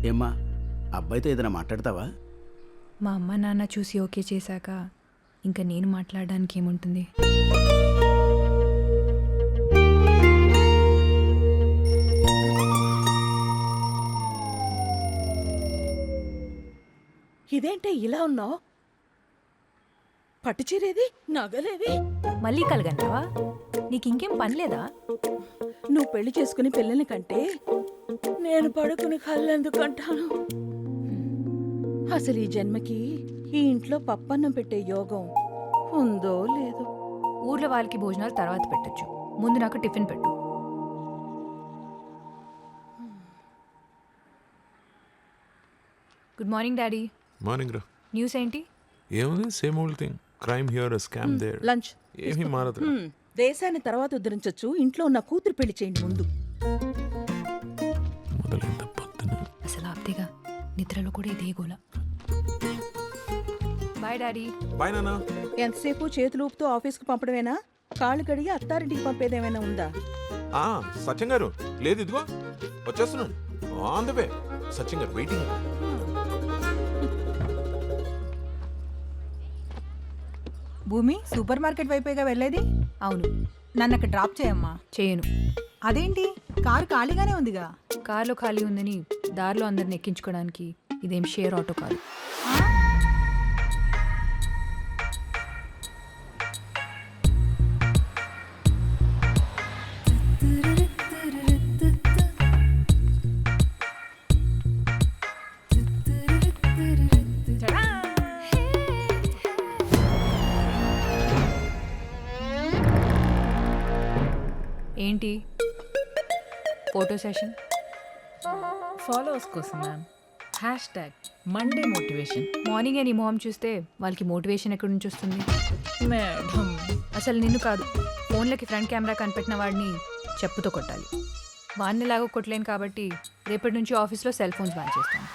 ఏమ్మా, అబ్బాయితో ఏదైనా మాట్లాడతావా? మా అమ్మ నాన్న చూసి ఓకే చేశాక ఇంకా నేను మాట్లాడడానికి ఏముంటుంది? ఇదేంటే ఇలా ఉన్నావు? పట్టుచీరేది, నగలేవి? మళ్ళీ కలగంటావా? నీకు ఇంకేం పని లేదా? నువ్వు పెళ్లి చేసుకుని పిల్లల్ని కంటే నేను పడుకుని కళ్ళెందుకంటాను? అసలు ఈ జన్మకి ఈ ఇంట్లో పప్పన్నం పెట్టే యోగం ఉందో లేదో. ఊర్లో వాళ్ళకి భోజనాలు తర్వాత పెట్టచ్చు, ముందు నాకు టిఫిన్ పెట్టు. Good morning daddy. మార్నింగ్ రా. న్యూస్ ఏంటి? ఏముంది, same old thing. Crime here, scam there. లంచ్ ఏమీ మారదు. దేశాన్ని తర్వాత ఉద్ధరించొచ్చు, ఇంట్లో ఉన్న కూతురు పెళ్లి చేయండి ముందు. మొదలైంది పొద్దున. అసలు ఆప్తేగా నిద్రలో కూడా ఇదే గోల. Bye daddy. బాయ్ నాన్న. ఎంతసేపు చేతులు ఊపుతూ ఆఫీస్కి పంపడమేనా? కాళ్ళు కడిగి అత్తారింటికి పంపేదేమైనా ఉందా? సత్యం గారు లేదు, ఇదిగో వచ్చేస్తున్నాను. On the way. సత్యం గారు వెయిటింగ్. భూమి, సూపర్ మార్కెట్ వైపేగా వెళ్ళేది? అవును. నన్ను అక్కడ డ్రాప్ చేయమ్మా. చేయను. అదేంటి, కారు ఖాళీగానే ఉందిగా? కార్లో ఖాళీ ఉందని దారిలో అందరిని ఎక్కించుకోవడానికి ఇదేం షేర్ ఆటో కాదు. ఏంటి ఫోటో సెషన్? ఫాలోవర్స్ కోసం మ్యామ్. #Monday motivation. మార్నింగే నీ మొహం చూస్తే వాళ్ళకి మోటివేషన్ ఎక్కడి నుంచి వస్తుంది? మేడం, అసలు నిన్ను కాదు, ఫోన్లకి ఫ్రంట్ కెమెరా కనిపెట్టిన వాడిని చెప్పుతో కొట్టాలి. వాడిని ఎలాగో కొట్టలేను కాబట్టి రేపటి నుంచి ఆఫీస్లో సెల్ ఫోన్స్ బ్యాన్ చేస్తాను.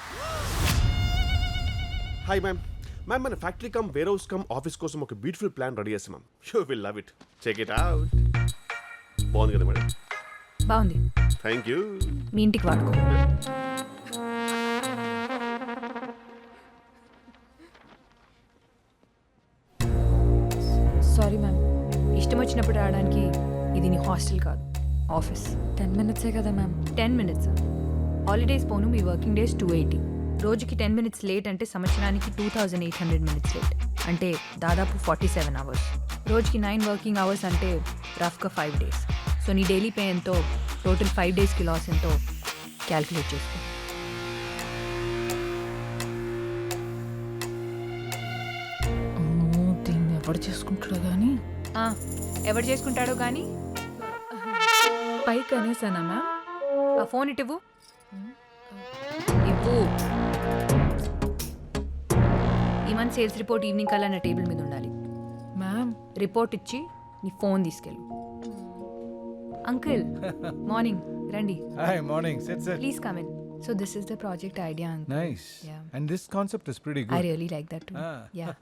Hi ma'am. మ్యామ్, మన factory cum warehouse cum office కోసం ఒక బ్యూటిఫుల్ ప్లాన్ రెడీ చేస్తాం ma'am. You will love it. Check it out. బాగుంది కదా మేడం? బాగుంది. Thank you. మీ ఇంటికి వాడుకో. సారీ మ్యామ్, ఇష్టం వచ్చినప్పుడు రావడానికి ఇది నీ హాస్టల్ కాదు, ఆఫీస్. 10 minutes కదా మ్యామ్. 10 minutes? హాలిడేస్ పోను మీ వర్కింగ్ డేస్ 280. రోజుకి 10 minutes లేట్ అంటే సంవత్సరానికి 2800 minutes లేట్, అంటే దాదాపు 47 hours. రోజుకి 9 working hours అంటే రఫ్గా 5 days. సో నీ డైలీ పే ఎంతో, టోటల్ 5 daysకి లాస్ ఎంతో క్యాల్కులేట్ చేసుకో. దీన్ని ఎవరు చేసుకుంటాడో కానీ. ఎవరు చేసుకుంటాడో కానీ పైకి అనేసానా మ్యామ్? ఆ ఫోన్ ఇవ్వు. ఇవ్వు. ఈ మంత్ సేల్స్ రిపోర్ట్ ఈవినింగ్ కల్లా నా టేబుల్ మీద ఉండాలి. మ్యామ్, రిపోర్ట్ ఇచ్చి నీ ఫోన్ తీసుకెళ్ళు. అంకుల్, మార్నింగ్ రండి. Hi, morning. Sit. Please come in. So this is the project idea uncle. Nice. Yeah. And this concept is pretty good. I really like that too. Ah. Yeah.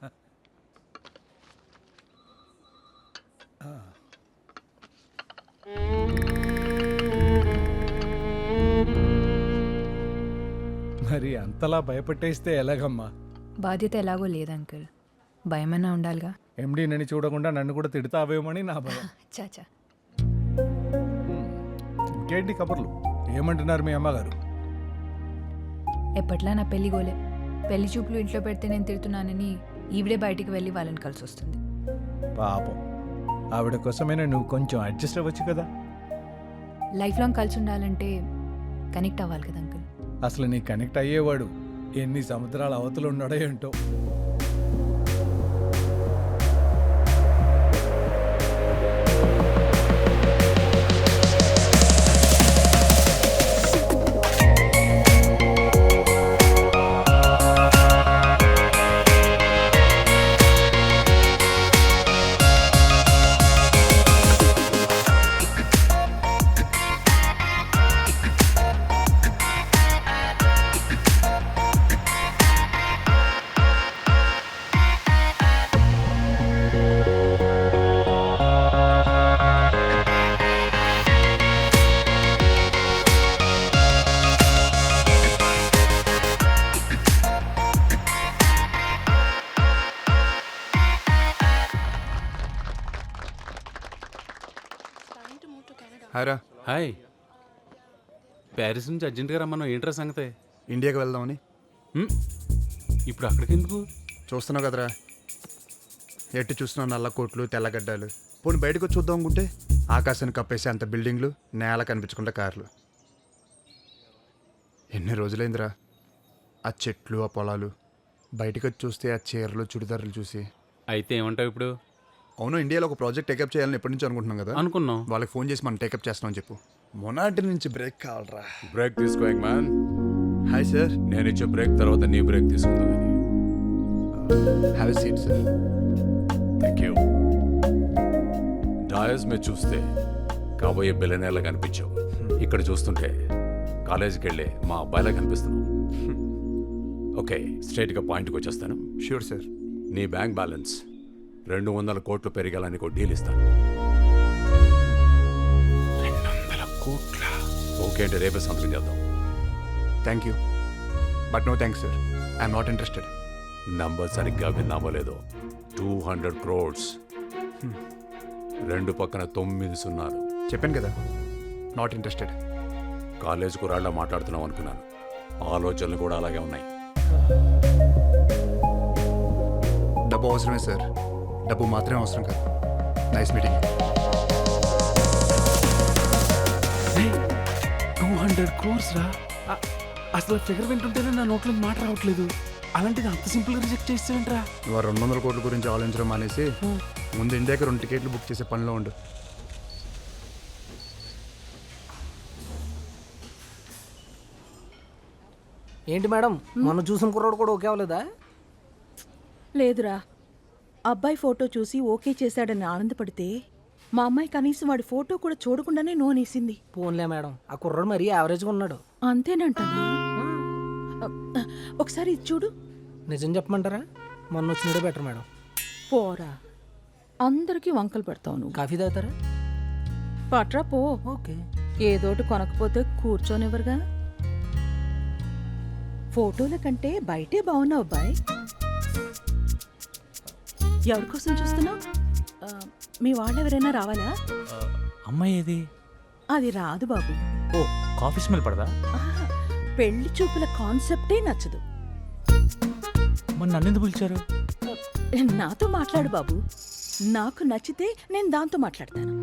మరి అంతలా భయపెట్టేస్తే ఎలాగమ్మా? బాధ్యత ఎలాగో లేదు uncle, భయమన్నా ఉండాలిగా. ఎండి నన్ను చూడకుండా నన్ను కూడా తిడతావేమని నా భయం. చాచా, ఇంకేంటి కబుర్లు? ఏమంటున్నారు మీ అమ్మగారు? ఎప్పట్లా నా పెళ్లి గోలే. పెళ్లి చూపులు ఇంట్లో పెడితే నేను తిడుతున్నానని ఈవిడే బయటికి వెళ్ళి వాళ్ళని కలిసి వస్తుంది. పాపం, ఆవిడ కోసమైనా నువ్వు కొంచెం అడ్జస్ట్ అవ్వచ్చు కదా. లైఫ్ లాంగ్ కలిసి ఉండాలంటే కనెక్ట్ అవ్వాలి కదా అంకుల్. అసలు నీ కనెక్ట్ అయ్యేవాడు ఎన్ని సముద్రాల అవతలు ఉన్నాడో ఏంటో. హారా హాయ్ ప్యారిస్ నుంచి అర్జెంట్గా రమ్మన్నావు ఏంట్రా సంగతే ఇండియాకి వెళ్దామని. హ్మ్? ఇప్పుడు అక్కడికి ఎందుకు? చూస్తున్నావు కదరా, ఎట్టి చూస్తున్నావు నల్ల కోట్లు తెల్లగడ్డలు. పోనీ బయటకు వచ్చి చూద్దాం అనుకుంటే ఆకాశాన్ని కప్పేసే అంత బిల్డింగ్లు, నేల కనిపించకుండా కార్లు. ఎన్ని రోజులైందిరా ఆ చెట్లు ఆ పొలాలు. బయటకు వచ్చి చూస్తే ఆ చీరలు చుడిదారులు చూసి. అయితే ఏమంటావు ఇప్పుడు? అవును, ఇండియాలో ఒక ప్రాజెక్ట్ టేకప్ చేయాలని ఎప్పటి నుంచి అనుకుంటున్నాం కదా. అనుకున్నాం. వాళ్ళకి ఫోన్ చేసి మనం టేకప్ చేస్తామని చెప్పు. మొనాటి నుంచి బ్రేక్ కావాలరా. బ్రేక్ తీసుకోండి మ్యాన్. Hi sir. నేను ఇచ్చే బ్రేక్ తర్వాత నీ బ్రేక్ తీసుకుందాం. Have a seat sir. Thank you. డాయస్ మీద చూస్తే కాబోయే బిల్లనేలా కనిపించావు. ఇక్కడ చూస్తుంటే కాలేజీకి వెళ్ళే మా అబ్బాయిలా కనిపిస్తున్నావు. ఓకే, స్ట్రైట్గా పాయింట్కి వచ్చేస్తాను. Sure sir. నీ బ్యాంక్ బ్యాలెన్స్ 200 కోట్లు పెరిగాలని ఒక డీల్ ఇస్తాను. 200 కోట్ల? ఓకే అంటే రేపే సంతకం చేద్దాం. Thank you but no thanks sir. I'm not interested. Number సరిగ్గా విన్నామో 200 crores. 2 పక్కన 9 సున్నాలు. చెప్పాను కదా, నాట్ ఇంట్రెస్టెడ్. కాలేజ్ కురాళ్ళ మాట్లాడుతున్నాం అనుకున్నాను. ఆలోచనలు కూడా అలాగే ఉన్నాయి. డబ్బు అవసరమే సార్, డబ్బు మాత్రమే అవసరం కాదు. Nice meeting. 200 crores రా. అసలు ఫిగర్ వింటుంటేనే నా నోట్లో మాట రావట్లేదు. అలాంటిది అంత సింపుల్గా రిజెక్ట్ చేసేవేంట్రా? నువ్వు 200 కోట్ల గురించి ఆలోచించడం మానేసి ముందు ఇండియాకి 2 టికెట్లు బుక్ చేసే పనిలో ఉండు. ఏంటి మేడం, మొన్న చూసిన కుర్రాడు కూడా ఓకే అవ్వలేదా? లేదురా, అబ్బాయి ఫోటో చూసి ఓకే చేశాడని ఆనందపడితే మా అమ్మాయి కనీసం వాడి ఫోటో కూడా చూడకుండానే నోనేసింది. పోన్లే మేడం, ఆ కుర్రాడు మరీ యావరేజ్గా ఉన్నాడు. అంతేనంటావా? ఒకసారి ఇది చూడు. నిజం చెప్పమంటారా, మొన్న వచ్చినడే బెటర్ మేడం. పోరా, అందరికీ వంకలు పెడతావు నువ్వు. కాఫీ తాగుతారా? పట్రా పో. ఓకే. ఏదోటి కొనకపోతే కూర్చోనివ్వరుగా. ఫోటోల కంటే బయటే బాగున్నావు అబ్బాయి. ఎవరి కోసం చూస్తున్నావు? మీ వాళ్ళెవరైనా రావాలా? అమ్మాయి ఏది? అది రాదు బాబు. ఓ, కాఫీ స్మెల్ పడదా? ఆహా, పెళ్లి చూపుల కాన్సెప్టే నచ్చదు. మరి నన్నెందుకు పిలిచారు? నాతో మాట్లాడు బాబు. నాకు నచ్చితే నేను దాంతో మాట్లాడతాను.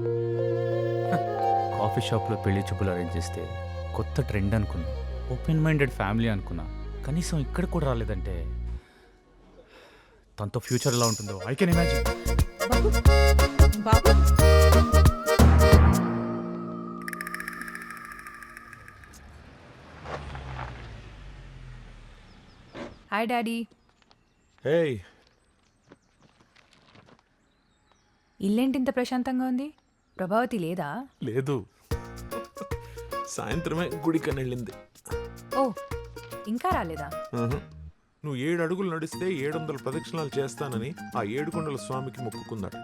కాఫీ షాప్లో పెళ్లి చూపులు అరేంజ్ చేస్తే కొత్త ట్రెండ్ అనుకున్నా. ఓపెన్ మైండెడ్ ఫ్యామిలీ అనుకున్నా. కనీసం ఇక్కడ కూడా రాలేదంటే తనతో ఫ్యూచర్ ఎలా ఉంటుందో I can imagine. Babu Babu hi daddy. ఏయ్, ఇల్లేంటి ఇంత ప్రశాంతంగా ఉంది? ప్రభావతి లేదా? లేదు, సాయంత్రమే గుడికని వెళ్ళింది. ఓ, ఇంకా రాలేదా? నువ్వు 7 అడుగులు నడిస్తే 700 ప్రదక్షిణాలు చేస్తానని ఆ 7 కొండల స్వామికి మొక్కుకుందట.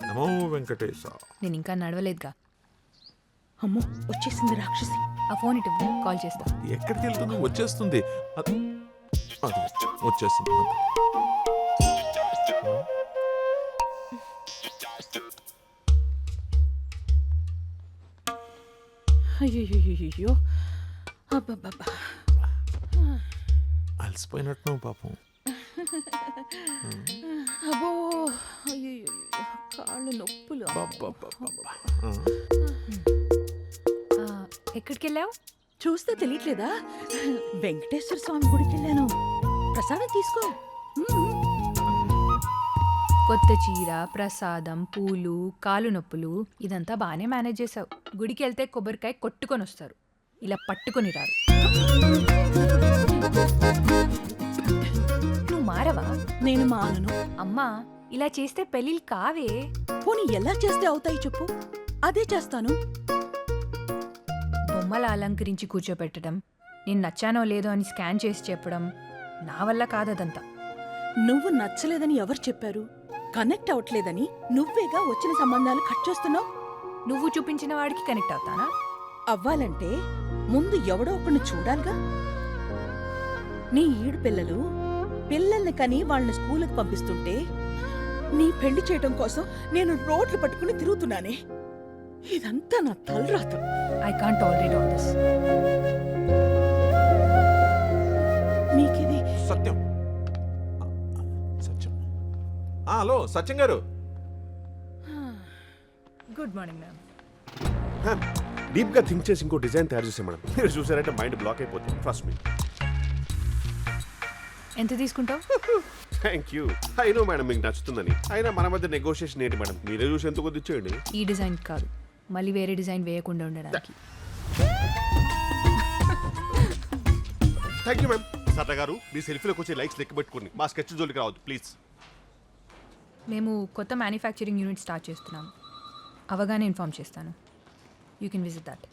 నమో వెంకటేశ. నేను ఇంకా నడవలేదుగా. అమ్మో, వచ్చేసింది రాక్షసి. ఆ ఫోన్ ఇటు ఇవ్వు, కాల్ చేస్తా. ఎక్కడికి వెళ్తుంది? వచ్చేస్తుంది. అది వచ్చేస్తుంది. అయ్యో, అబ్బబ్బబ్బా, అలసిపోయినట్టు పాపం. అబ్బో, అయ్యో, కాళ్ళు నొప్పులు. ఎక్కడికి వెళ్ళావు? చూస్తే తెలియట్లేదా? వెంకటేశ్వర స్వామి గుడికి వెళ్ళాను. ప్రసాదం తీసుకో. కొత్త చీర, ప్రసాదం, పూలు, కాలు నొప్పులు, ఇదంతా బాగానే మేనేజ్ చేసావు. గుడికి వెళ్తే కొబ్బరికాయ కొట్టుకొని వస్తారు, ఇలా పట్టుకొని రారు. నువ్వు మారవా? నేను మానను. అమ్మా, ఇలా చేస్తే పెళ్ళిళ్ళు కావే. పోనీ ఎలా చేస్తే అవుతాయి చెప్పు, అదే చేస్తాను. బొమ్మల అలంకరించి కూర్చోపెట్టడం, నేను నచ్చానో లేదో అని స్కాన్ చేసి చెప్పడం నా వల్ల కాదదంతా. నువ్వు నచ్చలేదని ఎవరు చెప్పారు? కనెక్ట్ అవ్వట్లేదని నువ్వేగా వచ్చిన సంబంధాలు కట్ చేస్తున్నావు. నువ్వు చూపించిన వాడికి కనెక్ట్ అవుతానా? అవ్వాలంటే ముందు ఎవడో ఒకరిని చూడాలిగా. నీ ఈడు పిల్లల్ని కని వాళ్ళని స్కూలుకు పంపిస్తుంటే నీ పెళ్లి చేయటం కోసం నేను రోడ్లు పట్టుకుని తిరుగుతున్నానే. ఇదంతా నా తలరాత. I can't tolerate all this. మీకిది సత్యం సత్యం హలో సత్యం గారు. Good morning ma'am. మ్యామ్ డీప్గా థింక్ చేసి ఇంకో డిజైన్ తయారు చేసాం మేడం. మీరు చూసారంటే మైండ్ బ్లాక్ అయిపోతుంది. Trust me. ఎంత తీసుకుంటావు? Thank you. అయినో మేడం మీకు నచ్చుతుందని. అయినా మన మధ్య నెగోషియేషన్ ఏంటి మేడం? మీరే చూసి ఎంత కొద్ది ఇచ్చేయండి. ఈ డిజైన్ కాదు, మళ్ళీ వేరే డిజైన్ వేయకుండా ఉండడానికి. Thank you ma'am. సరదా గారు మీ సెల్ఫీలోకి వచ్చే లైక్స్ లెక్క పెట్టుకోండి. మా స్కెచ్ జోలికి రావద్దు ప్లీజ్. మేము కొత్త మ్యానుఫ్యాక్చరింగ్ యూనిట్ స్టార్ట్ చేస్తున్నాము. అవగానే ఇన్ఫార్మ్ చేస్తాను. You can visit that.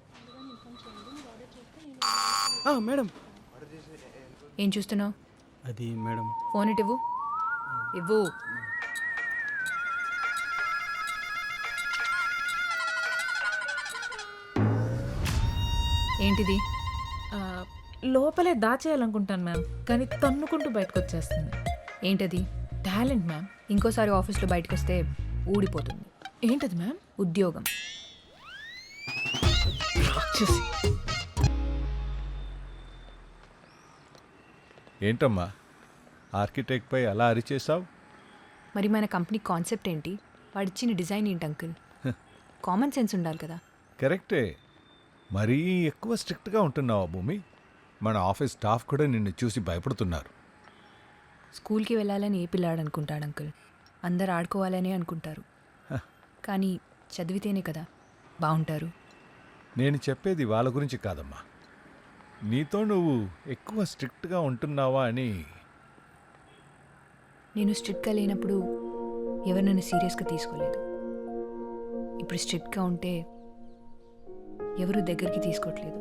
Madam ఏం చూస్తున్నావు? అది మేడం ఫోన్ ఇటు ఇవ్వు. ఇవ్వు. ఏంటిది? లోపలే దాచేయాలనుకుంటాను మ్యామ్, కానీ తన్నుకుంటూ బయటకు వచ్చేస్తుంది. ఏంటది? Talent ma'am. ఇంకోసారి ఆఫీస్లో బయటకు వస్తే ఊడిపోతుంది. ఏంటది మ్యామ్? ఉద్యోగం. ఏంటమ్మా ఆర్కిటెక్ట్ పై అలా అరిచేసావు? మరి మన కంపెనీ కాన్సెప్ట్ ఏంటి? వాడిచ్చిన డిజైన్ ఏంటి అంకుల్? కామన్ సెన్స్ ఉండాలి కదా. కరెక్టే, మరీ ఎక్కువ స్ట్రిక్ట్గా ఉంటున్నావా భూమి? మన ఆఫీస్ స్టాఫ్ కూడా నిన్ను చూసి భయపడుతున్నారు. స్కూల్కి వెళ్ళాలని ఏ పిల్లాడు అనుకుంటాడు అంకుల్? అందరు ఆడుకోవాలని అనుకుంటారు. కానీ చదివితేనే కదా బాగుంటారు. నేను చెప్పేది వాళ్ళ గురించి కాదమ్మా, నీతో నువ్వు ఎక్కువ స్ట్రిక్ట్గా ఉంటున్నావా అని. నేను స్ట్రిక్ట్గా లేనప్పుడు ఎవరు నన్ను సీరియస్గా తీసుకోలేదు. ఇప్పుడు స్ట్రిక్ట్గా ఉంటే ఎవరు దగ్గరికి తీసుకోవట్లేదు.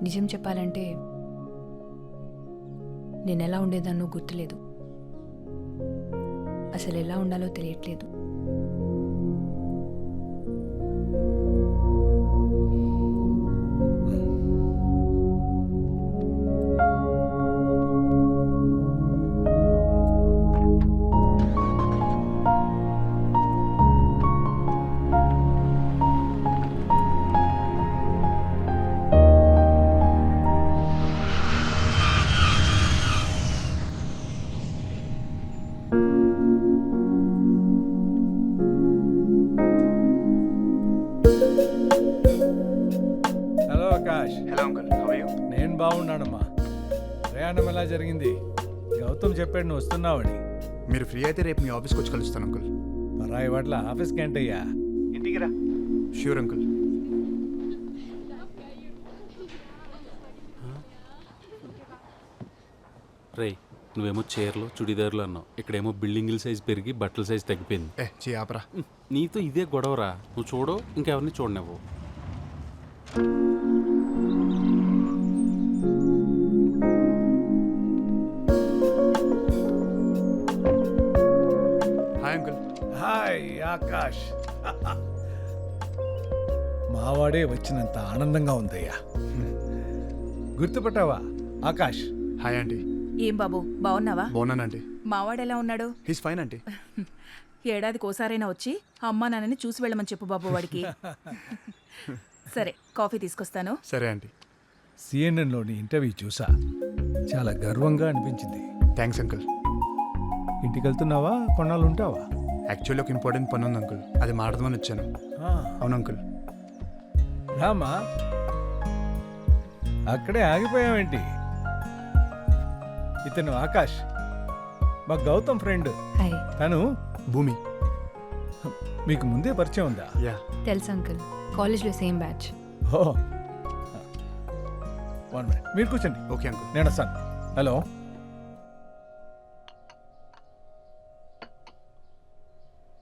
నిజం చెప్పాలంటే నేను ఎలా ఉండేదాన్నో గుర్తులేదు. అసలు ఎలా ఉండాలో తెలియట్లేదు. Hello Akash. Hello uncle, how are you? నేను బాగున్నానమ్మా. ప్రయాణం ఎలా జరిగింది? గౌతమ్ చెప్పాడు నువ్వు వస్తున్నావని. మీరు ఫ్రీ అయితే రేపు మీ ఆఫీస్కి వచ్చి కలుస్తాను అంకుల్. పరాయి వాట్ల ఆఫీస్కి ఏంటయ్యా? ఇంటికి రా. Sure uncle. రే నువ్వేమో చీరలు చుడిదారులు అన్నావు, ఇక్కడేమో బిల్డింగుల సైజ్ పెరిగి బట్టల సైజ్ తగ్గిపోయింది. ఆపరా. నీతో ఇదే గొడవరా. నువ్వు చూడు, ఇంకెవరిని చూడనివ్వు. Hi uncle. హాయ్ ఆకాష్. మావాడే వచ్చినంత ఆనందంగా ఉందయ్యా. గుర్తుపట్టావా ఆకాష్? Hi aunty. ఏం బాబు బాగున్నావా? బాగున్నానండి. మావాడెలా ఉన్నాడు? He's fine aunty. ఏడాదికోసారైనా వచ్చి అమ్మా నాన్నని చూసి వెళ్ళమని చెప్పు బాబు వాడికి. సరే కాఫీ తీసుకొస్తాను. సరే ఆంటీ. సిఎన్ఎన్లోని ఇంటర్వ్యూ చూసా, చాలా గర్వంగా అనిపించింది. Thanks uncle. ఇంటికి వెళ్తున్నావా, కొన్నాళ్ళు ఉంటావా? యాక్చువల్లీ ఒక ఇంపార్టెంట్ పని ఉంది అంకుల్, అది మాట్లాడదామని వచ్చాను. అవును అంకుల్. రామా, అక్కడే ఆగిపోయావేంటి? ఇతను ఆకాష్, మా గౌతమ్ ఫ్రెండ్. హాయ్. తను భూమి. మీకు ముందే పరిచయం ఉందా? యా. తెలుసు అంకుల్, కాలేజ్లో సేమ్ బ్యాచ్. ఓ 1 minute, మీరు కూర్చోండి. Okay uncle. నేను వస్తాను. హలో.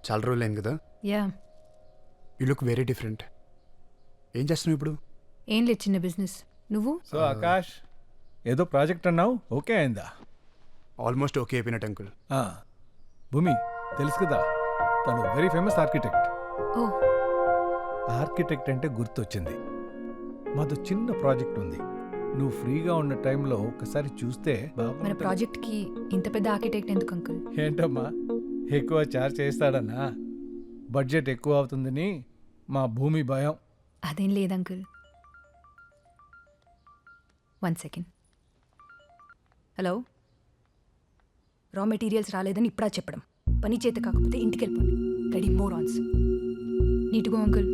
చాలా రోజులు అయింది కదా. Yeah. You look very different. ఏం చేస్తున్నావు ఇప్పుడు? ఏం లేదు, చిన్న బిజినెస్. నువ్వు? సో ఆకాష్, ఏదో ప్రాజెక్ట్ అన్నావు, ఓకే అయిందా? ఆల్మోస్ట్ ఓకే అయిపోయినట్టు అంకుల్. భూమి తెలుసు కదా, తను వెరీ ఫేమస్ ఆర్కిటెక్ట్. ఓ. ఆర్కిటెక్ట్ అంటే గుర్తొచ్చింది, మాతో చిన్న ప్రాజెక్ట్ ఉంది. నువ్వు ఫ్రీగా ఉన్న టైంలో ఒకసారి చూస్తే మన బాగుంటుంది. ప్రాజెక్ట్కి ఇంత పెద్ద ఆర్కిటెక్ట్ ఎందుకు అంకుల్? ఏంటమ్మా, ఎక్కువ చార్జ్ చేస్తాడన్నా? బడ్జెట్ ఎక్కువ అవుతుందని మా భూమి భయం. అదేం లేదు uncle. 1 second. Hello, raw materials రాలేదని ఇప్పుడా చెప్పడం. పని చేత కాకపోతే ఇంటికి వెళ్ళిపోండి. రెడీ మోర్ ఆన్స్. నీట్గో uncle.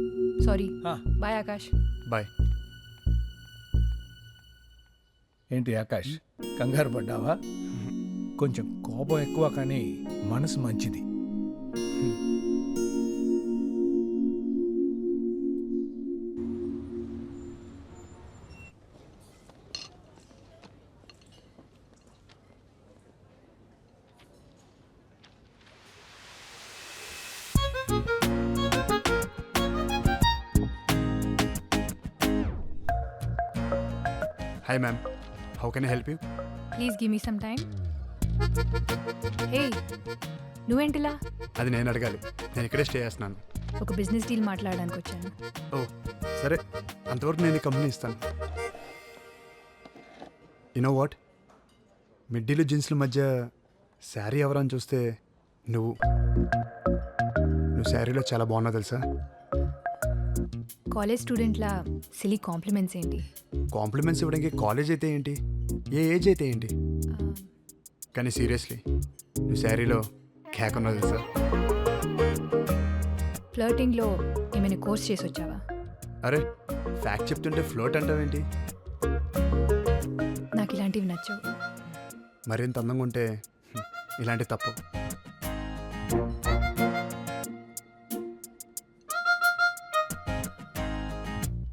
Sorry. Bye Akash. Bye. ఏంటి ఆకాష్, కంగారు పడ్డావా? కొంచెం కోపం ఎక్కువ కానీ మనసు మంచిది. Hi ma'am, how can I help you? Please give me some time. Hey, నువ్వేంటిలా? అది నేను అడగాలి. నేను ఇక్కడే స్టే చేస్తున్నాను. ఒక బిజినెస్ డీల్ మాట్లాడడానికి వచ్చాను. ఓ సరే, అంతవరకు నేను ఈ కంపెనీ ఇస్తాను. యునో వాట్, మిడ్డీలు జీన్స్ల మధ్య శారీ ఎవరని చూస్తే నువ్వు శారీలో చాలా బాగున్నావు తెలుసా. కాలేజ్ స్టూడెంట్లా సిలీ కాంప్లిమెంట్స్ ఏంటి? కాంప్లిమెంట్స్ ఇవ్వడానికి కాలేజ్ అయితే ఏంటి, ఏ ఏజ్ అయితే ఏంటి, కానీ సీరియస్లీ నువ్వు శారీలో క్యాక్ ఉన్నావు తెలుసా. ఫ్లర్టింగ్లో ఏమైనా కోర్స్ చేసి వచ్చావా? అరే, ఫ్యాక్ట్ చెప్తుంటే ఫ్లోట్ అంటావేంటి? నాకు ఇలాంటివి నచ్చవు. మరింత అందంగా ఉంటే ఇలాంటి తప్పు.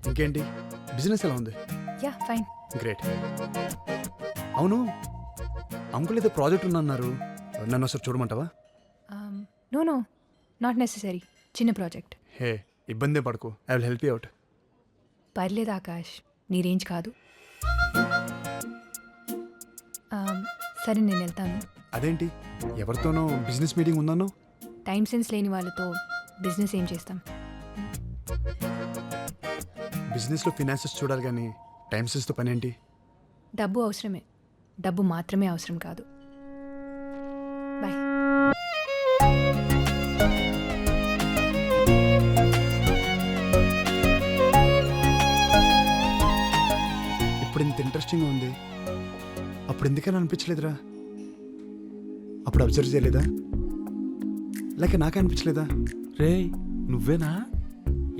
ఇంకేంటి, బిజినెస్ ఎలా ఉంది? Yeah fine. గ్రేట్. అవును, అంకుల్ ఏదో ప్రాజెక్ట్ ఉందన్నారు, నన్ను ఒకసారి చూడమంటావా? No no, not necessary. చిన్న ప్రాజెక్ట్. హే, ఇబ్బంది పడకు, I will help you out. పర్లేదు ఆకాష్, నీ రేంజ్ కాదు. సరే నేను వెళ్తాను. అదేంటి, ఎవరితోనో బిజినెస్ మీటింగ్ ఉందన్నో? టైం సెన్స్ లేని వాళ్ళతో బిజినెస్ ఏం చేస్తాం? బిజినెస్లో ఫినాన్సెస్ చూడాలి కానీ టైం సెన్స్తో పని ఏంటి? డబ్బు అవసరమే, డబ్బు మాత్రమే అవసరం కాదు. బాయ్. ఇప్పుడు ఇంత ఇంట్రెస్టింగ్గా ఉంది, అప్పుడు ఎందుకని అనిపించలేదురా? అప్పుడు అబ్జర్వ్ చేయలేదా, లేక నాకే అనిపించలేదా? రే, నువ్వేనా?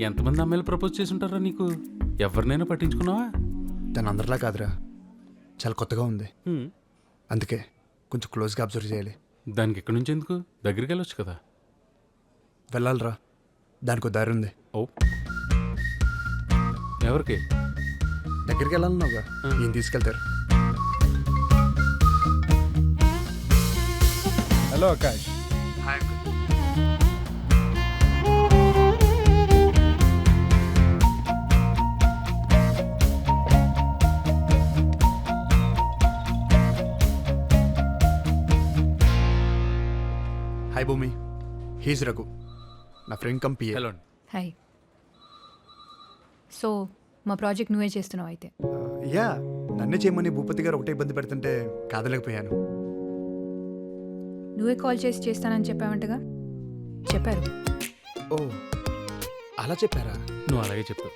ఎంతమంది అమ్మాయిలు ప్రపోజ్ చేసి ఉంటారా నీకు? ఎవరినైనా పట్టించుకున్నావా? తను అందరిలా కాదురా, చాలా కొత్తగా ఉంది. అందుకే కొంచెం క్లోజ్గా అబ్జర్వ్ చేయాలి. దానికి ఎక్కడి నుంచి ఎందుకు? దగ్గరికి వెళ్ళొచ్చు కదా. వెళ్ళాలిరా, దానికి దారి ఉంది. ఓ, ఎవరికి? దగ్గరికి వెళ్ళాలన్నావుగా, నేను తీసుకెళ్తారు. హలో ఆకాష్. హాయ్. హాయ్ భూమి, హీజ్ రఘు, నా friend come PA. Hello. Hi. So మా ప్రాజెక్ట్ నువ్వే చేస్తున్నావు అయితే? యా, నన్నే చేయమని భూపతి గారు ఒకటే ఇబ్బంది పెడుతుంటే కాదలేకపోయాను. నువ్వే కాల్ చేసి చేస్తానని చెప్పావంటగా? చెప్పారు. ఓ, అలా చెప్పారా? నువ్వు అలాగే చెప్పు.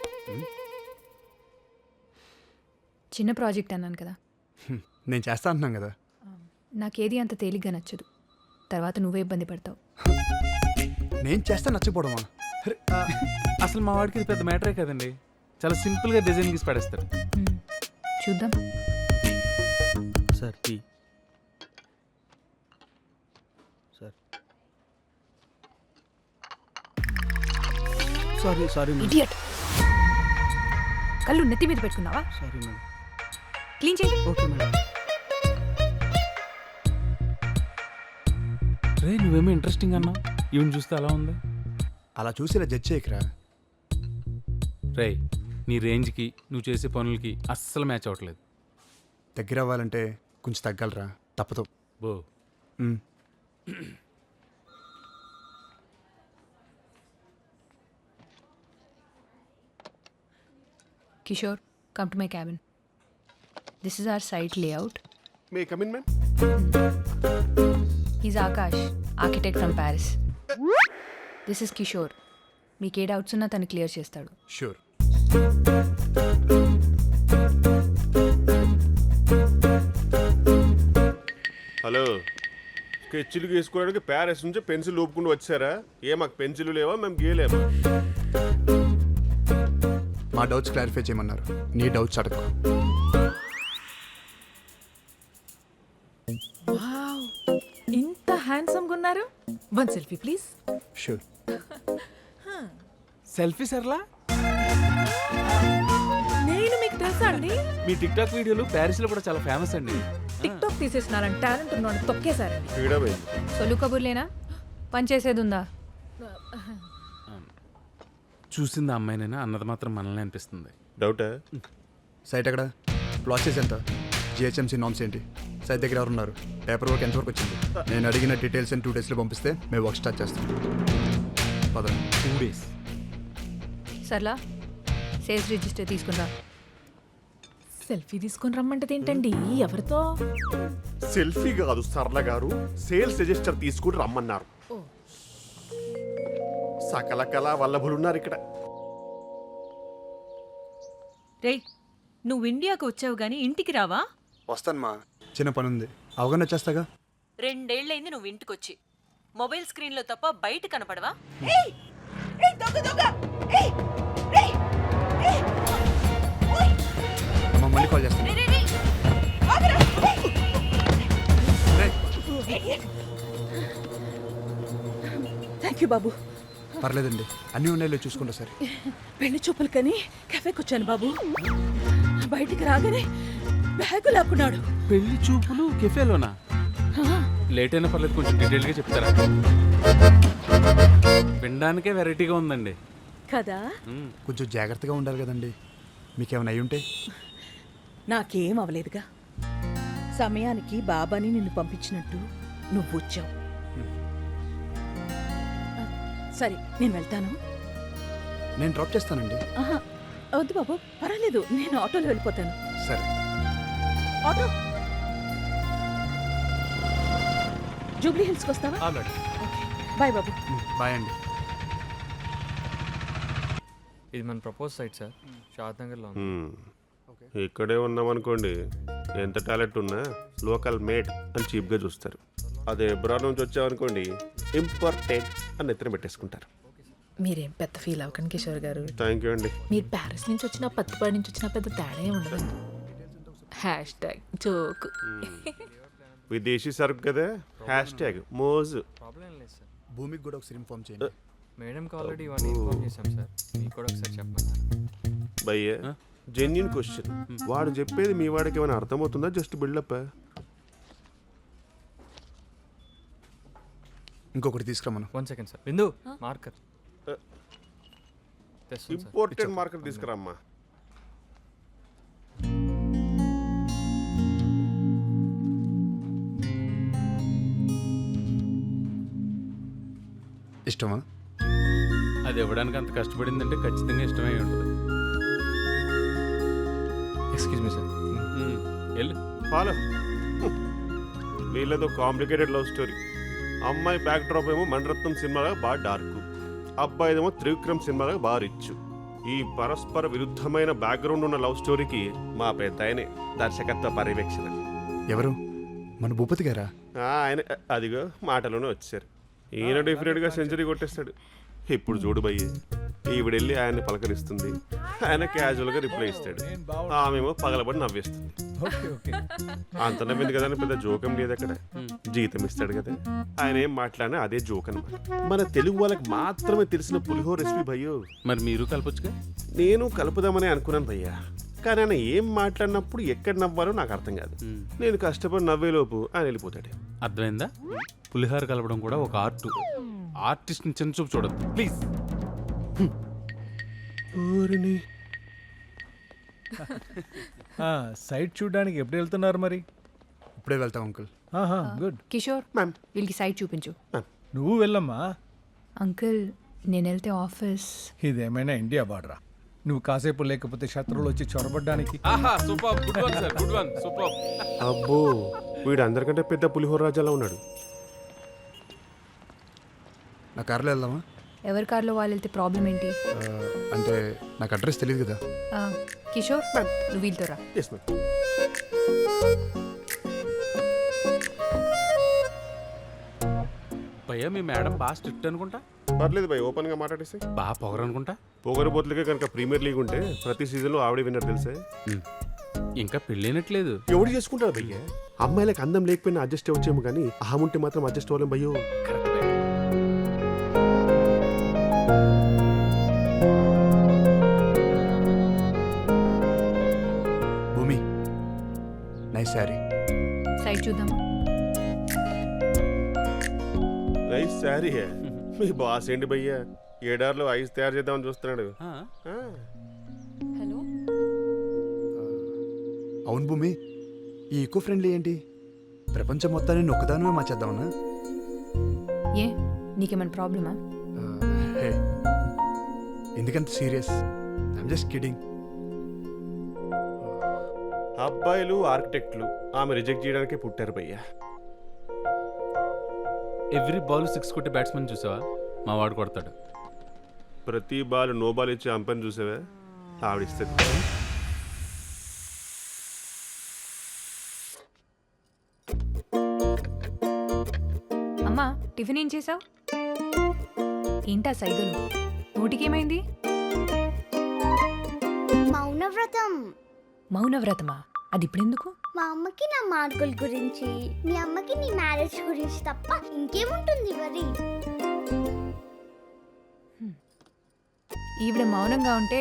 చిన్న ప్రాజెక్ట్ అన్నాను కదా. నేను చేస్తా అంటున్నాను కదా. నాకేది అంత తేలిగ్గా నచ్చదు, తర్వాత నువ్వే ఇబ్బంది పడతావు. నేను చేస్తా నచ్చపోవడమా? అసలు మా వాడికి ఇది పెద్ద మ్యాటరే కదండి, చాలా సింపుల్గా డిజైన్ గీసి పడేస్తాడు. చూద్దాం. Sir tea. Sir sorry madam. Idiot. కళ్ళు నెత్తి మీద పెట్టుకున్నావా? Sorry madam. క్లీన్ చేయి. Okay madam. రే, నువ్వేమో ఇంట్రెస్టింగ్ అన్నావు, ఈవెన్ చూస్తే అలా ఉంది. అలా చూసి ఇలా జడ్జ్ చేయకరా. రే, నీ రేంజ్కి నువ్వు చేసే పనులకి అస్సలు మ్యాచ్ అవ్వట్లేదు. దగ్గర అవ్వాలంటే కొంచెం తగ్గలరా, తప్పదు. బో. Kishore, come to my cabin. This is our site layout. May I come in, ma'am? He's Akash, architect from Paris. This is Kishore. మీకు ఏ డౌట్స్ ఉన్నా తను క్లియర్ చేస్తాడు. షూర్. హలో, స్కెచ్లు గీసుకోవడానికి ప్యారిస్ నుంచి పెన్సిల్ ఊపుకుంటూ వచ్చారా? మాకు పెన్సిల్ లేవా, మేము గీయలేమా? మా డౌట్స్ క్లారిఫై చేయమన్నారు. నీ డౌట్స్ అడగ. వావ్, ఇంత హ్యాండ్సమ్గా ఉన్నారు. One selfie please. Sure. Selfie సర్లా? నేను మీకు తెలుసా అండి? మీ టిక్ టాక్ వీడియోలు ప్యారిస్లో కూడా చాలా ఫేమస్ అండి. టిక్ టాక్ తీసేసినారని టాలెంట్ ఉన్నాడు తొక్కేశారండి. సొల్లు కబుర్లేనా, పని చేసేది ఉందా? చూసింది అమ్మాయినైనా అన్నది మాత్రం మనల్ని అనిపిస్తుంది. డౌటా? సైట్ ఎక్కడ? ప్రాసెస్ ఎంత? జిహెచ్ఎంసీ నామ్స్ ఏంటి? సైట్ దగ్గర ఎవరున్నారు? పేపర్ వర్క్ ఎంతవరకు వచ్చింది? నేను అడిగిన డీటెయిల్స్ 2 డేస్లో పంపిస్తే మేము వర్క్ స్టార్ట్ చేస్తాం. పద. 2 days. సర్లా, సేల్స్ రిజిస్టర్ తీసుకుందా. సెల్ఫీ తీసుకొని రమ్మంటది ఏంటండి? ఎవరితో? సెల్ఫీ కాదు సరళ గారు, సేల్స్ రిజిస్టర్ తీసుకుని రమ్మన్నారు. సకల కళా వల్లభులున్నారు ఇక్కడ. రేయ్, నువ్వు ఇండియాకు వచ్చావు గాని ఇంటికి రావా? వస్తాను మా, చిన్న పని ఉంది. అవగాహన వచ్చేస్తాగా. 2 ఏళ్లైంది నువ్వు ఇంటికొచ్చి. మొబైల్ స్క్రీన్లో తప్ప బయట కనపడవా? అమ్మ మళ్ళీ కాల్ చేస్తాను. థ్యాంక్ యూ బాబు. పర్లేదండి, అన్నీ ఉన్నాయో చూసుకుంటా సరే. పెళ్లి చూపులు కని కెఫేకి వచ్చాను బాబు. బయటికి రాగానే బ్యాగు లాక్కున్నాడు. పెళ్లి చూపులు కెఫేలోనా? లేట్ అయినా పర్లేదు, కొంచెం డీటెయిల్గా చెప్తారా? వినడానికే వెరైటీగా ఉందండి కదా. కొంచెం జాగ్రత్తగా ఉండాలి కదండి. మీకేమైనా అయి ఉంటే? నాకేం అవలేదుగా. సమయానికి బాబాని నిన్ను పంపించినట్టు నువ్వు వచ్చావు. సరే, నేను వెళ్తాను. నేను డ్రాప్ చేస్తానండి. ఆహా, వద్దు బాబు, పర్వాలేదు, నేను ఆటోలో వెళ్ళిపోతాను. సరే. ఆటో జూబ్లీ హిల్స్కి వస్తావా? ఆల్రెడీ. బాయ్ బాబు. బాయ్ అండి. ఇది మన ప్రపోజ్ సైట్ సార్, షాద్ నగర్లో ఉంది. ఇక్కడే ఉన్నామనుకోండి, ఎంత టాలెంట్ ఉన్నా లోకల్ మేడ్ అని చీప్గా చూస్తారు. అదే ఎబ్రాడ్ నుంచి వచ్చామనుకోండి, ఇంపార్టెంట్ అని ఎత్తున పెట్టేసుకుంటారు. మీరేం పెద్ద ఫీల్ అవ్వకండి కిషోర్ గారు. థ్యాంక్ యూ అండి. మీరు ప్యారిస్ నుంచి వచ్చినా పత్తిపాడి నుంచి వచ్చినా పెద్ద తేడా ఏమి ఉండదండి. Hashtag joke. విదేశీ సరుకు కదా, హ్యాష్ట్యాగ్ మోజు. ప్రాబ్లం ఏం లేదు సార్. భూమికి కూడా ఒకసారి ఇన్ఫార్మ్ చేయండి. మేడంకి ఆల్రెడీ ఇవన్నీ ఇన్ఫార్మ్ చేశాం సార్, మీకు కూడా ఒకసారి చెప్పమన్నారు. భయ్య, జెన్యున్ క్వశ్చన్. వాడు చెప్పేది మీ వాడికి ఏమైనా అర్థమవుతుందా, జస్ట్ బిల్డప్? ఇంకొకటి తీసుకురమ్మను. 1 second sir. Bindu, marker. Important marker తీసుకురామ్మా. ఇష్టమా? అది ఇవ్వడానికి అంత కష్టపడిందంటే ఖచ్చితంగా ఇష్టమై ఉంటుంది. Excuse me sir. వెళ్ళు. ఫాలో. వీళ్ళతో కాంప్లికేటెడ్ లవ్ స్టోరీ. అమ్మాయి బ్యాక్ డ్రాప్ ఏమో మణిరత్నం సినిమాగా బాగా డార్క్, అబ్బాయిదేమో త్రివిక్రమ్ సినిమాగా బాగా రిచ్. ఈ పరస్పర విరుద్ధమైన బ్యాక్గ్రౌండ్ ఉన్న లవ్ స్టోరీకి మా పెద్ద ఆయనే దర్శకత్వ పర్యవేక్షణ. ఎవరు? మన భూపతి గారా? ఆయన అదిగో మాటలోనే వచ్చారు. ఈయన డెఫినెట్గా సెంచరీ కొట్టేస్తాడు. ఇప్పుడు చూడు భయ్య, ఈవిడెళ్ళి ఆయన్ని పలకరిస్తుంది, ఆయన క్యాజువల్గా రిప్లై ఇస్తాడు, ఆమెమో పగలబడి నవ్వేస్తుంది. అంత నవ్వింది కదా అని పెద్ద జోకం లేదు అక్కడ. జీతం ఇస్తాడు కదా, ఆయన ఏం మాట్లాడినా అదే జోక్ అనమాట. మన తెలుగు వాళ్ళకి మాత్రమే తెలిసిన పులిహోర రెసిపీ భయ్యో. మరి మీరు కలపొచ్చుగా? నేను కలుపుదామని అనుకున్నాను భయ్యా, కానీ ఆయన ఏం మాట్లాడినప్పుడు ఎక్కడ నవ్వాలో నాకు అర్థం కాదు. నేను కష్టపడి నవ్వేలోపు ఆయన వెళ్ళిపోతాడు. అర్థమైందా? పులిహోర కలపడం కూడా ఒక ఆర్ట్. ఆర్టిస్ట్ని చిన్న చూపు చూడద్దు ప్లీజ్. సైట్ చూడడానికి ఎప్పుడు వెళ్తున్నారు మరి? ఇప్పుడే వెళ్తాం అంకుల్. గుడ్. కిషోర్, వీళ్ళకి సైట్ చూపించు. నువ్వు వెళ్ళమ్మా. అంకుల్, నేను వెళ్తే ఆఫీస్. ఇదేమైనా ఇండియా బార్డరా? నువ్వు కాసేపు లేకపోతే శత్రువులు వచ్చి చొరబడ్డానికి. అబ్బో, వీడు అందరికంటే పెద్ద పులిహోర రాజాలా ఉన్నాడు. నా కార్లో వెళ్దామా? ఎవరి కార్లో వాళ్ళు వెళ్తే ప్రాబ్లం ఏంటి? అంటే నాకు అడ్రస్ తెలియదు కదా. కిషోర్ నువ్వు వీళ్ళతో రా. Yes ma'am. భయ్యా మీ మేడం బాగా స్ట్రిక్ట్ అనుకుంటా. పర్లేదు భయ్, ఓపెన్గా మాట్లాడేసి. బాగా పొగరు అనుకుంటా. పొగరబోతులకే కనుక ప్రీమియర్ లీగ్ ఉంటే ప్రతి సీజన్లో ఆవిడ విన్నర్ తెలుసే. ఇంకా పెళ్ళైనట్లేదు. ఎవడు చేసుకుంటాడు భయ్య? అమ్మాయిలకు అందం లేకపోయినా అడ్జస్ట్ అవ్వచ్చేమో కానీ అహం ఉంటే మాత్రం అడ్జస్ట్ అవ్వలేం భయ్యో. కరెక్ట్. భూమి, నైస్ శారీ. సైడ్ చూద్దామా? నైస్ శారీ. మీ బాస్ ఏంటి భయ్య ఏడార్లో ఐస్ తయారు చేద్దామని చూస్తున్నాడు. హలో. అవును భూమి, ఈ ఈకో ఫ్రెండ్లీ ఏంటి? ప్రపంచం మొత్తాన్ని నొక్కదానమే మార్చేద్దామన్నా? ఏ నీకేమైనా ప్రాబ్లమా? హే, ఎందుకంత సీరియస్? I'm just kidding. అబ్బాయిలు ఆర్కిటెక్ట్లు ఆమె రిజెక్ట్ చేయడానికే పుట్టారు భయ్య. ఎవ్రీ బాల్ 6 కొట్టే బ్యాట్స్మెన్ చూసావా? మా వాడు కొడతాడు. ప్రతి బాల్ నో బాల్ ఇచ్చే అంపైర్ని చూసావా? ఆవిడిస్తుంది. అమ్మా, టిఫిన్ ఏం చేసావు? ఏంటా సైగలు? నోటికేమైంది? మౌనవ్రతం. మౌనవ్రతమా? అది ఇప్పుడెందుకు? మా అమ్మకి నా మార్కుల గురించి, మీ అమ్మకి నీ మ్యారేజ్ గురించి తప్ప ఇంకేముంటుంది మరి? ఈవిడ మౌనంగా ఉంటే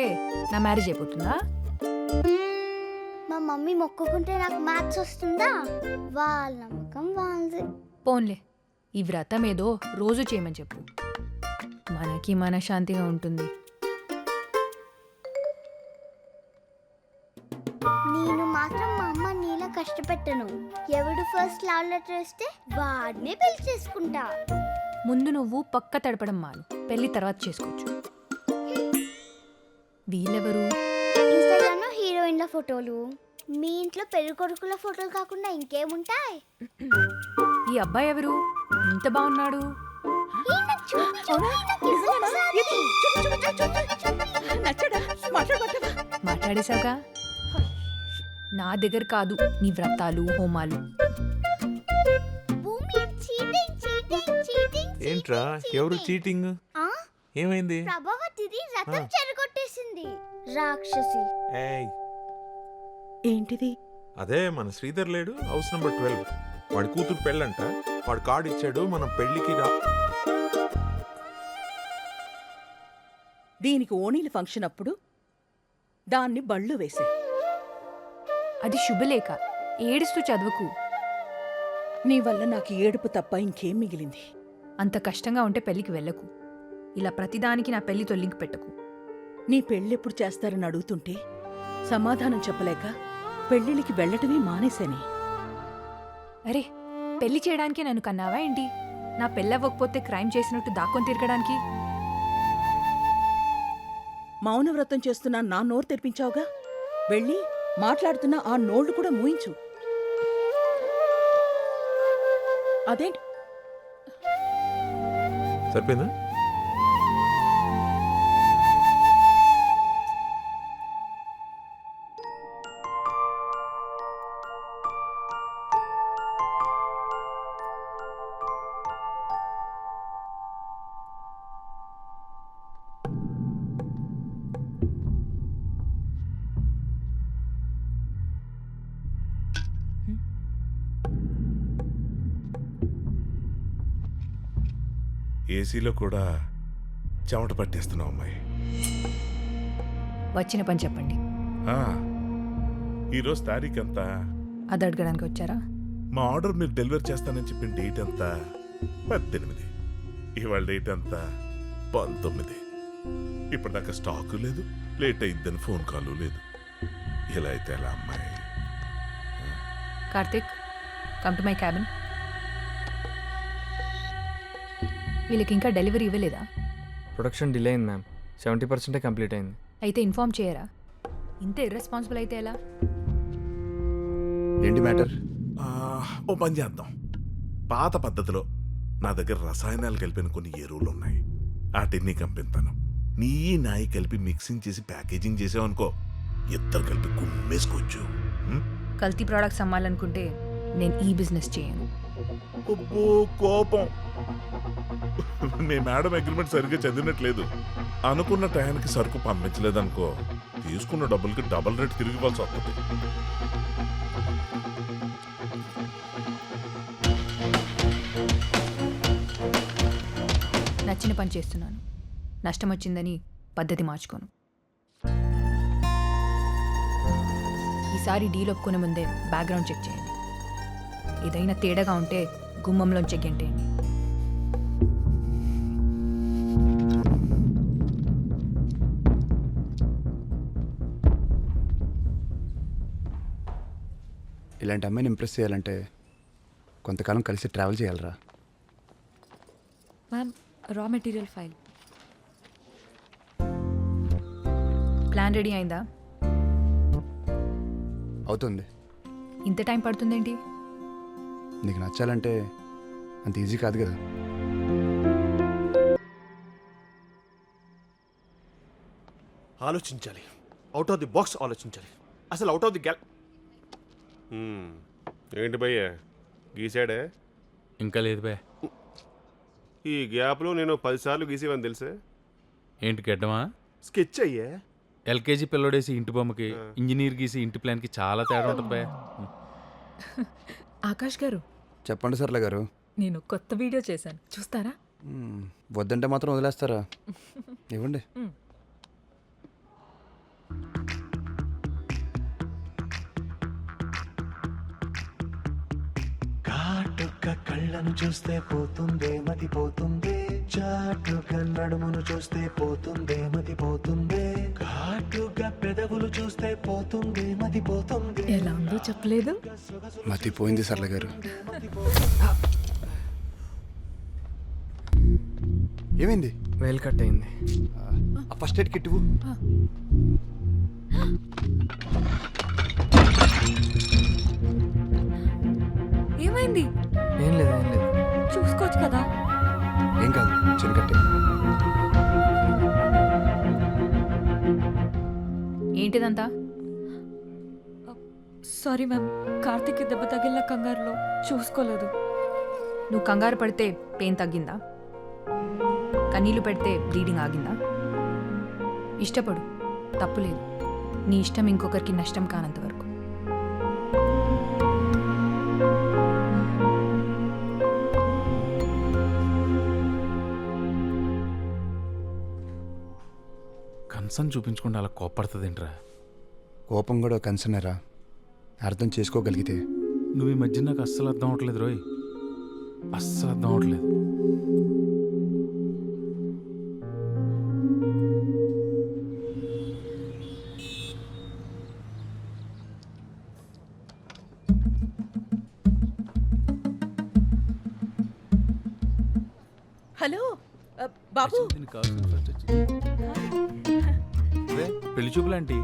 నా మ్యారేజ్ అయిపోతుందా? మా మమ్మీ మొక్కుకుంటే నాకు మ్యాథ్స్ వస్తుందా? వాళ్ళ నమ్మకం వాళ్ళది. పోన్లే, ఈ వ్రతం ఏదో రోజు చేయమని చెప్పు, మనకి మనశ్శాంతిగా ఉంటుంది. నేను మాత్రం మా అమ్మ నీలా కష్టపెట్టను. ఎవడు ఫస్ట్ లవ్ లెటర్ ఇస్తే వాడినే పెళ్లి చేసుకుంటా. ముందు నువ్వు పక్క తడపడం మాను, పెళ్లి తర్వాత చేసుకోవచ్చు. వీళ్ళెవరు? ఇన్స్టాగ్రామ్ లో హీరోయిన్ల ఫోటోలు, మీ ఇంట్లో పెళ్లి కొడుకుల ఫోటోలు కాకుండా ఇంకేముంటాయి? ఈ అబ్బాయి ఎవరు? ఇంత బాగున్నాడు. మాట్లాడేశావుగా? నా దగ్గర కాదు నీ వ్రతాలు హోమాలు. ఏంట్రా, ఎవరు చీటింగ్? ఏమైంది? ప్రభావతిది రథం చెరగొట్టేసింది రాక్షసి. ఏయ్, ఏంటిది? అదే మన శ్రీధర్ లేడు, హౌస్ నెంబర్ 12. వాడి కూతురు పెళ్ళంట. వాడు కార్డు ఇచ్చాడు, మనం పెళ్ళికి రా. దీనికి ఓణీల ఫంక్షన్ అప్పుడు దాన్ని బళ్ళు వేసా. అది శుభలేఖ, ఏడుస్తూ చదువుకు. నీ వల్ల నాకు ఏడుపు తప్ప ఇంకేం మిగిలింది? అంత కష్టంగా ఉంటే పెళ్లికి వెళ్ళకు. ఇలా ప్రతిదానికి నా పెళ్లితో లింక్ పెట్టకు. నీ పెళ్ళెప్పుడు చేస్తారని అడుగుతుంటే సమాధానం చెప్పలేక పెళ్ళిళ్ళకి వెళ్ళటమే మానేశాని. అరే, పెళ్లి చేయడానికే నన్ను కన్నావా ఏంటి? నా పెళ్ళవ్వకపోతే క్రైమ్ చేసినట్టు దాక్కొని తిరగడానికి? మౌనవ్రతం చేస్తున్నా నా నోరు తెరిపించావుగా. వెళ్ళి మాట్లాడుతున్నా ఆ నోళ్లు కూడా మూయించు. అదేంటి? సరిపోయిందా? ఏసీలో కూడా చెమట పట్టేస్తున్నావు అమ్మాయి. వచ్చిన పని చెప్పండి. ఈరోజు తారీఖు ఎంత? అది అడగడానికి వచ్చారా? మా ఆర్డర్ మీరు డెలివరీ చేస్తానని చెప్పిన డేట్ ఎంత? 18. ఇవాళ డేట్ ఎంత? 19. ఇప్పటిదాకా స్టాకు లేదు, లేట్ అయిద్దని ఫోన్ కాల్ లేదు. ఇలా అయితే ఎలా అమ్మాయి? Karthik, come to my cabin. వీళ్ళకి ఇంకా డెలివరీ ఇవ్వలేదా? ప్రొడక్షన్ డిలే అయింది మ్యామ్. 70% కంప్లీట్ అయింది. అయితే ఇన్ఫార్మ్ చేయరా? ఇంత ఇర్రెస్పాన్సిబుల్ అయితే ఎలా? ఏంటి మ్యాటర్? ఓ పని చేద్దాం. పాత పద్ధతిలో నా దగ్గర రసాయనాలు కలిపిన కొన్ని ఎరువులు ఉన్నాయి. వాటిని కంపిస్తాను. నీ నాయి కలిపి మిక్సింగ్ చేసి ప్యాకేజింగ్ చేసావనుకో, ఇద్దరు కలిపి కుమ్మేసుకోవచ్చు. కల్తీ ప్రోడక్ట్స్ అమ్మాలనుకుంటే నేను ఈ బిజినెస్ చేయను. అబ్బో కోపం. నీ మేడం అగ్రిమెంట్ సరిగ్గా చదివినట్లేదు. అనుకున్న టయానికి సరుకు పంపించలేదనుకో, తీసుకున్న డబ్బులకి డబుల్ రేట్ తిరిగి ఇవ్వాల్సి వస్తుంది. నచ్చిన పని చేస్తున్నాను. నష్టం వచ్చిందని పద్ధతి మార్చుకోను. ఈసారి డీల్ ఒప్పుకునే ముందే బ్యాక్గ్రౌండ్ చెక్ చేయండి. ఏదైనా తేడాగా ఉంటే గుమ్మంలోంచి గెంటేయండి. ఇలాంటి అమ్మాయిని ఇంప్రెస్ చేయాలంటే కొంతకాలం కలిసి ట్రావెల్ చేయాలరా. Ma'am, raw material file plan ready అయిందా? అవుతుంది. ఇంత టైం పడుతుందేంటి? నీకు నచ్చాలంటే అంత ఈజీ కాదు కదా. ఆలోచించాలి, అవుట్ ఆఫ్ ది బాక్స్ ఆలోచించాలి. అసలు అవుట్ ఆఫ్ ది గ్యాల్. ఏంటి భయ్యా గీసాడే? ఇంకా లేదు బే. ఈ గ్యాప్లో నేను 10 సార్లు గీసేవని తెలుసే. ఏంటి గడ్డమా? స్కెచ్ అయ్యే. ఎల్కేజీ పిల్లడేసి ఇంటి బొమ్మకి, ఇంజనీర్ గీసి ఇంటి ప్లాన్కి చాలా తేడా ఉంటుంది బే. ఆకాష్ గారు, చెప్పండి సర్లే గారు. నేను కొత్త వీడియో చేశాను, చూస్తారా? వద్దంటే మాత్రం వదిలేస్తారా? ఇవ్వండి. కాటుక కళ్ళను చూస్తే పోతుందే మతి పోతుందే, చాటుగా నడుమును చూస్తే పోతుందే మతి పోతుందే, ఘాటుగా పెదవులు చూస్తే పోతుందే మతి పోతుందే. ఎలా ఉందో చెప్పలేదు. మతిపోయింది సర్లే గారు. ఏమైంది? వేలు కట్ అయింది. ఫస్ట్ ఎయిడ్ కిట్ ఇవ్వు. ఏమైంది? ఏం లేదు, ఏం లేదు. చూసుకోవచ్చు కదా. ఏం కాదు, చిన్న కట్టే. ఏంటిదంతా? సారీ మ్యామ్, కార్తీక్ దెబ్బ తగిలిన కంగారులో చూసుకోలేదు. నువ్వు కంగారు పడితే పెయిన్ తగ్గిందా? కన్నీళ్లు పెడితే బ్లీడింగ్ ఆగిందా? ఇష్టపడు, తప్పులేదు. నీ ఇష్టం ఇంకొకరికి నష్టం కానంత వరకు. కన్సర్న్ చూపించకుండా అలా కోపడుతుందేంట్రా? కోపం కూడా కన్సర్నేరా, అర్థం చేసుకోగలిగితే. నువ్వు ఈ మధ్య నాకు అస్సలు అర్థం అవట్లేదు రోయ్, అస్సలు అర్థం అవట్లేదు. హలో బాబు. పెళ్లి చూపులాంటి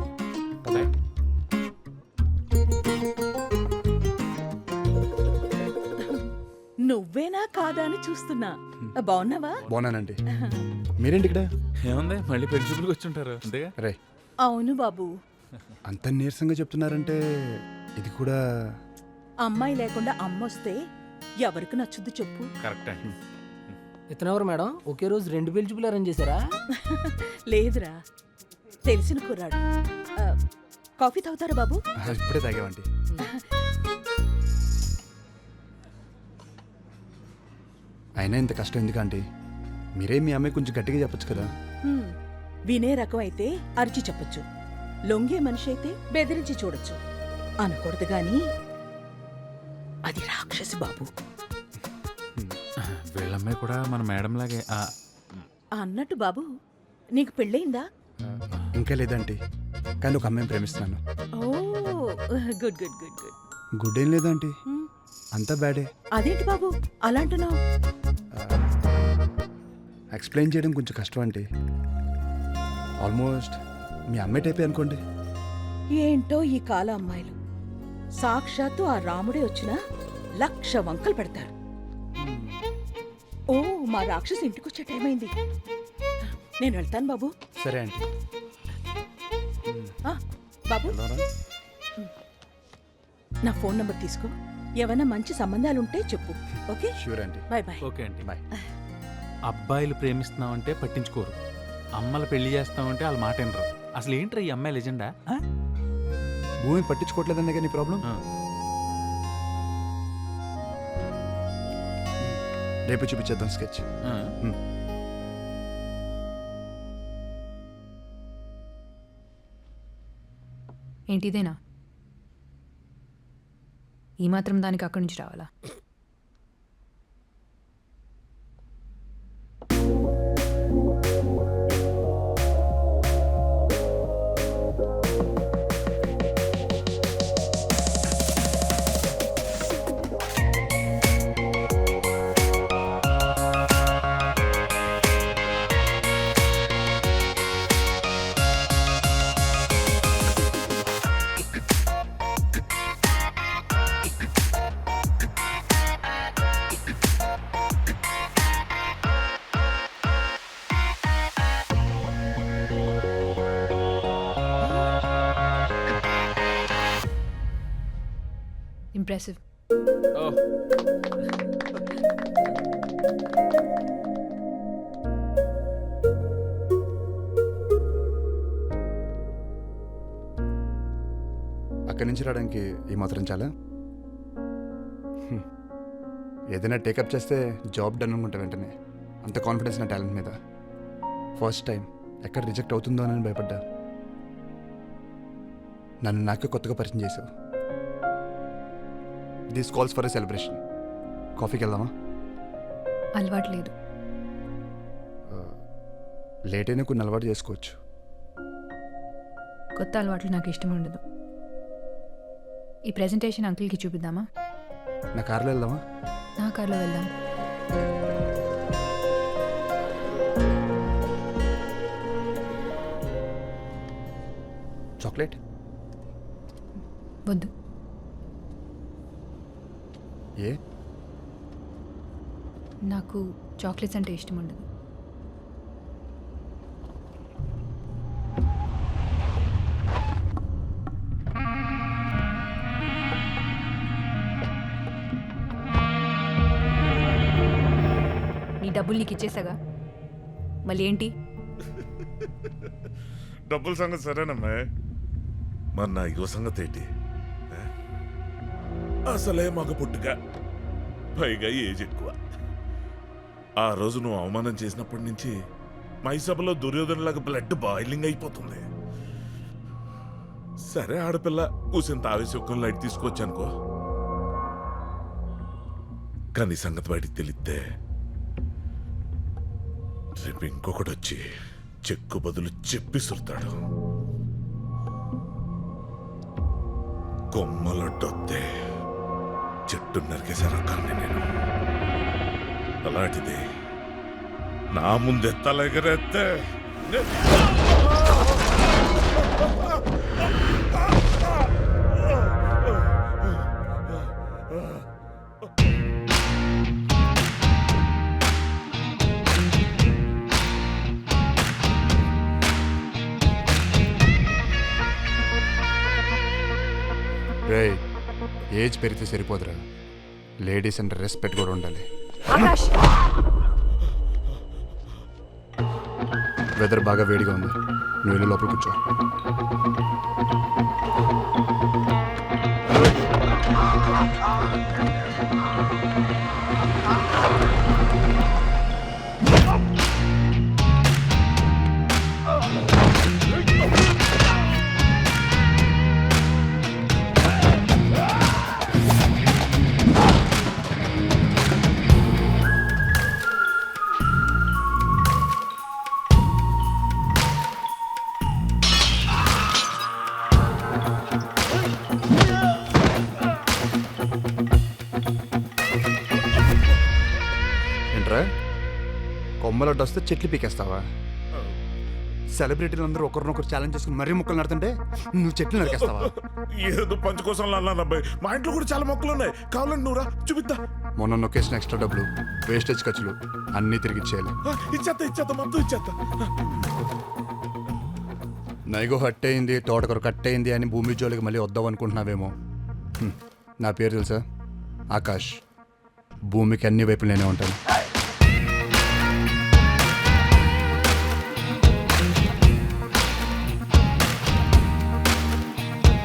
నువ్వేనా కాదా అని చూస్తున్నా. బాగున్నావా? బాగున్నానండి. మీరేంటి ఇక్కడ? ఏముంది, మళ్ళీ పెళ్లి చూపులకు వచ్చుంటారు అంతేగా. రే, అవును బాబు. అంత నీరసంగా చెప్తున్నారంటే ఇది కూడా. అమ్మాయి లేకుండా అమ్మొస్తే ఎవరికి నచ్చుద్ది చెప్పు? కరెక్ట్ అండి. ఇతనెవరు మేడం? ఒకే రోజు 2 పెళ్లి చూపులు అరేంజ్ చేశారా? లేదురా, తెలిసిన కుర్రాడు. కాఫీ తాగుతారా బాబు? ఇప్పుడే తాగామండి. అయినా ఇంత కష్టం ఎందుకంటే మీరే మీ అమ్మాయి కొంచెం గట్టిగా చెప్పొచ్చు కదా. వినే రకం అయితే అరిచి చెప్పొచ్చు, లొంగే మనిషి అయితే బెదిరించి చూడొచ్చు. అనకూడదు గాని అది రాక్షసి బాబు. వీళ్ళమ్మాయి కూడా మన మేడం లాగే. అన్నట్టు బాబు, నీకు పెళ్ళయిందా? ఇంకా లేదంటే, కానీ ఒక అమ్మాయిని ప్రేమిస్తున్నాను. Oh good good good good. Good ఏం లేదంటే, అంతా బ్యాడే. అదేంటి బాబు అలాంటున్నావు? ఎక్స్ప్లెయిన్ చేయడం కొంచెం కష్టం అంటే. ఆల్మోస్ట్ మీ అమ్మాయి టైపే అనుకోండి. ఏంటో ఈ కాల అమ్మాయిలు, సాక్షాత్తు ఆ రాముడే వచ్చినా 1,00,000 వంకలు పెడతారు. ఓ, మా రాక్షసి ఇంటికొచ్చే టైం అయింది. నేను వెళ్తాను బాబు. సరే ఆంటీ. ఆ, బాబు నా ఫోన్ నంబర్ తీసుకో. ఏమైనా మంచి సంబంధాలుంటే చెప్పు. Okay sure aunty. Bye bye. Okay అండి. బాయ్. అబ్బాయిలు ప్రేమిస్తున్నామంటే పట్టించుకోరు, అమ్మలు పెళ్లి చేస్తామంటే వాళ్ళ మాట వినరు. అసలు ఏంట్రా ఈ అమ్మాయి లెజెండా? భూమి పట్టించుకోవట్లేదనే కానీ ప్రాబ్లం. రేపు చూపించేద్దాం స్కెచ్. ఏంటిదేనా? ఈ మాత్రం దానికి అక్కడి నుంచి రావాలా? ఇంప్రెసివ్. అక్కడి నుంచి రావడానికి ఈ మాత్రం చాలా. ఏదైనా టేకప్ చేస్తే జాబ్ డన్ అనుకుంటా వెంటనే. అంత కాన్ఫిడెన్స్ నా టాలెంట్ మీద. ఫస్ట్ టైం ఎక్కడ రిజెక్ట్ అవుతుందో అని భయపడ్డా. నన్ను నాకే కొత్తగా పరిచయం చేసావు. This calls for a celebration. కాఫీకి వెళ్దామా? అలవాటు లేదు. లేట్ అయినా కొన్ని అలవాటు చేసుకోవచ్చు. కొత్త అలవాట్లు నాకు ఇష్టం ఉండదు. ఈ ప్రెజెంటేషన్ అంకుల్కి చూపిద్దామా? నా కార్లో వెళ్దామా? నా కార్లో వెళ్దాం. చాక్లెట్ వద్దు. ఏ? నాకు చాక్లెట్స్ అంటే ఇష్టం ఉండదు. నీ డబ్బులు నీకు ఇచ్చేసాగా, మళ్ళీ ఏంటి? డబ్బుల సంగతి సరేనమ్మా, మరి నా యువ సంగతి ఏంటి? అసలే మగ పుట్టుక, పైగా ఏజ్ ఎక్కువ. ఆ రోజు నువ్వు అవమానం చేసినప్పటి నుంచి మై సభలో దుర్యోధనలాగా బ్లడ్ బాయిలింగ్ అయిపోతుంది. సరే ఆడపిల్ల కూసింత ఆవేశం లైట్ తీసుకోవచ్చు అనుకో, కానీ సంగతి బయటికి తెలిస్తే రేపు ఇంకొకటి వచ్చి చెక్కు బదులు చెప్పిసురుతాడు. కొమ్మలొడ్డొత్తే చెట్టు నరికేసే రకాన్ని నేను. అలాంటిది నా ముందే తలెగరేస్తే ఏజ్ పెరిగితే సరిపోదురా, లేడీస్ అంటే రెస్పెక్ట్ కూడా ఉండాలి. వెదర్ బాగా వేడిగా ఉంది, నువ్వు వెళ్ళి లోపల కూర్చో. కొమ్మలొడ్డు వస్తే చెట్లు పీకేస్తావా? సెలబ్రిటీలు అందరూ ఒకరినొకరు ఛాలెంజ్ చేసుకుని మరీ మొక్కలు నడుతుంటే నువ్వు చెట్లు నరికేస్తావా? ఏదో పంచ కోసం అన్నాను అబ్బాయి. మా ఇంట్లో కూడా చాలా మొక్కలు ఉన్నాయి, కావాలంటే నువ్వు రా చూపిద్దా. మొన్న నొక్కేసిన ఎక్స్ట్రా డబ్బులు, వేస్టేజ్ ఖర్చులు అన్నీ తిరిగి ఇచ్చేయాలి. ఇచ్చేస్తా మొత్తం ఇచ్చేస్తా. నైగో హట్ అయింది, తోటకూర కట్ అయింది అని భూమి జోలికి మళ్ళీ వద్దాం అనుకుంటున్నావేమో. నా పేరు తెలుసా? ఆకాష్. భూమికి అన్ని వైపులు నేనే ఉంటాను.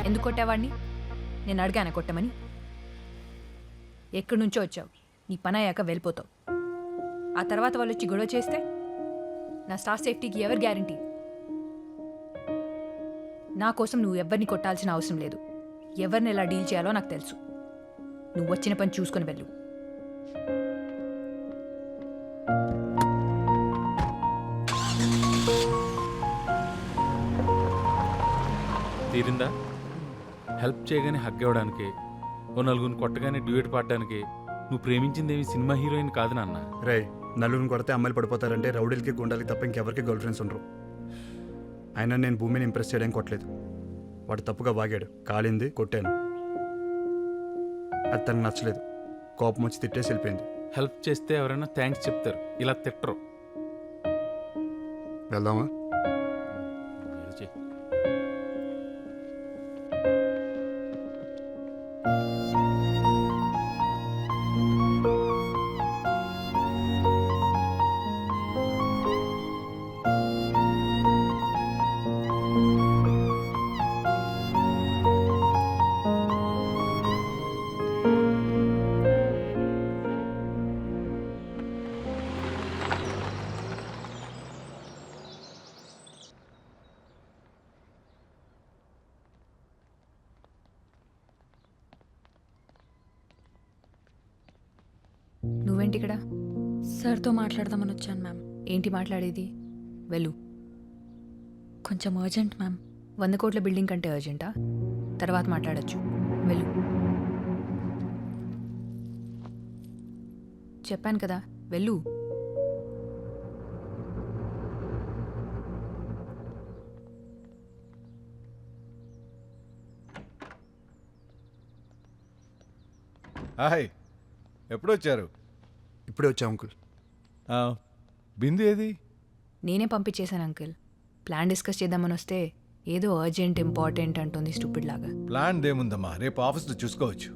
ఎందుకు కొట్టావాడిని? నేను అడిగాను కొట్టమని. ఎక్కడి నుంచో వచ్చావు, నీ పని అయ్యాక వెళ్ళిపోతావు. ఆ తర్వాత వాళ్ళు వచ్చి గొడవ చేస్తే నా స్టాఫ్ సేఫ్టీకి ఎవరు గ్యారంటీ? నా కోసం నువ్వు ఎవరిని కొట్టాల్సిన అవసరం లేదు. ఎవరిని ఎలా డీల్ చేయాలో నాకు తెలుసు. నువ్వు వచ్చిన పని చూసుకొని వెళ్ళు. తీరిందా? హెల్ప్ చేయగానే హగ్ ఇవ్వడానికి, ఓ నలుగురిని కొట్టగానే డ్యూయట్ పాడడానికి నువ్వు ప్రేమించిందేమి సినిమా హీరోయిన్ కాదు నాన్న. రే, నలుగురిని కొడితే అమ్మాయిలు పడిపోతారంటే రౌడీలకి గుండాలకి తప్ప ఇంకెవరికి గర్ల్ ఫ్రెండ్స్ ఉండరు. అయినా నేను భూమిని ఇంప్రెస్ చేయడానికి కొట్టలేదు. వాడు తప్పుగా వాగాడు, కాలింది, కొట్టాను. అది తనకు నచ్చలేదు. కోపం వచ్చి తిట్టేసి వెళ్ళిపోయింది. హెల్ప్ చేస్తే ఎవరైనా థ్యాంక్స్ చెప్తారు, ఇలా తిట్టరు. వెళ్దామా? నువ్వేంటి ఇక్కడ? సార్తో మాట్లాడదామని వచ్చాను మ్యామ్. ఏంటి మాట్లాడేది? వెళ్ళు. కొంచెం అర్జెంట్ మ్యామ్. 100 కోట్ల బిల్డింగ్ కంటే అర్జెంటా? తర్వాత మాట్లాడచ్చు. వెళ్ళు. చెప్పాను కదా, వెళ్ళు. హాయ్, ఎప్పుడు వచ్చారు? ఇప్పుడే వచ్చా అంకుల్. బిందు ఏది? నేనే పంపించేశాను అంకుల్. ప్లాన్ డిస్కస్ చేద్దామని వస్తే ఏదో అర్జెంట్ ఇంపార్టెంట్ అంటుంది స్టూపిడ్ లాగా. ప్లాన్ దేముందమ్మా, రేపు ఆఫీస్లో చూసుకోవచ్చు.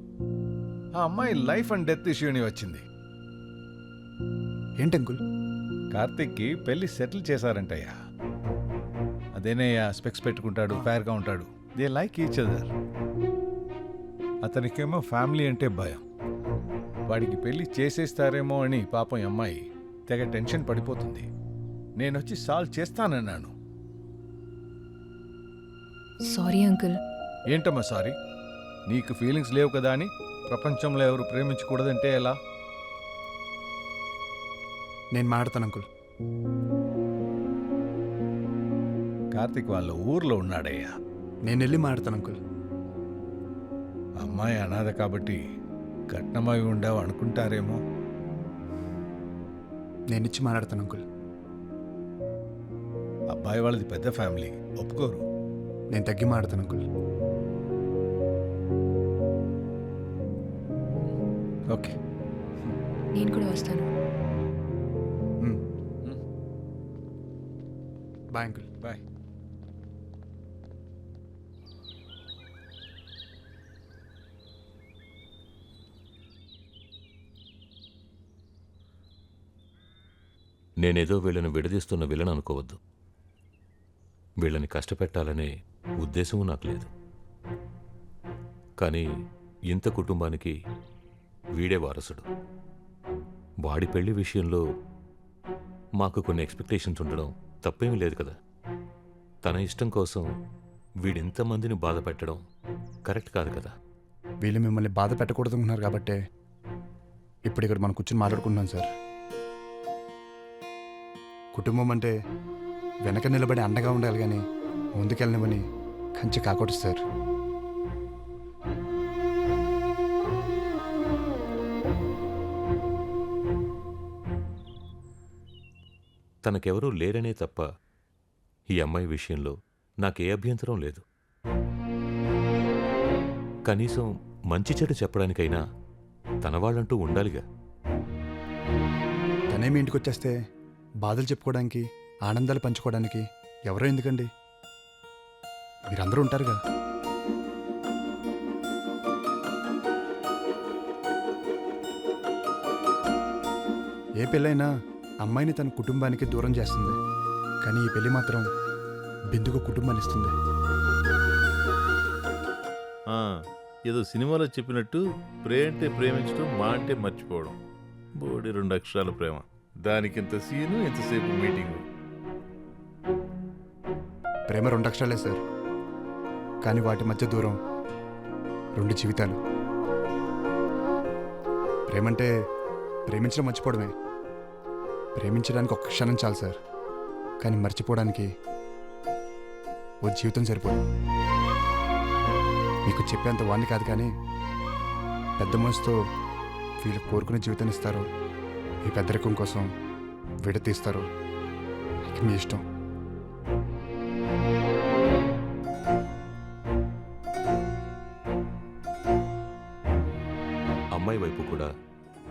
ఆ అమ్మాయి లైఫ్ అండ్ డెత్ ఇష్యూని వచ్చింది. ఏంటి అంకుల్? కార్తిక్కి పెళ్లి సెటిల్ చేశారంటయ్యా. అదేనయ్యా, స్పెక్స్ పెట్టుకుంటాడు, ఫేర్గా ఉంటాడు. They like each other. అతనికేమో ఫ్యామిలీ అంటే భయం. వాడికి పెళ్లి చేసేస్తారేమో అని పాపం అమ్మాయి తెగ టెన్షన్ పడిపోతుంది. నేనొచ్చి సాల్వ్ చేస్తానన్నాను. Sorry uncle. ఏంటమ్మా సారీ? నీకు ఫీలింగ్స్ లేవు కదా అని ప్రపంచంలో ఎవరు ప్రేమించకూడదంటే ఎలా? నేను మాట్లాడతాను అంకుల్. కార్తిక్ వాళ్ళ ఊర్లో ఉన్నాడయ్యా. నేను వెళ్ళి మాట్లాడతాను అంకుల్. అమ్మాయి అనాథ కాబట్టి కట్నమై ఉండవు అనుకుంటారేమో. నేను ఇచ్చి మాట్లాడతాను అంకుల్. అబ్బాయి వాళ్ళది పెద్ద ఫ్యామిలీ, ఒప్పుకోరు. నేను తగ్గి మాట్లాడతాను అంకుల్. ఓకే, నేను కూడా వస్తాను. Bye uncle. బాయ్. నేనేదో వీళ్ళని విడదీస్తున్న విలన్ అనుకోవద్దు. వీళ్ళని కష్టపెట్టాలనే ఉద్దేశము నాకు లేదు. కానీ ఇంత కుటుంబానికి వీడే వారసుడు. వాడి పెళ్లి విషయంలో మాకు కొన్ని ఎక్స్పెక్టేషన్స్ ఉండడం తప్పేమీ లేదు కదా. తన ఇష్టం కోసం వీడింతమందిని బాధ పెట్టడం కరెక్ట్ కాదు కదా. వీళ్ళు మిమ్మల్ని బాధ పెట్టకూడదు అనుకున్నారు కాబట్టే ఇప్పుడు ఇక్కడ మనం కూర్చొని మాట్లాడుకుంటున్నాం సార్. కుటుంబం అంటే వెనక నిలబడి అండగా ఉండాలి కానీ ముందుకెళ్ళనివని కంచి కాకూడదు సార్. తనకెవరూ లేరనే తప్ప ఈ అమ్మాయి విషయంలో నాకే అభ్యంతరం లేదు. కనీసం మంచి చెడు చెప్పడానికైనా తన వాళ్ళంటూ ఉండాలిగా. తనేమి ఇంటికి వచ్చేస్తే బాధలు చెప్పుకోవడానికి, ఆనందాలు పంచుకోవడానికి ఎవరో ఎందుకండి? మీరందరూ ఉంటారుగా. ఏ పెళ్ళైనా అమ్మాయిని తన కుటుంబానికి దూరం చేస్తుంది, కానీ ఈ పెళ్ళి మాత్రం బిందుకు కుటుంబాన్ని ఇస్తుంది. ఏదో సినిమాలో చెప్పినట్టు ప్రేమ అంటే ప్రేమించడం, మా అంటే మర్చిపోవడం. బోడి 2 అక్షరాల ప్రేమ, దానికి ఇంత సీను, ఇంతసేపు మీటింగు. ప్రేమ 2 అక్షరాలే సార్, కానీ వాటి మధ్య దూరం 2 జీవితాలు. ప్రేమంటే ప్రేమించడం మర్చిపోవడమే. ప్రేమించడానికి ఒక్క క్షణం చాలు సార్, కానీ మర్చిపోవడానికి ఓ జీవితం సరిపోదు. మీకు చెప్పేంత వాణ్ణి కాదు, కానీ పెద్ద మనసుతో వీళ్ళు కోరుకునే జీవితాన్ని ఇస్తారో, ఈ పెద్దరికం కోసం విడతీస్తారో ఇక మీ ఇష్టం. అమ్మాయి వైపు కూడా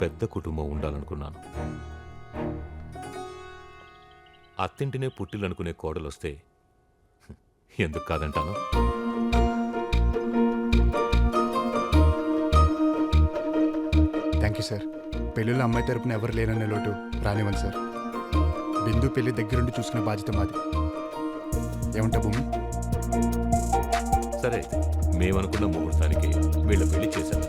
పెద్ద కుటుంబం ఉండాలనుకున్నాను. అత్తింటినే పుట్టిలనుకునే కోడలొస్తే ఎందుకు కాదంటాను? Thank you sir. పెళ్ళిలో అమ్మాయి తరపున ఎవరు లేననే లోటు రానివ్వండి సార్. బిందు పెళ్లి దగ్గరుండి చూసుకునే బాధ్యత మాది. ఏమంటా భూమి? సరే, మేమనుకున్న ముహూర్తానికి వీళ్ళ పెళ్లి చేశాను.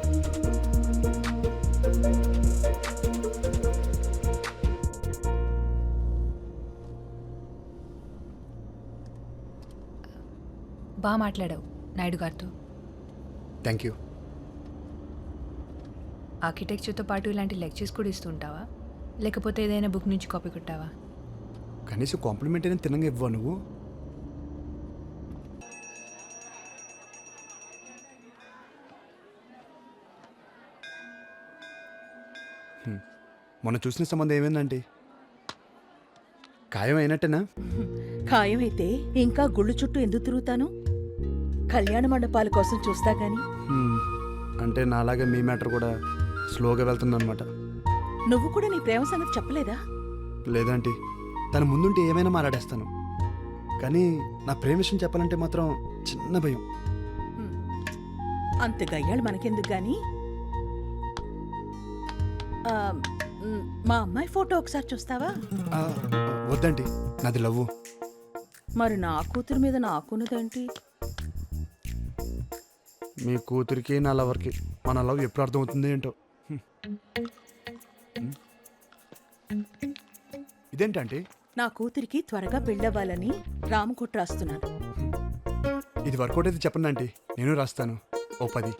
బాగా మాట్లాడావు నాయుడు గారితో. Thank you. ఆర్కిటెక్చర్తో పాటు ఇలాంటి లెక్చర్స్ కూడా ఇస్తూ ఉంటావా, లేకపోతే ఏదైనా బుక్ నుంచి కాపీ కొట్టావా? కనీసం కాంప్లిమెంట్ అయినా తినంగా ఇవ్వవా నువ్వు? మొన్న చూసిన సంబంధం ఏమైందంటే ఖాయం అయినట్టేనా? ఖాయమైతే ఇంకా గుళ్ళు చుట్టూ ఎందుకు తిరుగుతాను? కళ్యాణ మండపాల కోసం చూస్తా గాని. అంటే నాలాగా మీ మ్యాటర్ కూడా స్లోగా వెళ్తుందన్నమాట. నువ్వు కూడా నీ ప్రేమ సంగతి చెప్పలేదా? లేదంటే తన ముందుంటే ఏమైనా మాట్లాడేస్తాను, కానీ నా ప్రేమ విషయం చెప్పాలంటే మాత్రం చిన్న భయం. అంత గయ్యాళ్ళు మనకెందుకు గాని. మా అమ్మాయి ఫోటో ఒకసారి చూస్తావా? వద్దండి, నాది లవ్వు. మరి నా కూతురు మీద నాకున్నదేంటి? మీ కూతురికి నా లవర్కి మన లవ్ ఎప్పుడు అర్థమవుతుంది ఏంటో. ఇదేంటంటే నా కూతురికి త్వరగా పెళ్ళవ్వాలని రామకుట్ర రాస్తున్నాను. ఇది వర్కౌట్ అయితే చెప్పండి ఆంటీ, నేను రాస్తాను ఓ 10.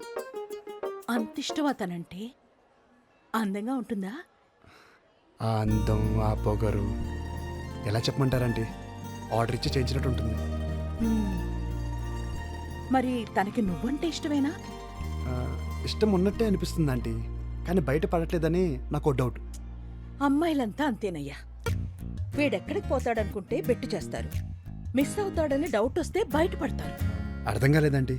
అంత ఇష్టం అతనంటే? అందంగా ఉంటుందా? ఆ అందం, ఆ పొగరు ఎలా చెప్పమంటారంటే ఆర్డర్ ఇచ్చి చేయించినట్టు ఉంటుంది. మరి తనకి నువ్వంటే ఇష్టమేనా? ఇష్టం ఉన్నట్టే అనిపిస్తుంది ఆంటీ, కానీ బయట పడట్లేదని నాకు డౌట్. అమ్మాయిలంతా అంతేనయ్యా. వీడెక్కడికి పోతాడనుకుంటే బెట్టు చేస్తారు, మిస్ అవుతాడని డౌట్ వస్తే బయటపడతారు. అర్థం కాలేదండి.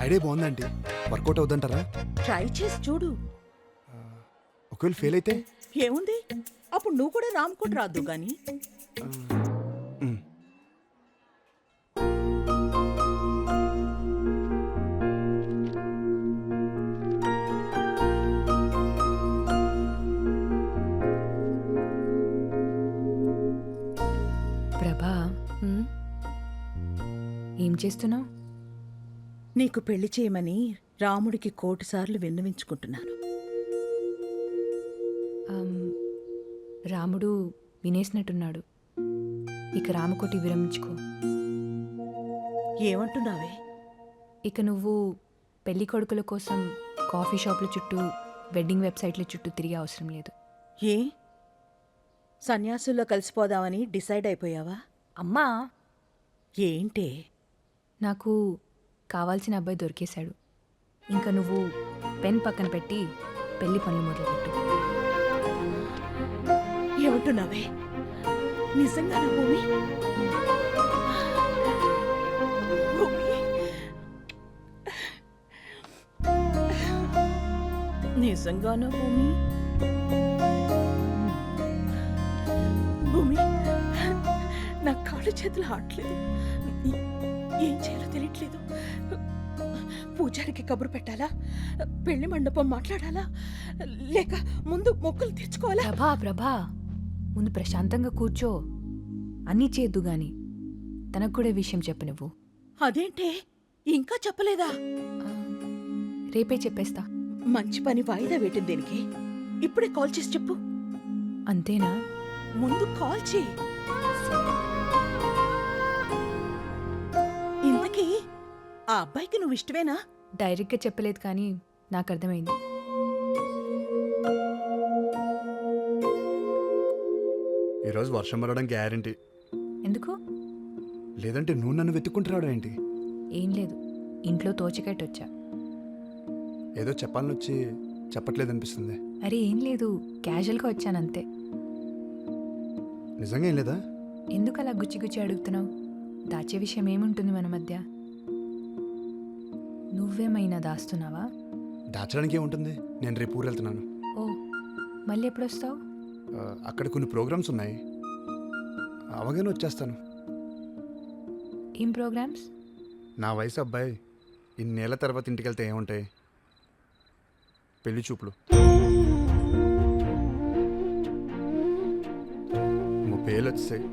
ఐడియా బాగుందండి, వర్కౌట్ అవుతుంటారా? ట్రై చేసి చూడు. ఒకవేళ ఫెయిల్ అయితే ఏముంది, అప్పుడు నువ్వు కూడా రామ్కోట్ రాదు గాని. ప్రభా, ఏం చేస్తున్నావు? నీకు పెళ్లి చేయమని రాముడికి 1,000 సార్లు విన్నవించుకుంటున్నాను. రాముడు వినేసినట్టున్నాడు. ఇక రామకోటి విరమించుకో. ఏమంటున్నావే? ఇక నువ్వు పెళ్లి కొడుకుల కోసం కాఫీ షాపుల చుట్టూ, వెడ్డింగ్ వెబ్సైట్ల చుట్టూ తిరిగే అవసరం లేదు. ఏ సన్యాసుల్లో కలిసిపోదామని డిసైడ్ అయిపోయావా? అమ్మా, ఏంటే? నాకు కావాల్సిన అబ్బాయి దొరికేశాడు. ఇంకా నువ్వు పెన్ పక్కన పెట్టి పెళ్లి పనులు మొదలుపెట్టు. ఏమంటున్నావే? నిజంగానా భూమి? భూమి, నిజంగానా భూమి? భూమి, నా కాళ్ళు చేతులు ఆడలేదు. ఏం చేయాలో తెలియట్లేదు. పూజారికి కబురు పెట్టాలా? పెళ్లి మండపం మాట్లాడాలా? లేక ముందు మొక్కులు తెచ్చుకోవాలా? ప్రభా ముందు ప్రశాంతంగా కూర్చో. అన్నీ చేద్దు గాని తనకు కూడా ఈ విషయం చెప్పు నువ్వు. అదేంటే ఇంకా చెప్పలేదా? రేపే చెప్పేస్తా. మంచి పని వాయిదా వేయటం దేనికి? ఇప్పుడే కాల్ చేసి చెప్పు. అంతేనా? ముందు కాల్ చేయి. ఇంతకీ ఆ అబ్బాయికి నువ్వు ఇష్టమేనా? డైరెక్ట్గా చెప్పలేదు కానీ నాకు అర్థమైంది. ఈరోజు వర్షం పడడం గ్యారంటీ. ఎందుకు? లేదంటే నువ్వు నన్ను వెతుక్కుంటున్నాడు ఏంటి? ఏం లేదు, ఇంట్లో తోచికట్టొచ్చా. ఏదో చెప్పాలని వచ్చి చెప్పట్లేదు అనిపిస్తుంది. అరే ఏం లేదు, క్యాజువల్గా వచ్చానంతే. నిజంగా ఏం లేదా? ఎందుకు అలా గుచ్చి గుచ్చి అడుగుతున్నావు? దాచే విషయం ఏముంటుంది మన మధ్య? నువ్వేమైనా దాస్తున్నావా? దాచడానికి ఏముంటుంది? నేను రేపు ఊరు వెళ్తున్నాను. ఓ, మళ్ళీ ఎప్పుడు వస్తావు? అక్కడ కొన్ని ప్రోగ్రామ్స్ ఉన్నాయి, అవగానే వచ్చేస్తాను. ఏం ప్రోగ్రామ్స్? నా వయసు అబ్బాయి ఇన్నేళ్ల తర్వాత ఇంటికి వెళ్తే ఏముంటాయి? పెళ్లి చూపులు. 30 ఏళ్ళు వచ్చేసాయి,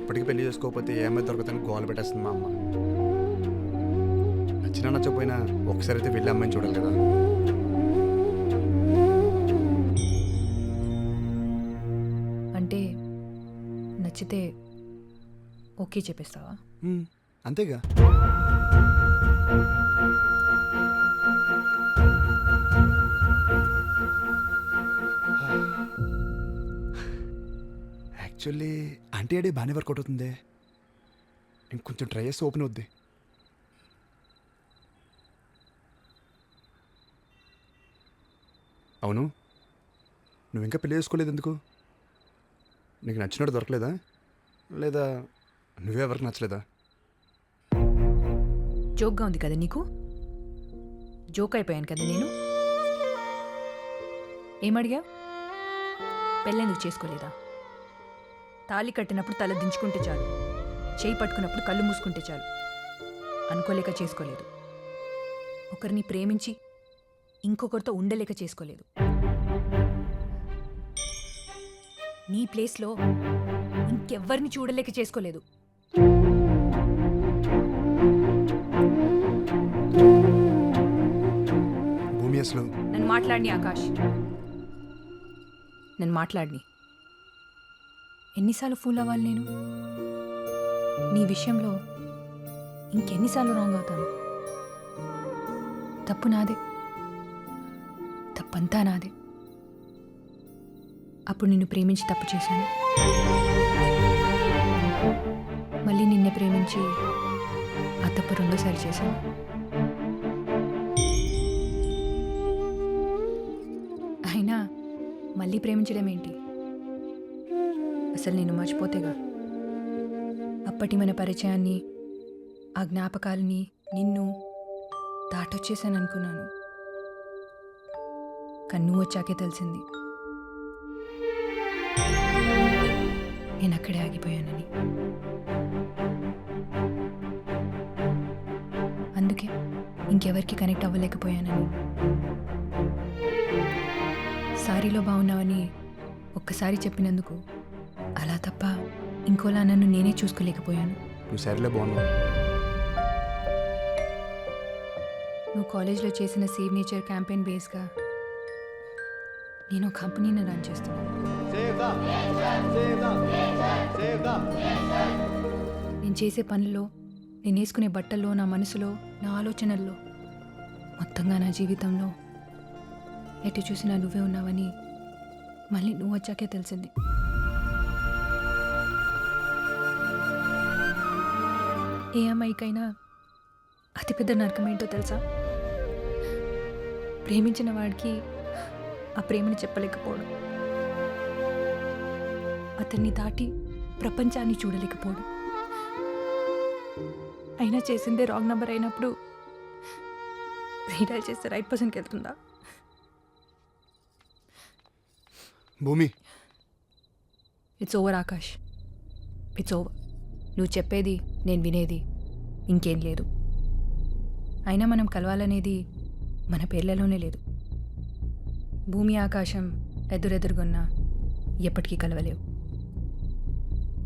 ఇప్పటికీ పెళ్లి చేసుకోకపోతే ఏమైనా దొరకదని గోల పెట్టేస్తుంది మా అమ్మ. నచ్చినా నచ్చకపోయినా ఒకసారి అయితే వెళ్ళి అమ్మాయిని చూడాలి కదా. అంటే నచ్చితే ఓకే చెప్పేస్తావా? అంతేగా. యాక్చువల్లీ ఆంటీ ఐడి బాగానే వర్కౌట్ అవుతుంది. ఇంకొంచెం ట్రై చేస్తే ఓపెన్ అవుద్ది. అవును, నువ్వు ఇంకా పెళ్లి చేసుకోలేదు ఎందుకు? నీకు నచ్చినట్టు దొరకలేదా? లేదా నువ్వే ఎవరికి నచ్చలేదా? జోక్గా ఉంది కదా నీకు? జోక్ అయిపోయాను కదా నేను. ఏమడిగా? పెళ్ళెందుకు చేసుకోలేదా? తాళి కట్టినప్పుడు తల దించుకుంటే చాలు, చేయి పట్టుకున్నప్పుడు కళ్ళు మూసుకుంటే చాలు అనుకోలేక చేసుకోలేదు. ఒకరిని ప్రేమించి ఇంకొకరితో ఉండలేక చేసుకోలేదు. నీ ప్లేస్లో ఇంకెవ్వరిని చూడలేక చేసుకోలేదు. భూమి అసలు నన్ను మాట్లాడిని ఆకాష్, నన్ను మాట్లాడిని. ఎన్నిసార్లు ఫూల్ అవ్వాలి నేను? నీ విషయంలో ఇంకెన్నిసార్లు రాంగ్ అవుతాను? తప్పు నాదే, తప్పంతా నాదే. అప్పుడు నిన్ను ప్రేమించి తప్పు చేశాను, మళ్ళీ నిన్నే ప్రేమించి ఆ తప్పు రెండోసారి చేశాను. అయినా మళ్ళీ ప్రేమించడం ఏంటి? అసలు నేను మర్చిపోతేగా. అప్పటి మన పరిచయాన్ని, ఆ జ్ఞాపకాలని, నిన్ను దాటొచ్చేసాను అనుకున్నాను. కానీ నువ్వు వచ్చాకే తెలిసింది నేను అక్కడే ఆగిపోయానని. అందుకే ఇంకెవరికి కనెక్ట్ అవ్వలేకపోయానని. సారీలో బాగున్నావని ఒక్కసారి చెప్పినందుకు అలా తప్ప ఇంకోలా నన్ను నేనే చూసుకోలేకపోయాను. నువ్వు సరిలే బాగున్నావు. నువ్వు కాలేజ్లో చేసిన సేవ్ నేచర్ క్యాంపెయిన్ బేస్గా నేను ఒక కంపెనీని రన్ చేస్తున్నాను. నేను చేసే పనుల్లో, నేను వేసుకునే బట్టల్లో, నా మనసులో, నా ఆలోచనల్లో, మొత్తంగా నా జీవితంలో ఎటు చూసినా నువ్వే ఉన్నావని మళ్ళీ నువ్వు వచ్చాకే తెలిసింది. ఏ అమ్మాయికైనా అతిపెద్ద నరకం ఏంటో తెలుసా? ప్రేమించిన వాడికి ఆ ప్రేమని చెప్పలేకపోవడం, అతన్ని దాటి ప్రపంచాన్ని చూడలేకపోవడం. అయినా చేసిందే రాంగ్ నెంబర్ అయినప్పుడు రీడైల్ చేస్తే రైట్ పర్సన్కి వెళ్తుందా? భూమి, it's over Akash, it's over. నువ్వు చెప్పేది నేను వినేది ఇంకేం లేదు. అయినా మనం కలవాలనేది మన పేర్లలోనే లేదు. భూమి ఆకాశం ఎదురెదురుగున్నా ఎప్పటికీ కలవలేవు.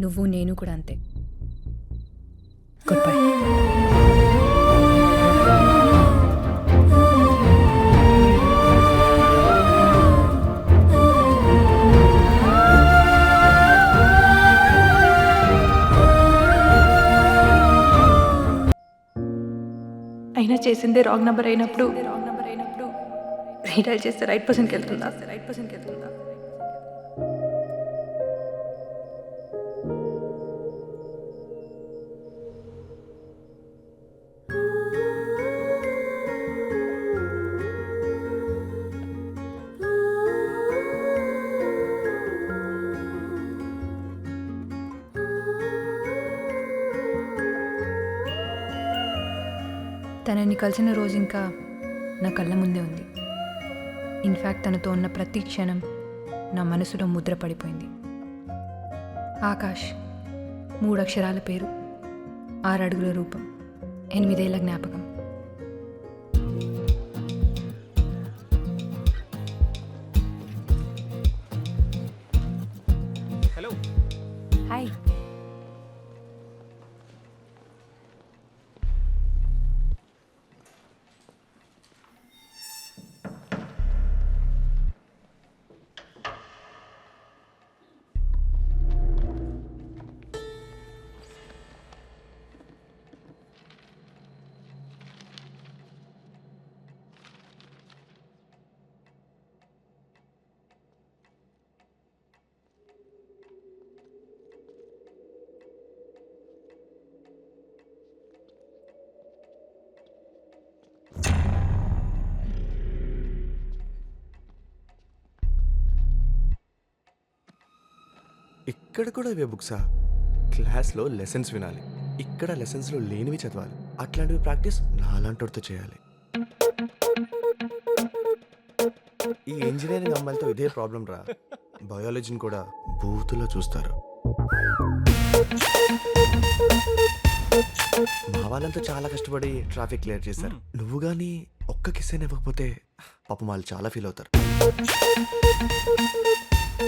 నువ్వు నేను కూడా అంతే. Good bye. అయినా చేసిందే రాంగ్ నెంబర్ అయినప్పుడు రీడైల్ చేస్తే రైట్ పర్సన్కి వెళ్తుందా? తనని కలిసిన రోజు ఇంకా నా కళ్ళ ముందే ఉంది. ఇన్ఫ్యాక్ట్ తనతో ఉన్న ప్రతి క్షణం నా మనసులో ముద్ర పడిపోయింది. ఆకాష్ 3 అక్షరాల పేరు, 6 అడుగుల రూపం, 8 ఏళ్ల జ్ఞాపకం. హలో. హాయ్. ఇక్కడ కూడా ఇవే బుక్సా? క్లాస్లో లెసన్స్ వినాలి, ఇక్కడ లెసన్స్లో లేనివి చదవాలి. అట్లాంటివి ప్రాక్టీస్ నాలాంటితో చేయాలి. ఈ ఇంజనీరింగ్ అమ్మాయిలతో ఇదే ప్రాబ్లం రా. బయాలజీని కూడా బూతులో చూస్తారు. మా వాళ్ళంతా చాలా కష్టపడి ట్రాఫిక్ క్లియర్ చేశారు. నువ్వు కానీ ఒక్క కిస్ అయినా ఇవ్వకపోతే పాపం వాళ్ళు చాలా ఫీల్ అవుతారు.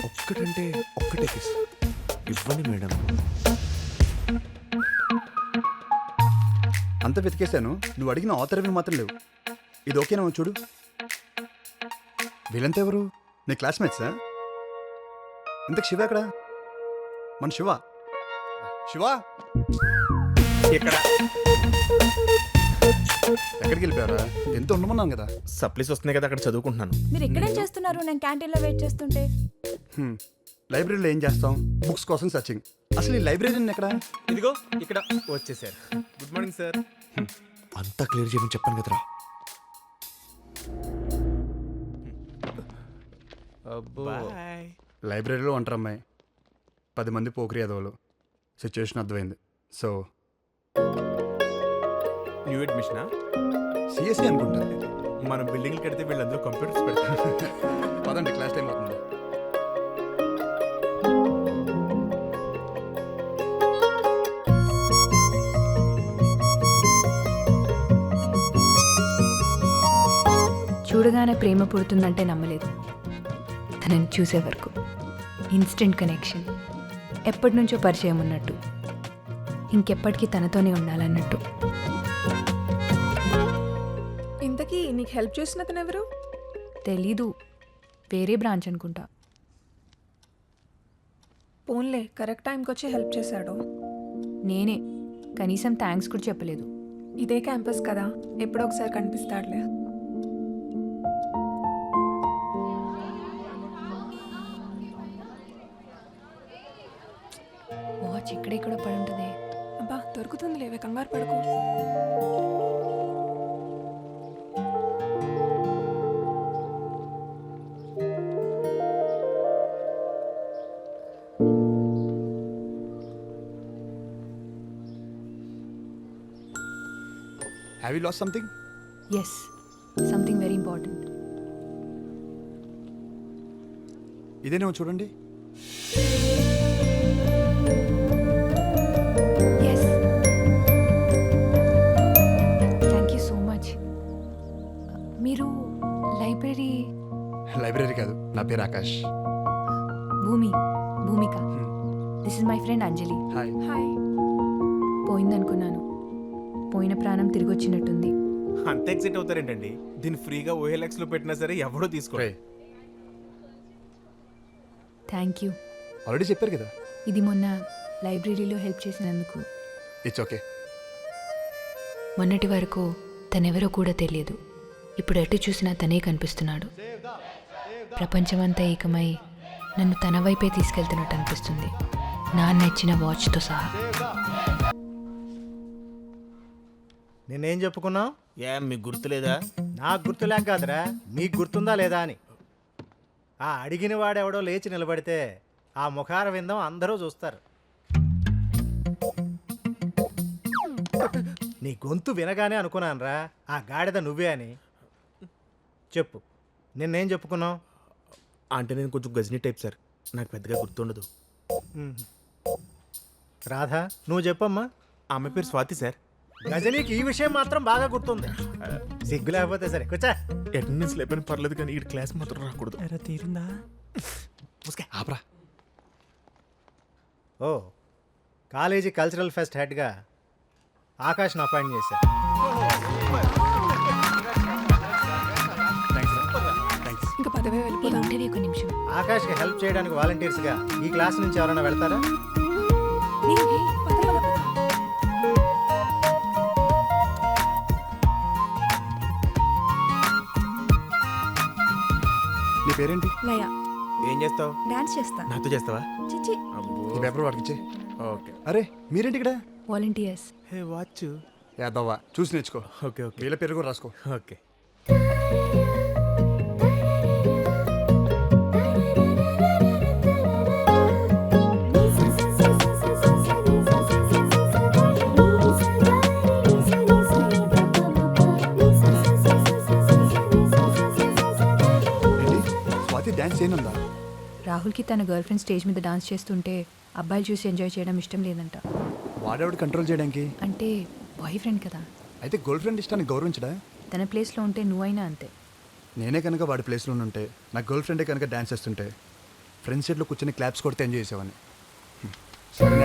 ఒక్కటంటే ఒక్కటే కిస్ ఇవ్వండి మేడం. అంత వెతికేశాను, నువ్వు అడిగిన ఆథర్వి మాత్రం లేవు. ఇది ఓకేనా చూడు. వీళ్ళంతా ఎవరు? నీ క్లాస్మేట్సా? ఇంతకు శివ ఎక్కడ? మన శివ ఎక్కడికి వెళ్ళిపోయారా? ఎంత ఉండమన్నాను కదా. సప్లీస్ వస్తున్నాయి కదా, అక్కడ చదువుకుంటున్నాను. మీరు ఎక్కడేం చేస్తున్నారు? నేను క్యాంటీన్లో వెయిట్ చేస్తుంటే. లైబ్రరీలో ఏం చేస్తాం? బుక్స్ కోసం సర్చింగ్. అసలు ఈ లైబ్రరీ ఎక్కడ? ఇదిగో ఇక్కడ వచ్చేసారు. Good morning sir. అంతా క్లియర్ చేయమని చెప్పాను కదరా. లైబ్రరీలో ఉంటారు అమ్మాయి, 10 మంది పోకరి అదవులు. సిచ్యువేషన్ అర్థమైంది. సో న్యూ అడ్మిషనా? సిఎస్సి అనుకుంటా. మన బిల్డింగ్లు కడితే వీళ్ళందరూ కంప్యూటర్స్ పెడతారు. పదండి, క్లాస్ టైం అవుతుంది. చూడగానే ప్రేమ పుడుతుందంటే నమ్మలేదు. తనని చూసే వరకు ఇన్స్టెంట్ కనెక్షన్, ఎప్పటి నుంచో పరిచయం ఉన్నట్టు, ఇంకెప్పటికీ తనతోనే ఉండాలన్నట్టు. ఇంతకీ నీకు హెల్ప్ చేసిన అతను ఎవరు? తెలీదు, వేరే బ్రాంచ్ అనుకుంటా. పోన్లే, కరెక్ట్ టైంకి వచ్చి హెల్ప్ చేశాడు. నేనే, కనీసం థ్యాంక్స్ కూడా చెప్పలేదు. ఇదే క్యాంపస్ కదా, ఎప్పుడో ఒకసారి కనిపిస్తాడులే. వాచ్ ఇక్కడెక్కడ పడి ఉంటుంది. అబ్బా దొరుకుతుంది, లేవే, కంగారు పడుకో. Have you lost something? Yes, something very important. ఇదేనేమో చూడండి. Yes, thank you so much. మీరు లైబ్రరీ కాదు, నా పేరు Akash. Bhumika. This is my friend Anjali. Hi. Hi. పోయిందనుకున్నాను, పోయిన ప్రాణం తిరిగి వచ్చినట్టుంది. అంత ఎక్సైట్ అవుతారేంటండి? దీన్ని ఫ్రీగా OLX లో పెట్టినా సరే ఎవడో తీసుకో. Thank you. ఆల్రెడీ చెప్పారు కదా. ఇది మొన్న లైబ్రరీలో హెల్ప్ చేసినందుకు. It's okay. మొన్నటి వరకు తనెవరో కూడా తెలియదు. ఇప్పుడు ఎటు చూసినా తనే కనిపిస్తున్నాడు. ప్రపంచమంతా ఏకమై నన్ను తన వైపే తీసుకెళ్తున్నట్టు అనిపిస్తుంది, నా నచ్చిన వాచ్తో సహా. నేనేం చెప్పుకున్నావు? మీకు గుర్తులేదా? నాకు గుర్తులేక కాదురా, మీకు గుర్తుందా లేదా అని. ఆ అడిగిన వాడెవడో లేచి నిలబడితే ఆ ముఖార విందం అందరూ చూస్తారు. నీ గొంతు వినగానే అనుకున్నానురా ఆ గాడిద నువ్వే అని. చెప్పు, నిన్నేం చెప్పుకున్నావు? అంటే నేను కొంచెం గజనీ టైప్ సార్, నాకు పెద్దగా గుర్తుండదు. రాధా, నువ్వు చెప్పమ్మా. ఆమె పేరు స్వాతి సార్. గజనీకి ఈ విషయం మాత్రం బాగా గుర్తుంది. సిగ్గు లేకపోతే సరే కూర్చో. అటెండెన్స్ లేపని పర్లేదు కానీ ఈ క్లాస్ మాత్రం రాకూడదు. తీరిందా? ఆపరా. ఓ, కాలేజీ కల్చరల్ ఫెస్ట్ హెడ్గా ఆకాష్ను అపాయింట్ చేశారు. ఇంకా పదవే వెళ్ళిపోతే ఒక నిమిషం. ఆకాష్కి హెల్ప్ చేయడానికి వాలంటీర్స్గా ఈ క్లాస్ నుంచి ఎవరైనా వెళ్తారా? నీ పేరేంటి? లయ. ఏం చేస్తావు? డాన్స్ చేస్తా. నాతో చేస్తావా? చిచి. ఈ పేపర్ వాడికి ఇచ్చే. ఓకే. అరే మీరేంటి ఇక్కడ? వాలంటీర్స్. Hey watch. యాదవ్వా, చూసి నేర్చుకో. Okay okay. వీళ్ళ పేరు కూడా రాసుకో. ఓకే. డాన్స్ చేయనుందా? రాహుల్కి తన గర్ల్ ఫ్రెండ్ స్టేజ్ మీద డాన్స్ చేస్తుంటే అబ్బాయిలు చూసి ఎంజాయ్ చేయడం ఇష్టం లేదంట. వాడేవాడు కంట్రోల్ చేయడానికి? అంటే బాయ్ ఫ్రెండ్ కదా. అయితే గర్ల్ ఫ్రెండ్ ఇష్టాన్ని గౌరవించడా? తన ప్లేస్లో ఉంటే నువ్వైనా అంతే. నేనే కనుక వాడి ప్లేస్లో ఉంటే, నా గర్ల్ ఫ్రెండే కనుక డాన్స్ చేస్తుంటే ఫ్రెండ్స్ సీట్లో కూర్చొని క్లాప్స్ కొడితే ఎంజాయ్ చేసేవాడిని. సరే,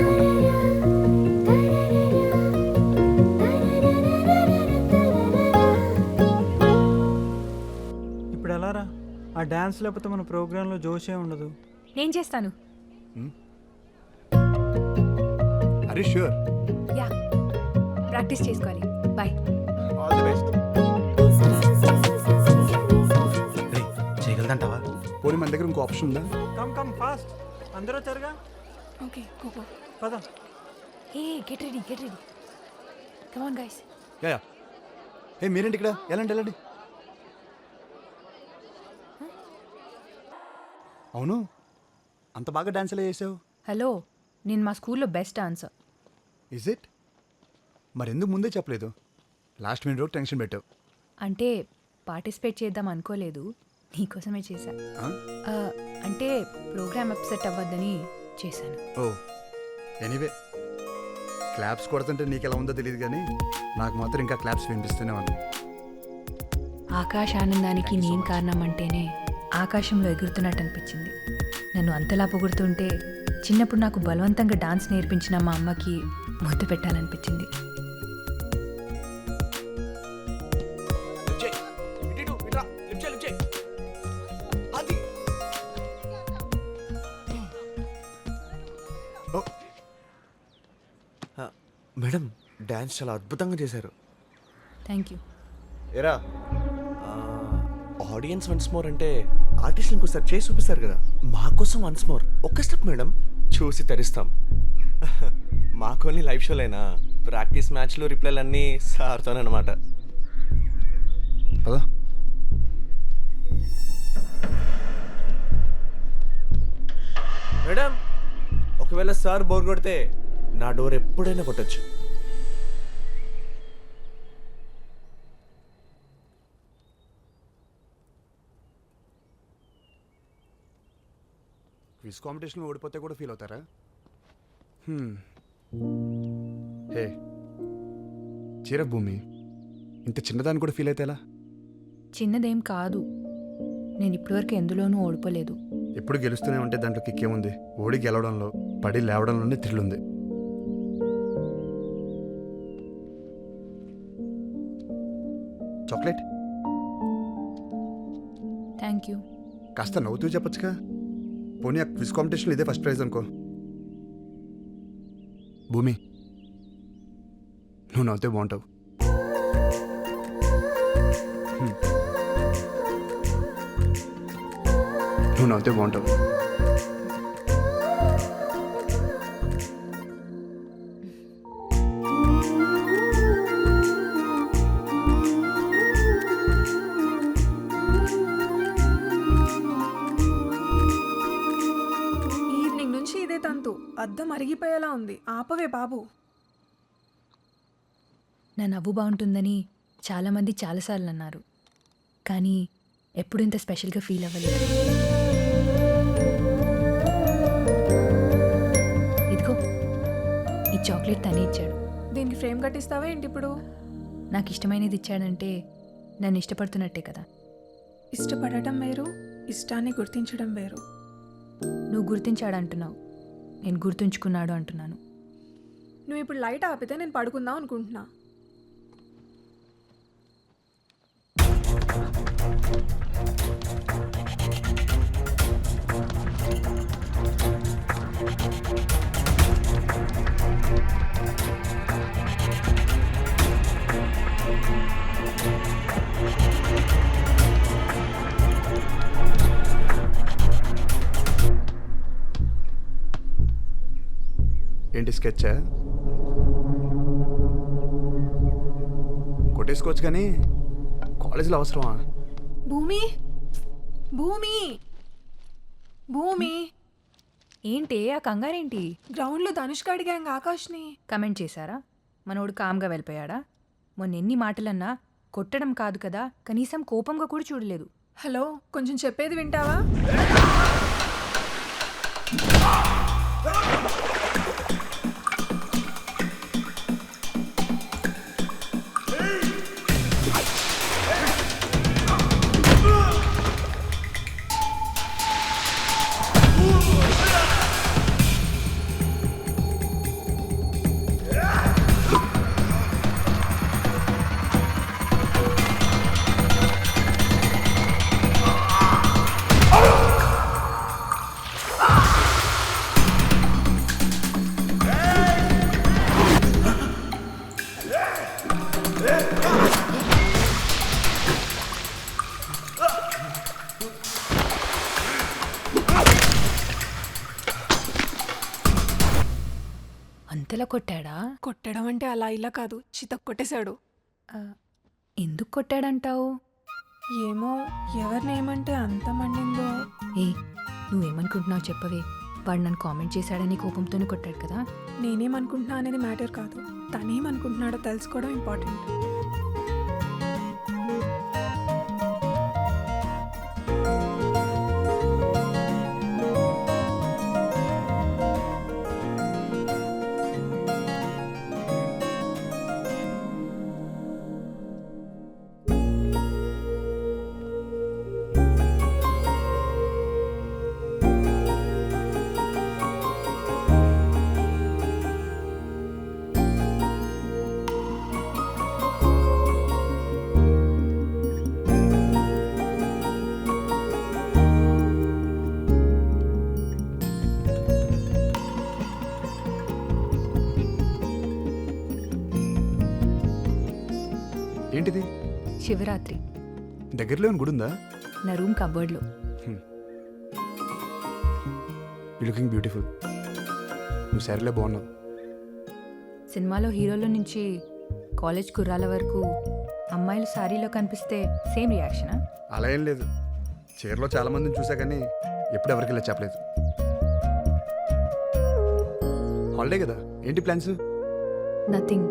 ఇప్పుడు ఎలా రా? ఆ డాన్స్ లేకపోతే మన ప్రోగ్రాంలో జోషే ఉండదు. నేను చేస్తాను. అరే ష్యూర్. యా, ప్రాక్టీస్ చేసుకోవాలి. బాయ్. All the best. చేయగలదంటావా? పోనీ మన దగ్గర ఇంకో ఆప్షన్ ఉందా? Come come fast. అందరూ వచ్చారుగా. Okay go. పద. Hey get ready. Come on guys. Yeah. Hey మీరేంటి ఇక్కడ? వెళ్ళండి. అవును, అంత బాగా డాన్స్ ఎలా చేసావు? హలో, నేను మా స్కూల్లో బెస్ట్ డాన్సర్. Is it? మరెందుకు ముందే చెప్పలేదు? లాస్ట్ మినిట్ రోజు టెన్షన్ పెట్టావు. అంటే పార్టిసిపేట్ చేద్దాం అనుకోలేదు, నీకోసమే చేశా. అంటే ప్రోగ్రామ్ అప్సెట్ అవ్వద్దని చేశాను. ఓ ఎనీవే, క్లాప్స్ కొడుతుంటే నీకు ఎలా ఉందో తెలియదు కానీ నాకు మాత్రం ఇంకా క్లాప్స్ వినిపిస్తూనే ఉంది. ఆకాశ ఆనందానికి నేను కారణం అంటేనే ఆకాశంలో ఎగురుతున్నట్టు అనిపించింది. నన్ను అంతలా పొగుడుతుంటే చిన్నప్పుడు నాకు బలవంతంగా డాన్స్ నేర్పించిన మా అమ్మకి ముద్దు పెట్టాలనిపించింది. మేడం, డాన్స్ చాలా అద్భుతంగా చేశారు. Thank you. ఎరా, ఆడియన్స్ వన్స్ మోర్ అంటే ఆర్టిస్ట్ ఇంకోసారి చేసి చూపిస్తారు కదా, మా కోసం వన్స్ మోర్ ఒక్క స్టెప్ మేడం, చూసి తరిస్తాం. మాకోని లైవ్ షోలైనా ప్రాక్టీస్ మ్యాచ్లు రిప్లైలు అన్నీ సార్తోనమాట. మేడం, ఒకవేళ సార్ బోర్ కొడితే నా డోర్ ఎప్పుడైనా కొట్టచ్చు. క్విజ్ కాంపిటీషన్లో ఓడిపోతే కూడా ఫీల్ అవుతారా? హే చీర భూమి, ఇంత చిన్నదాన్ని కూడా ఫీల్ అయితే ఎలా? చిన్నదేం కాదు. నేను ఇప్పటివరకు ఎందులోనూ ఓడిపోలేదు. ఎప్పుడు గెలుస్తూనే ఉంటే దాంట్లో కిక్కేముంది? ఓడి గెలవడంలో, పడి లేవడంలోనే థ్రిల్ ఉంది. Chocolate thank you. కాస్త నవ్వుతూ చెప్పొచ్చుగా. పోనీ ఆ క్విజ్ కాంపిటీషన్లో ఇదే ఫస్ట్ ప్రైజ్ అనుకో. భూమి, నువ్వు నవ్వుతే బాగుంటావు. నువ్వు నవ్వుతే బాగుంటావు. ఈవినింగ్ నుంచి ఇదే తంతు. అద్దం అరిగిపోయేలా ఉంది. ఆపవే బాబు. నా నవ్వు బాగుంటుందని చాలామంది చాలాసార్లు అన్నారు, కానీ ఎప్పుడు ఇంత స్పెషల్గా ఫీల్ అవ్వలేదు. ఇదిగో ఈ చాక్లెట్ తనే ఇచ్చాడు. దీనికి ఫ్రేమ్ కట్టిస్తావా ఏంటి ఇప్పుడు? నాకు ఇష్టమైనది ఇచ్చాడంటే నన్ను ఇష్టపడుతున్నట్టే కదా. ఇష్టపడటం వేరు, ఇష్టాన్ని గుర్తించడం వేరు. నువ్వు గుర్తించాడు అంటున్నావు, నేను గుర్తుంచుకున్నాడు అంటున్నాను. నువ్వు ఇప్పుడు లైట్ ఆపితే నేను పడుకుందాం అనుకుంటున్నా. ఏంటి స్కెచ్చా? కొట్టేసుకోవచ్చు కానీ కాలేజీలో అవసరమా? భూమి, భూమి, భూమి. ఏంటి ఆ కంగారేంటి? గ్రౌండ్లో ధనుష్క అడిగాం ఆకాష్ని. కమెంట్ చేశారా? మనోడు కామ్గా వెళ్ళిపోయాడా? మొన్న ఎన్ని మాటలన్నా కొట్టడం కాదు కదా, కనీసం కోపంగా కూడా చూడలేదు. హలో, కొంచెం చెప్పేది వింటావా? అంతలా కొట్టాడా? కొట్టడం అంటే అలా ఇలా కాదు, చితక్ కొట్టేశాడు. ఎందుకు కొట్టాడంటావు? ఏమో, ఎవరిని ఏమంటే అంత మండిందో. ఏ నువ్వేమనుకుంటున్నావు చెప్పవే. వాడు నన్ను కామెంట్ చేశాడని కోపంతోనే కొట్టాడు కదా. నేనేమనుకుంటున్నా అనేది మ్యాటర్ కాదు, తనేమనుకుంటున్నాడో తెలుసుకోవడం ఇంపార్టెంట్. ఏంటిది? శివరాత్రి. దగ్గరలో ఏమైనా గుడి ఉందా? నా రూమ్ కబోర్డ్లో. You looking beautiful. నువ్వు సరేలే బాగున్నావు. సినిమాలో హీరోల నుంచి కాలేజ్ కుర్రాల వరకు అమ్మాయిలు సారీలో కనిపిస్తే సేమ్ రియాక్షనా? అలా ఏం లేదు. చీరలో చాలా మందిని చూసా కానీ ఎప్పుడు ఎవరికి ఇలా చెప్పలేదు. హాలిడే కదా, ఏంటి ప్లాన్స్? నథింగ్.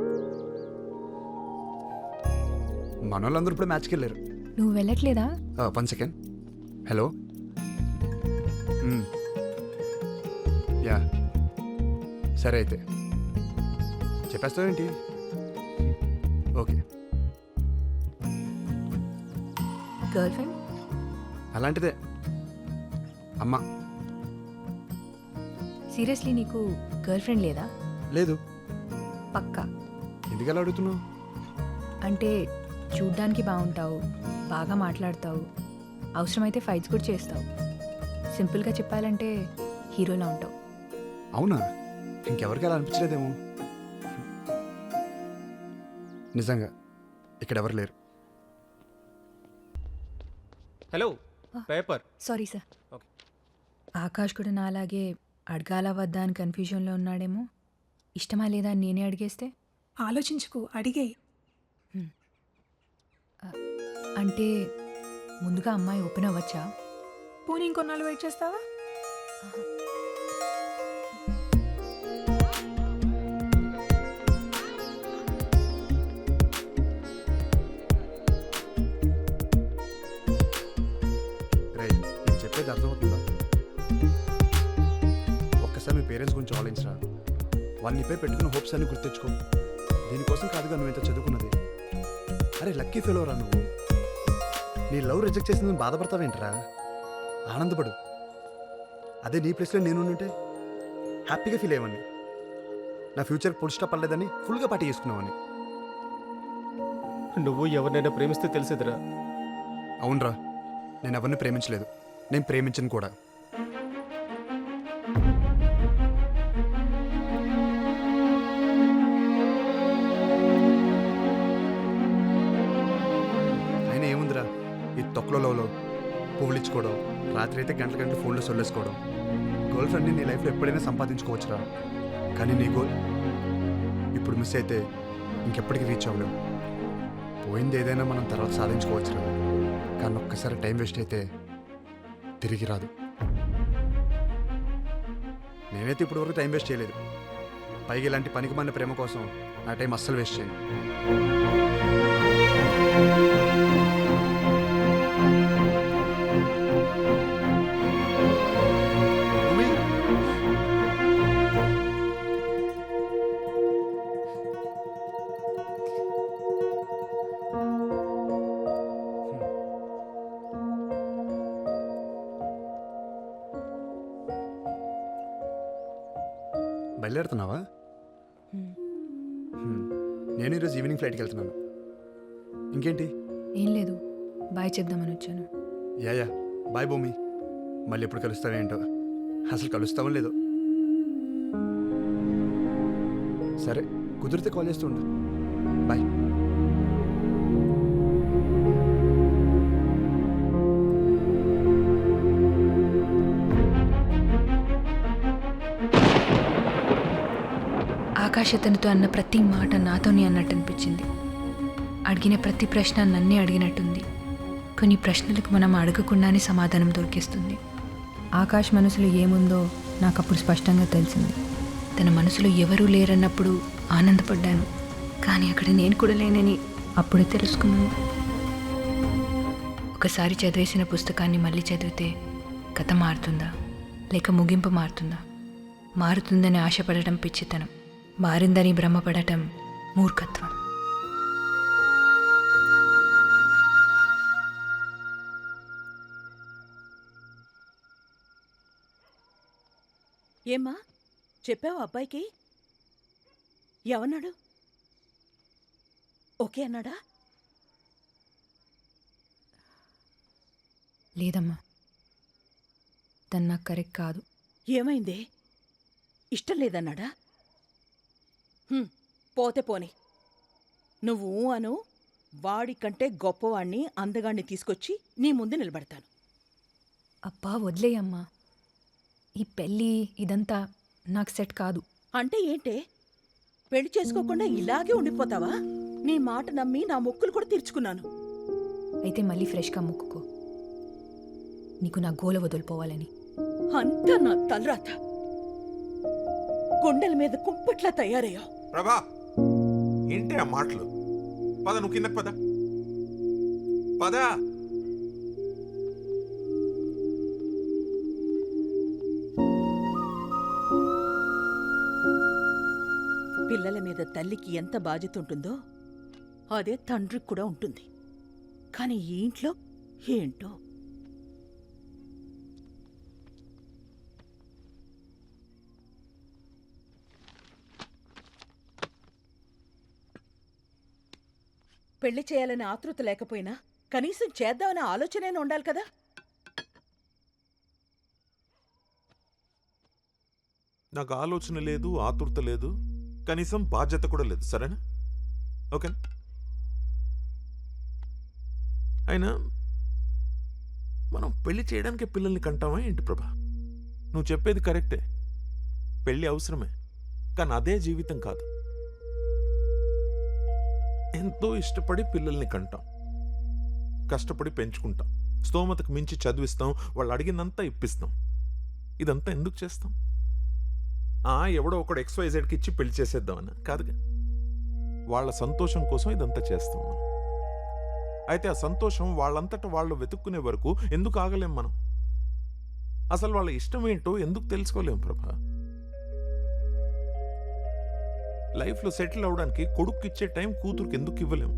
మన వాళ్ళందరూ ఇప్పుడు మ్యాచ్కి వెళ్ళారు. నువ్వు వెళ్ళట్లేదా? 1 సెకండ్. హలో, యా సరే అయితే చెప్పేస్తావేంటి? ఓకే. Girl friend? అలాంటిదే అమ్మ. సీరియస్లీ నీకు గర్ల్ ఫ్రెండ్ లేదా? లేదు. పక్కా? ఎందుకలా అడుగుతున్నావు? అంటే చూడ్డానికి బాగుంటావు, బాగా మాట్లాడతావు, అవసరమైతే ఫైట్స్ కూడా చేస్తావు. సింపుల్గా చెప్పాలంటే హీరోలా ఉంటావు. అవునా? ఇంకెవరికి అలా అనిపించలేదేమో. నిజంగా ఇక్కడ ఎవరు లేరు. Hello, paper. Sorry sir. Akash కూడా నాలాగే అడగాల వద్దా అని కన్ఫ్యూజన్లో ఉన్నాడేమో. ఇష్టమా లేదా అని నేనే అడిగేస్తే? ఆలోచించుకు, అడిగే. అంటే ముందుగా అమ్మాయి ఓపెన్ అవ్వచ్చా? పోనీ ఇంకొన్నాళ్ళు వెయిట్ చేస్తావా? రైట్, నేను చెప్పేది అర్థమవుతుందా? ఒక్కసారి మీ పేరెంట్స్ గురించి ఆలోచించరా. వాళ్ళని పేరు పెట్టుకున్న హోప్స్ అన్ని గుర్తించుకో. దీనికోసం కాదుగా నువ్వు ఇంత చదువుకున్నది. అరే లక్కీ ఫెలోరా నువ్వు. నీ లవ్ రిజెక్ట్ చేసిందని బాధపడతావేంట్రా? ఆనందపడు. అదే నీ ప్లేస్లో నేను ఉంటే హ్యాపీగా ఫీల్ అయ్యేవాడిని. నా ఫ్యూచర్ ఫుల్ స్టాప్ పడలేదని ఫుల్గా పార్టీ చేసుకున్నావని. నువ్వు ఎవరినైనా ప్రేమిస్తే తెలిసేదిరా. అవునరా, నేను ఎవరిని ప్రేమించలేదు, నేను ప్రేమించను కూడా. అయినా ఏముందిరా ఈ తొక్కలలో పువ్వులు ఇచ్చుకోవడం, రాత్రి అయితే గంటల గంటలు ఫోన్లో సొల్లేసుకోవడం. గర్ల్ ఫ్రెండ్ని నీ లైఫ్లో ఎప్పుడైనా సంపాదించుకోవచ్చురా. కానీ నీ గోల్ ఇప్పుడు మిస్ అయితే ఇంకెప్పటికీ రీచ్ అవ్వలేవు. పోయింది ఏదైనా మనం తర్వాత సాధించుకోవచ్చురా. కానీ ఒక్కసారి టైం వేస్ట్ అయితే తిరిగి రాదు. నేనైతే ఇప్పుడు వరకు టైం వేస్ట్ చేయలేదు. పైగా ఇలాంటి పనికి మన ప్రేమ కోసం నా టైం అస్సలు వేస్ట్ చేయను. బయలుదేరుతున్నావా? నేను ఈరోజు ఈవినింగ్ ఫ్లైట్కి వెళ్తున్నాను. ఇంకేంటి? ఏం లేదు, బాయ్ చెప్దామని వచ్చాను. యా బాయ్ భూమి. మళ్ళీ ఎప్పుడు కలుస్తావేంటో. అసలు కలుస్తావో లేదో. సరే కుదిరితే కాల్ చేస్తుండు. బాయ్. ఆకాశ అతనితో అన్న ప్రతి మాట నాతోనే అన్నట్టు అనిపించింది. అడిగిన ప్రతి ప్రశ్న నన్నే అడిగినట్టుంది. కొన్ని ప్రశ్నలకు మనం అడగకుండానే సమాధానం దొరికిస్తుంది. ఆకాష్ మనసులో ఏముందో నాకు అప్పుడు స్పష్టంగా తెలిసింది. తన మనసులో ఎవరూ లేరన్నప్పుడు ఆనందపడ్డాను. కానీ అక్కడ నేను కూడా లేనని అప్పుడే తెలుసుకున్నాను. ఒకసారి చదివేసిన పుస్తకాన్ని మళ్ళీ చదివితే కథ మారుతుందా లేక ముగింపు మారుతుందా? మారుతుందని ఆశపడటం పిచ్చితనం, మారిందని భ్రమపడటం మూర్ఖత్వం. ఏమ్మా చెప్పావు అబ్బాయికి? ఏమన్నాడు? ఓకే అన్నాడా? లేదమ్మా, తను నాకు కరెక్ట్ కాదు. ఏమైందే? ఇష్టం లేదన్నాడా? పోతే పోని. నువ్వు అను, వాడికంటే గొప్పవాణ్ణి అందగాణ్ణి తీసుకొచ్చి నీ ముందు నిలబడతాను. అబ్బా వదిలేయమ్మా, ఈ పెళ్ళి ఇదంతా నాకు సెట్ కాదు. అంటే ఏంటే? పెళ్లి చేసుకోకుండా ఇలాగే ఉండిపోతావా? నీ మాట నమ్మి నా మొక్కులు కూడా తీర్చుకున్నాను. అయితే మళ్ళీ ఫ్రెష్గా మొక్కుకో, నీకు నా గోల వదిలిపోవాలని. అంతా నా తలరాత. కొండల మీద కుంపట్లా తయారయ్యో. ప్రభా, ఏంటి ఆ మాటలు? పద, నువ్వు కిందకు పద. పద. పిల్లల మీద తల్లికి ఎంత బాధ్యత ఉంటుందో అదే తండ్రికి కూడా ఉంటుంది. కానీ ఈ ఇంట్లో ఏంటో. పెళ్లి చేయాలనే ఆతృత లేకపోయినా కనీసం చేద్దామనే ఆలోచనైనా ఉండాలి కదా. నాకు ఆలోచన లేదు, ఆతృత లేదు, కనీసం బాధ్యత కూడా లేదు. సరేనా? ఓకే. అయినా మనం పెళ్లి చేయడానికి పిల్లల్ని కంటామా ఏంటి ప్రభా? నువ్వు చెప్పేది కరెక్టే, పెళ్ళి అవసరమే, కానీ అదే జీవితం కాదు. ఎంతో ఇష్టపడి పిల్లల్ని కంటాం, కష్టపడి పెంచుకుంటాం, స్తోమతకు మించి చదివిస్తాం, వాళ్ళు అడిగిందంతా ఇప్పిస్తాం. ఇదంతా ఎందుకు చేస్తాం? ఎవడో ఒకడు XYZకి ఇచ్చి పెళ్లి చేసేద్దామన్నా కాదుగా. వాళ్ళ సంతోషం కోసం ఇదంతా చేస్తాం మనం. అయితే ఆ సంతోషం వాళ్ళంతటా వాళ్ళు వెతుక్కునే వరకు ఎందుకు ఆగలేం మనం? అసలు వాళ్ళ ఇష్టం ఏంటో ఎందుకు తెలుసుకోలేం ప్రభా? లైఫ్లో సెటిల్ అవడానికి కొడుకు ఇచ్చే టైం కూతురుకి ఎందుకు ఇవ్వలేం?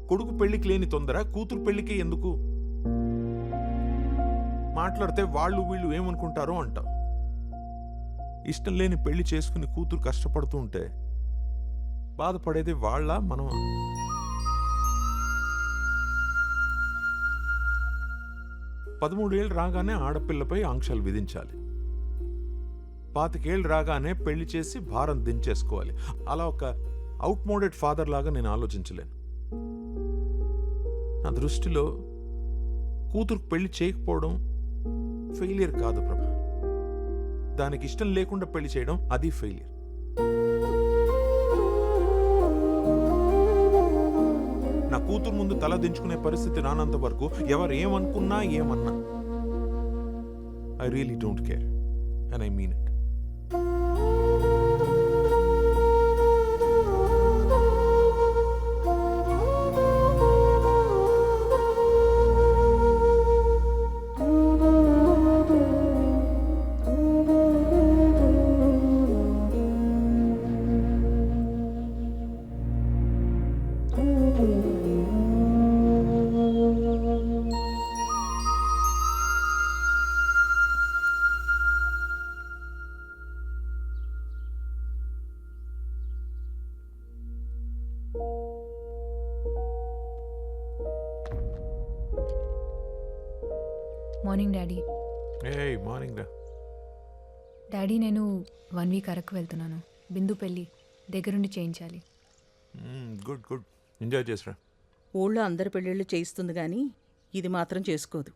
కొడుకు పెళ్లికి లేని తొందర కూతురు పెళ్లికి ఎందుకు? మాట్లాడితే వాళ్ళు వీళ్ళు ఏమనుకుంటారో అంటాం. ఇష్టం లేని పెళ్లి చేసుకుని కూతురు కష్టపడుతూ ఉంటే బాధపడేది వాళ్ళ మనమా? పదమూడేళ్ళు రాగానే ఆడపిల్లపై ఆంక్షలు విధించాలి, 25 ఏళ్ళు రాగానే పెళ్లి చేసి భారం దించేసుకోవాలి. అలా ఒక అవుట్మోడెడ్ ఫాదర్ లాగా నేను ఆలోచించలేను. నా దృష్టిలో కూతురుకు పెళ్లి చేయకపోవడం ఫెయిలియర్ కాదు ప్రభా, దానికి ఇష్టం లేకుండా పెళ్లి చేయడం అది ఫెయిలియర్. నా కూతురు ముందు తల దించుకునే పరిస్థితి రానంత వరకు ఎవరు ఏమనుకున్నా ఏమన్నా I really don't care and I mean it. Morning daddy. ఏయ్ మార్నింగ్ రా. డాడీ నేను 1 వీక్ అరకు వెళ్తున్నాను. బిందు పెళ్ళి దగ్గరుండి చేయించాలి. గుడ్ గుడ్, ఎంజాయ్ చేసిరా. ఊళ్ళో అందరి పెళ్ళిళ్ళు చేయిస్తుంది కానీ ఇది మాత్రం చేసుకోదు.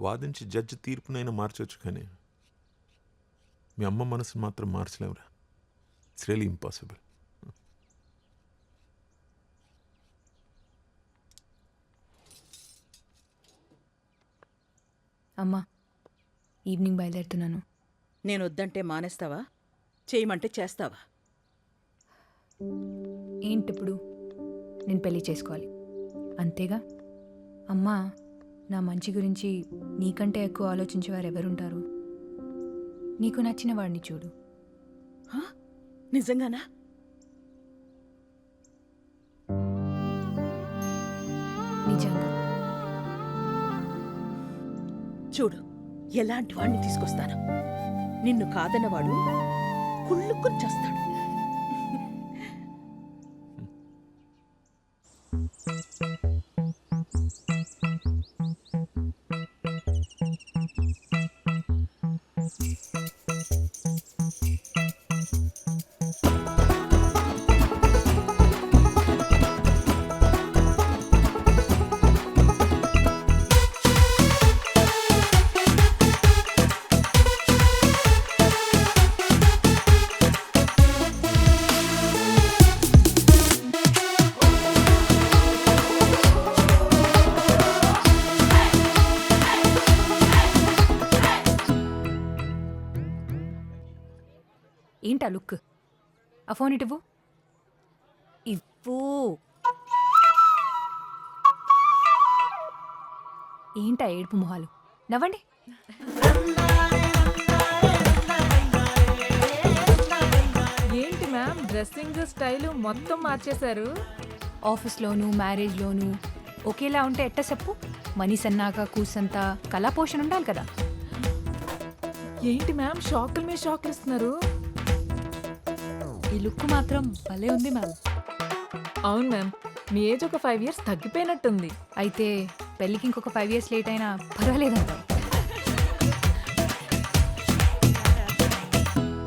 వాదించి జడ్జి తీర్పునైనా మార్చవచ్చు, కానీ మీ అమ్మ మనసును మాత్రం మార్చలేవురా. It's really impossible. అమ్మా, ఈవినింగ్ బయలుదేరుతున్నాను. నేను వద్దంటే మానేస్తావా? చేయమంటే చేస్తావా? ఏంటిప్పుడు? నేను పెళ్లి చేసుకోవాలి అంతేగా? అమ్మా, నా మంచి గురించి నీకంటే ఎక్కువ ఆలోచించేవారు ఎవరుంటారు? నీకు నచ్చిన వాడిని చూడు. నిజంగానా? నిజంగా. చూడు, ఎలాంటి వాడిని తీసుకొస్తాను. నిన్ను కాదన్నవాడు కుళ్ళుకుని చేస్తాడు. ఏంటా లుక్? ఆ ఫోన్ ఇటువు. ఇవ్వు. ఏంటా ఏడుపు మొహాలు? నవ్వండి. మ్యామ్ డ్రెస్సింగ్ స్టైల్ మొత్తం మార్చేశారు. ఆఫీస్లోను మ్యారేజ్లోను ఒకేలా ఉంటే ఎట్ట చెప్పు? మనీ సన్నాక కూసంత కళా పోషణ ఉండాలి కదా. ఏంటి మ్యామ్ షాకుల మీద షాకులు ఇస్తున్నారు? ఈ లుక్ మాత్రం భలే ఉంది మ్యామ్. అవును మ్యామ్, మీ ఏజ్ ఒక 5 years తగ్గిపోయినట్టుంది. అయితే పెళ్ళికి ఇంకొక 5 years లేట్ అయినా పర్వాలేదంటావు.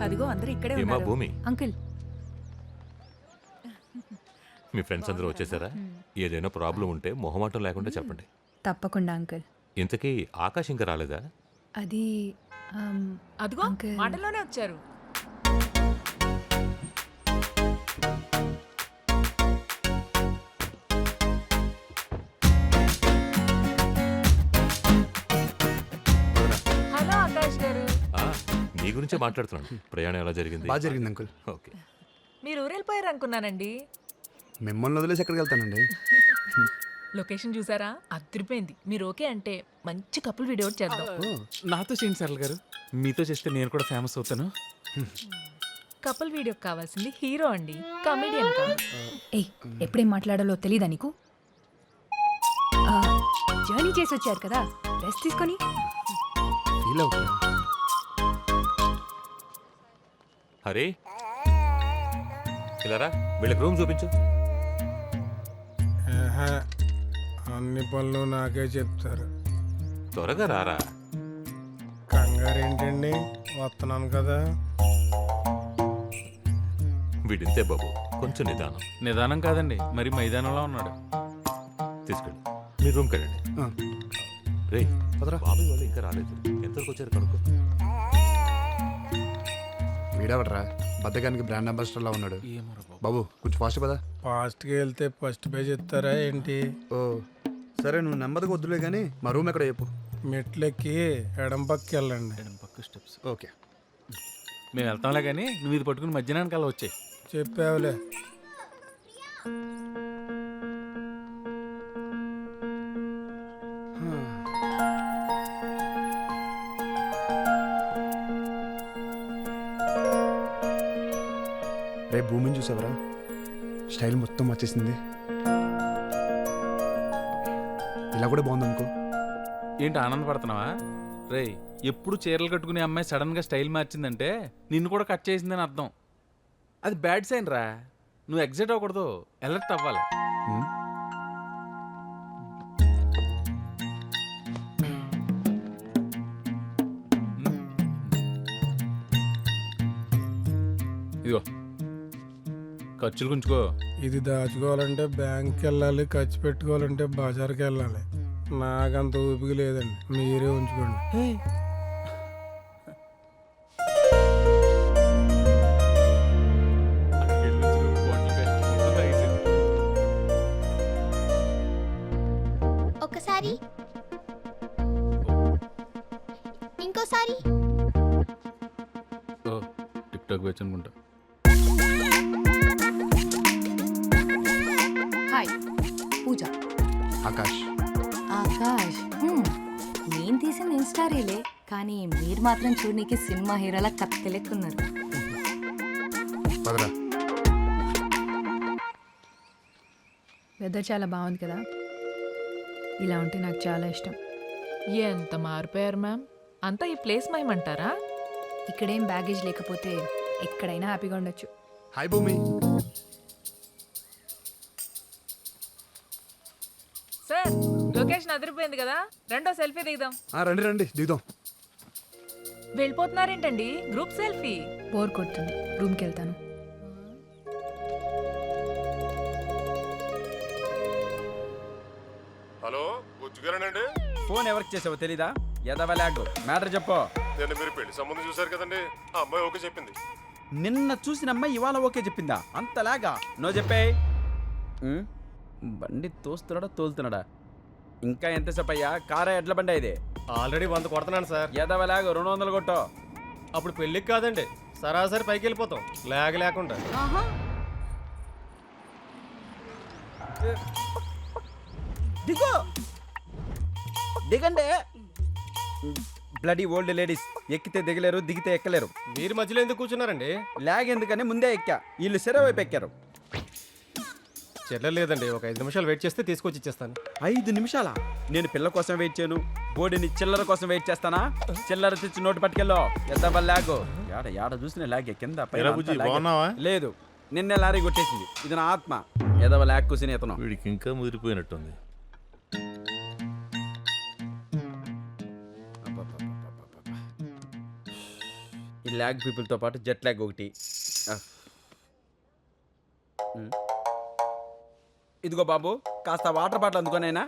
అదిగో అందరూ ఇక్కడే ఏమా ఉన్నారు. భూమి, అంకుల్ మీ ఫ్రెండ్స్ అందరూ వచ్చేసారా? ఏదైనా ప్రాబ్లం ఉంటే మొహమాటం లేకుండా చెప్పండి. తప్పకుండా అంకుల్. ఇంతకీ ఆకాశ్ ఇంకా రాలేదా? అది అదిగో మాటల్లోనే వచ్చారు. హలో ఆకాష్ గారు. నీ గురించే మాట్లాడుతున్నాను. ప్రయాణం ఎలా జరిగింది? బాగా జరిగింది అంకుల్. ఓకే. మీరు ఊరెళ్ళిపోయారు అనుకున్నానండి. మిమ్మల్ని వదిలేసి ఎక్కడికి వెళ్తానండి? లొకేషన్ చూసారా? అదిరిపోయింది. మీరు ఓకే అంటే మంచి కపుల్ వీడియో చేద్దాం. నాతో చేయండి సరళ గారు. మీతో చేస్తే నేను కూడా ఫేమస్ అవుతాను. కపుల్ వీడియో కావాల్సింది హీరో అండి, కమెడియన్ కాదు. ఏయ్ ఎప్పుడేం మాట్లాడాలో తెలీదా నీకు? జర్నీ చేసి వచ్చారు కదా, రెస్ట్ తీసుకొని. ఫీల్ అవుతా. హరే ఇలా రా, వీళ్ళకి రూమ్ చూపించు. అన్ని పనులు నాకే చెప్తారు. త్వరగా రారా. కంగారు ఏంటండి, వస్తున్నాను కదా. వీడింతే బాబు, కొంచెం నిదానం. నిదానం కాదండి, మరి మైదానంలో ఉన్నాడు. తీసుకెళ్ళి మీ రూమ్కి వెళ్ళండి. రే బాబాయ్ వాళ్ళు ఇంకా రాలేదు. ఎంతవరకు వచ్చారు కనుక్కో. వీడవడరా బద్దకానికి బ్రాండ్ అంబాసిడర్లా ఉన్నాడు. బాబు కొంచెం ఫాస్ట్ కదా. ఫాస్ట్గా వెళ్తే ఫస్ట్ పేజ్ ఇస్తారా ఏంటి? ఓ సరే, నువ్వు నెమ్మదిగా వద్దులే కానీ మా రూమ్ ఎక్కడ చెప్పు. మెట్లెక్కి ఎడం పక్కకి వెళ్ళండి. ఎడం పక్క స్టెప్స్. ఓకే, మేము వెళ్తాంలే కానీ నువ్వు ఇది పట్టుకుని మధ్యాహ్నానికి అలా వచ్చాయి. చెప్పావులే. రే భూమిని చూసావరా? స్టైల్ మొత్తం వచ్చేసింది. ఇలా కూడా బాగుందనుకో. ఏంటి ఆనందపడుతున్నావా? రే ఎప్పుడు చీరలు కట్టుకునే అమ్మాయి సడన్గా స్టైల్ మార్చిందంటే నిన్ను కూడా కట్ చేసిందని అర్థం. అది బ్యాడ్ సైన్ రా. నువ్వు ఎగ్జైట్ అవ్వకూడదు, అలర్ట్ అవ్వాలి. ఇదిగో ఖర్చులు గుంచుకో. ఇది దాచుకోవాలంటే బ్యాంక్కి వెళ్ళాలి, ఖర్చు పెట్టుకోవాలంటే బజార్కి వెళ్ళాలి. నాకంత ఊపిక లేదండి, మీరే ఉంచుకోండి. ఒకసారి ఇంకోసారి. ఓ టిక్ టాక్ వచ్చి అనుకుంటా. హాయ్ పూజ. ఆకాష్. ఆకాష్ నేను తీసిన ఇన్స్టా రీలే, కానీ మీరు మాత్రం చూడనీకి సినిమా హీరోలా కత్తెలెక్కున్నారు. వెదర్ చాలా బాగుంది కదా, ఇలా ఉంటే నాకు చాలా ఇష్టం. ఎంత మారిపోయారు మ్యామ్. అంతా ఈ ప్లేస్ మయమంటారా? ఇక్కడేం బ్యాగేజ్ లేకపోతే ఎక్కడైనా హ్యాపీగా ఉండొచ్చు. హాయ్ భూమి. సార్ లొకేషన్ అదిరిపోయింది కదా, రెండో సెల్ఫీ దిగుదాం. రండి రండి దిగుదాం. వెళ్ళిపోతున్నారేంటండి? Group selfie. బోర్ కొడుతుంది, రూమ్కి వెళ్తాను. హలో బుజ్జుగారేనండి? ఫోన్ ఎవరికి చేసావో తెలీదా? ఎదవలాగు మ్యాటర్ చెప్పు. నేను మీరు పెళ్లి సంబంధం చూశారు కదండి, ఆ అమ్మాయి ఓకే చెప్పింది. నిన్న చూసిన అమ్మాయి ఇవాళ ఓకే చెప్పిందా? అంతలాగా నో చెప్పే. బండి తోస్తున్నాడా తోలుతున్నాడా? ఇంకా ఎంతసేపు అయ్యా? కారా ఎడ్ల బండి ఇది? ఆల్రెడీ 100 కొడుతున్నాను సార్. ఎదవలాగు 200 కొట్టో. అప్పుడు పెళ్ళికి కాదండి, సరాసరి పైకి వెళ్ళిపోతాం లేకుండా. దిగో దిగండి. బ్లడీ ఓల్డ్ లేడీస్ ఎక్కితే దిగలేరు దిగితే ఎక్కలేరు. మీరు మధ్యలో ఎందుకు కూర్చున్నారండి? లాగ్ ఎందుకని ముందే ఎక్కా, వీళ్ళు సెరవు వైపు ఎక్కారు. చెల్లె లేదండి, ఒక 5 నిమిషాలు వెయిట్ చేస్తే తీసుకొచ్చి ఇచ్చేస్తాను. 5 నిమిషాలా? నేను పిల్ల కోసం వెయిట్ చేయను, బోడిని చిల్లర కోసం వెయిట్ చేస్తానా? చిల్లర తెచ్చి నోటు పట్టుకెళ్ళో. ఎంత లాగు యాడ చూసిన లాగే కింద పైన ఎరా అంతా బుజ్జి, లాగే. బాగున్నావా? లేదు, నిన్నే లారీ కొట్టేసింది. ఇది నా ఆత్మ. ఎదవ లాగ్ కూసిన ఇతను. వీడికి ఇంకా ముదిరిపోయినట్టుంది. ఈ ల్యాగ్ పీపుల్తో పాటు జెట్ ల్యాగ్ ఒకటి. ఇదిగో బాబు, కాస్త వాటర్ బాటిల్ అందుకోనైనా.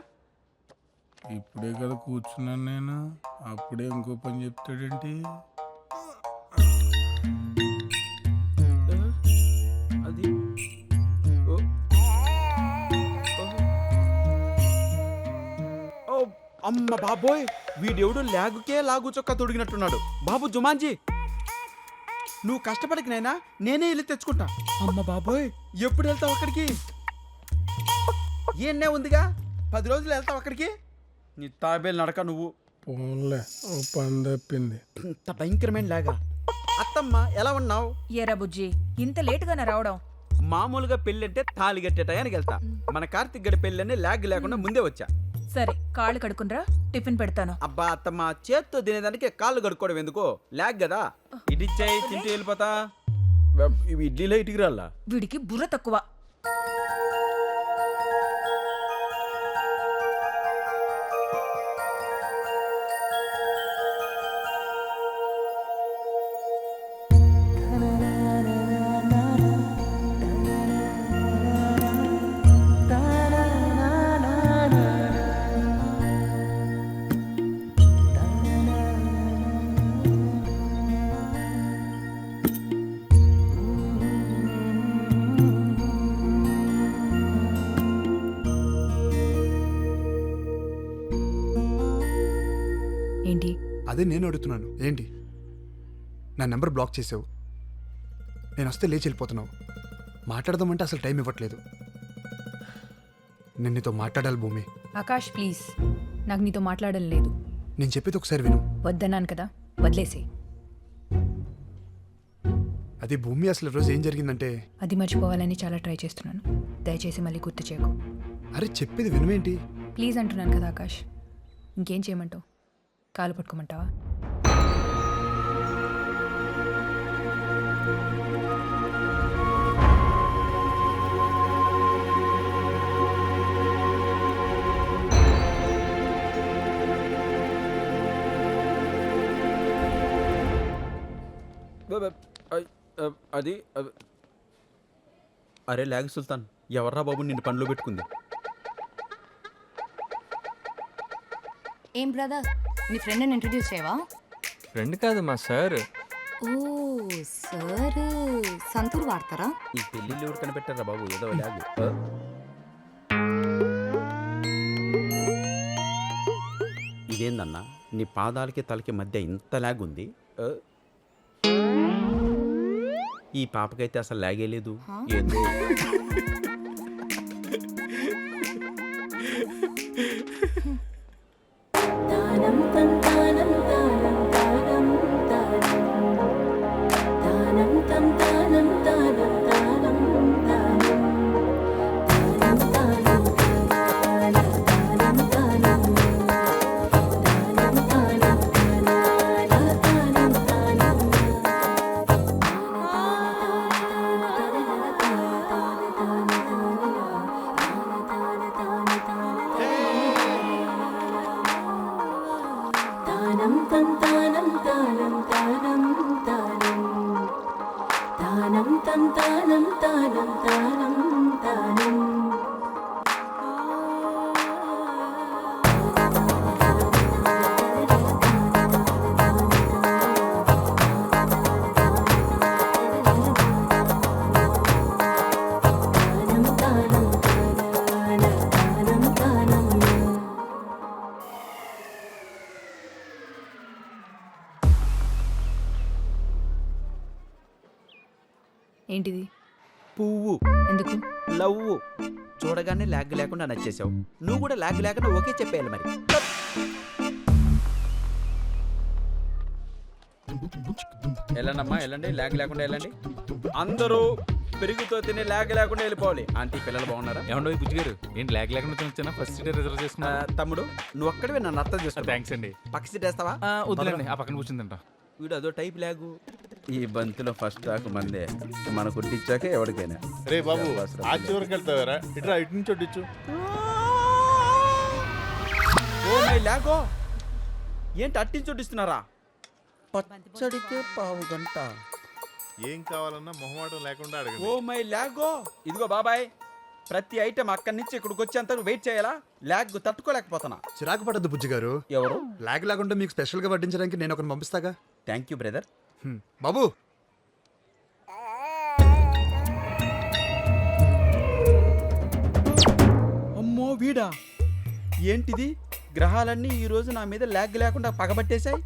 ఇప్పుడే కదా కూర్చున్నాను నేను, అప్పుడే ఇంకో పని చెప్తాడేంటి? అది అమ్మ బాబోయ్, వీడెవడు ల్యాగుకే లాగు చొక్కా తొడిగినట్టున్నాడు. బాబు జుమాన్జీ, నువ్వు కష్టపడకి నైనా, నేనే వెళ్ళి తెచ్చుకుంటా. అమ్మ బాబోయ్, ఎప్పుడు వెళ్తావు అక్కడికి? ఏనే ఉందిగా, 10 రోజులు వెళ్తావు అక్కడికి. నీ తాబేలు నడక నువ్వు. పోన్లే, ఓ పని తప్పింది. ఇంత భయంకరమైన లాగా. అత్తమ్మ ఎలా ఉన్నావు? ఏరా బుజ్జి, ఇంత లేటుగానే రావడం? మామూలుగా పెళ్ళంటే తాళి కట్టే టయానికి వెళ్తా. మన కార్తిక్ గడి పెళ్ళని ల్యాగ్ లేకుండా ముందే వచ్చా. సరే, కాళ్ళు కడుక్కునరా, టిఫిన్ పెడతాను. అబ్బా అత్తమ్మ, చేత్తో తినేదానికి కాళ్ళు కడుక్కోవడం ఎందుకు? ల్యాగ్ కదా. ఇడ్డిచ్చాయి, తింటూ వెళ్ళిపోతా. ఇవి ఇడ్లీలో ఇటుకు రాళ్ళ. వీడికి బుర్ర తక్కువ. ఏంటి? అదే నేను అడుగుతున్నాను. ఏంటి నా నెంబర్ బ్లాక్ చేసావు? నేను వస్తే లేచి వెళ్ళిపోతున్నావు. మాట్లాడదామంటే అసలు టైం ఇవ్వట్లేదు. నేను నీతో మాట్లాడాలి భూమి. ఆకాష్ ప్లీజ్, నాకు నీతో మాట్లాడడం లేదు. నేను చెప్పేది ఒకసారి విను. వద్దన్నాను కదా, వదిలేసే. అది భూమి, అసలు రోజు ఏం జరిగిందంటే, అది మర్చిపోవాలని చాలా ట్రై చేస్తున్నాను. దయచేసి మళ్ళీ గుర్తు చేయకు. అరే చెప్పేది వినువేంటి? ప్లీజ్ అంటున్నాను కదా ఆకాష్. ఇంకేం చేయమంటావు? కాలు పట్టుకోమంటావా? అది అరే ల్యాగ్ సుల్తాన్, ఎవర్రా బాబు నిన్ను పనిలో పెట్టుకుంది? ఏం బ్రదర్, నీ ఫ్రెండ్ని ఇంట్రడ్యూస్ చేయవా? ఫ్రెండ్ కాదు, మా సార్. ఓ సార్, సంతూర్ వాడతారా? ఈ పెళ్ళిళ్ళు ఎవరు కనిపెట్టారా బాబు? ఏదో ల్యాగ్. ఇదేందన్నా, నీ పాదాలకి తలకి మధ్య ఇంత ల్యాగ్ ఉంది. ఈ పాపకైతే అసలు లాగే లేదు. ఏందో ఏంటిది? పువ్వు. ఎందుకు? లవ్. చూడగానే ల్యాగ్ లేకుండా నచ్చేసావు. నువ్వు కూడా ల్యాగ్ లేకుండా ఓకే చెప్పేయాలి మరి. వెళ్ళండమ్మా వెళ్ళండి, ల్యాగ్ లేకుండా వెళ్ళండి. అందరూ పెరుగుతో తినే ల్యాగ్ లేకుండా వెళ్ళిపోవాలి. ఆంటీ పిల్లలు బాగున్నారా? ఏమండో బుజ్జి గారు ఏంటి ల్యాగ్ లేకుండా వచ్చానా? ఫస్ట్ సీట్ రిజర్వ్ చేసుకున్నా. తమ్ముడు నువ్వు ఒక్కడివే నన్ను అర్థం చేసుకో. థ్యాంక్స్ అండి. పక్క సీట్ వేస్తావా? వద్దులేండి, ఆ పక్కన కూర్చుందంట. వీడు అదో టైప్ ల్యాగు. ఈ బంతిలో ఫస్ట్ టాక్ మందే, మన కొట్టించాక ఎవరికైనా. రే బాబు ఆ చివరికి వెళ్తావారా? ఇట్రా ఇటు నుంచి వడ్డించు. ఓ మై ల్యాగో, ఏంటి అట్టించొడ్డిస్తున్నారా? పచ్చడికే పావు గంట. ఏం కావాలన్నా మొహమాటం లేకుండా అడగండి. ఓ మై ల్యాగో. ఇదిగో బాబాయ్, ప్రతి ఐటెం అక్కడి నుంచి ఇక్కడికి వచ్చేంత వెయిట్ చేయాలా? ల్యాగ్ తట్టుకోలేకపోతున్నా. చిరాకు పడద్దు బుజ్జి గారు. ఎవరు? లాగ్ లేకుండా మీకు స్పెషల్గా వడ్డించడానికి నేను ఒకరిని పంపిస్తాగా. Thank you brother. బాబు అమ్మో వీడా, ఏంటిది? గ్రహాలన్నీ ఈ రోజు నా మీద ల్యాగ్ లేకుండా పగబట్టేశాయి.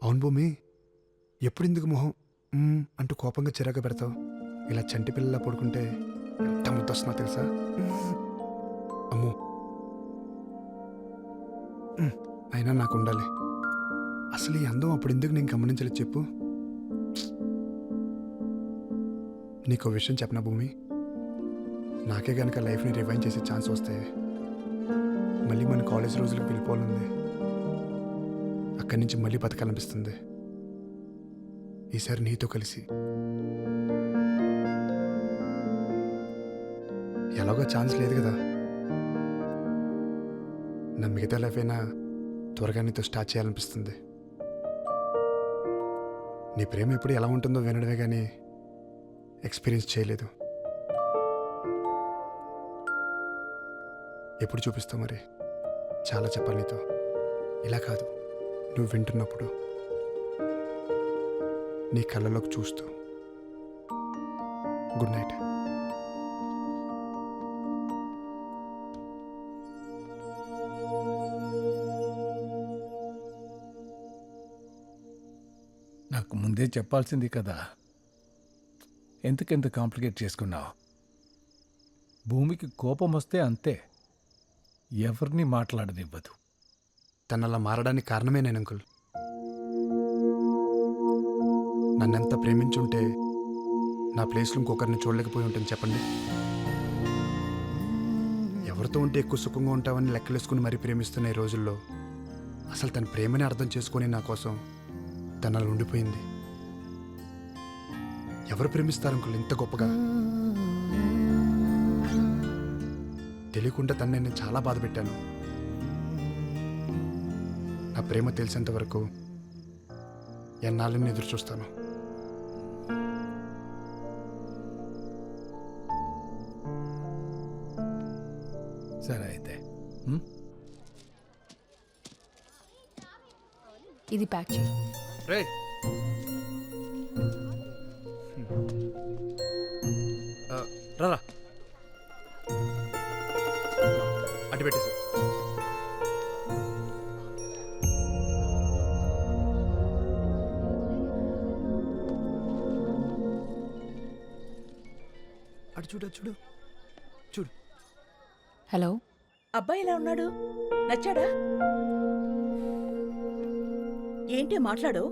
అవును భూమి, ఎప్పుడు ఇందుకు మొహం అంటూ కోపంగా చిరాకు పెడతావు? ఇలా చంటి పిల్లలా పడుకుంటే ఎంత ముద్దొస్తున్నా తెలుసా? అమ్మో, అయినా నాకు ఉండాలి. అసలు ఈ అందం అప్పుడు ఎందుకు నేను గమనించలేదు చెప్పు? నీకు విషయం చెప్పనా భూమి, నాకే గనక లైఫ్ని రివైండ్ చేసే ఛాన్స్ వస్తే మళ్ళీ మన కాలేజ్ రోజులకు వెళ్ళిపోవాలంది. అక్కడి నుంచి మళ్ళీ బతకాలనిపిస్తుంది. ఈసారి నీతో కలిసి. ఎలాగో ఛాన్స్ లేదు కదా, నా మిగతా లైఫ్ అయినా త్వరగా నీతో స్టార్ట్ చేయాలనిపిస్తుంది. నీ ప్రేమ ఎప్పుడు ఎలా ఉంటుందో వినడమే కానీ ఎక్స్పీరియన్స్ చేయలేదు. ఎప్పుడు చూపిస్తావు మరి? చాలా చెప్పాలి నీతో. ఇలా కాదు, నువ్వు వింటున్నప్పుడు, నీ కళ్ళలోకి చూస్తూ. Good night. నాకు ముందే చెప్పాల్సింది కదా, ఎందుకెంత కాంప్లికేట్ చేసుకున్నావు? భూమికి కోపం వస్తే అంతే, ఎవరిని మాట్లాడనివ్వదు. తను అలా మారడానికి కారణమే నేను అంకుల్. నన్నెంత ప్రేమించుంటే నా ప్లేస్లో ఇంకొకరిని చూడలేకపోయి ఉంటుంది చెప్పండి. ఎవరితో ఉంటే ఎక్కువ సుఖంగా ఉంటామని లెక్కలేసుకుని మరీ ప్రేమిస్తున్న ఈ రోజుల్లో అసలు తన ప్రేమని అర్థం చేసుకొని నా కోసం తను అలా ఉండిపోయింది. ఎవరు ప్రేమిస్తారు అంకుల్ ఇంత గొప్పగా? తెలియకుండా తను నేను చాలా బాధ పెట్టాను. నా ప్రేమ తెలిసేంత వరకు ఎన్నాళ్ళని ఎదురు చూస్తాను. సరే అయితే ఇది ప్యాక్ చేయి. రే రా, అటు పెట్టేసి. అటు చూడు, అటు చూడు, చూడు. హలో, అబ్బాయి ఎలా ఉన్నాడు? నచ్చాడా? ఏంటి మాట్లాడు?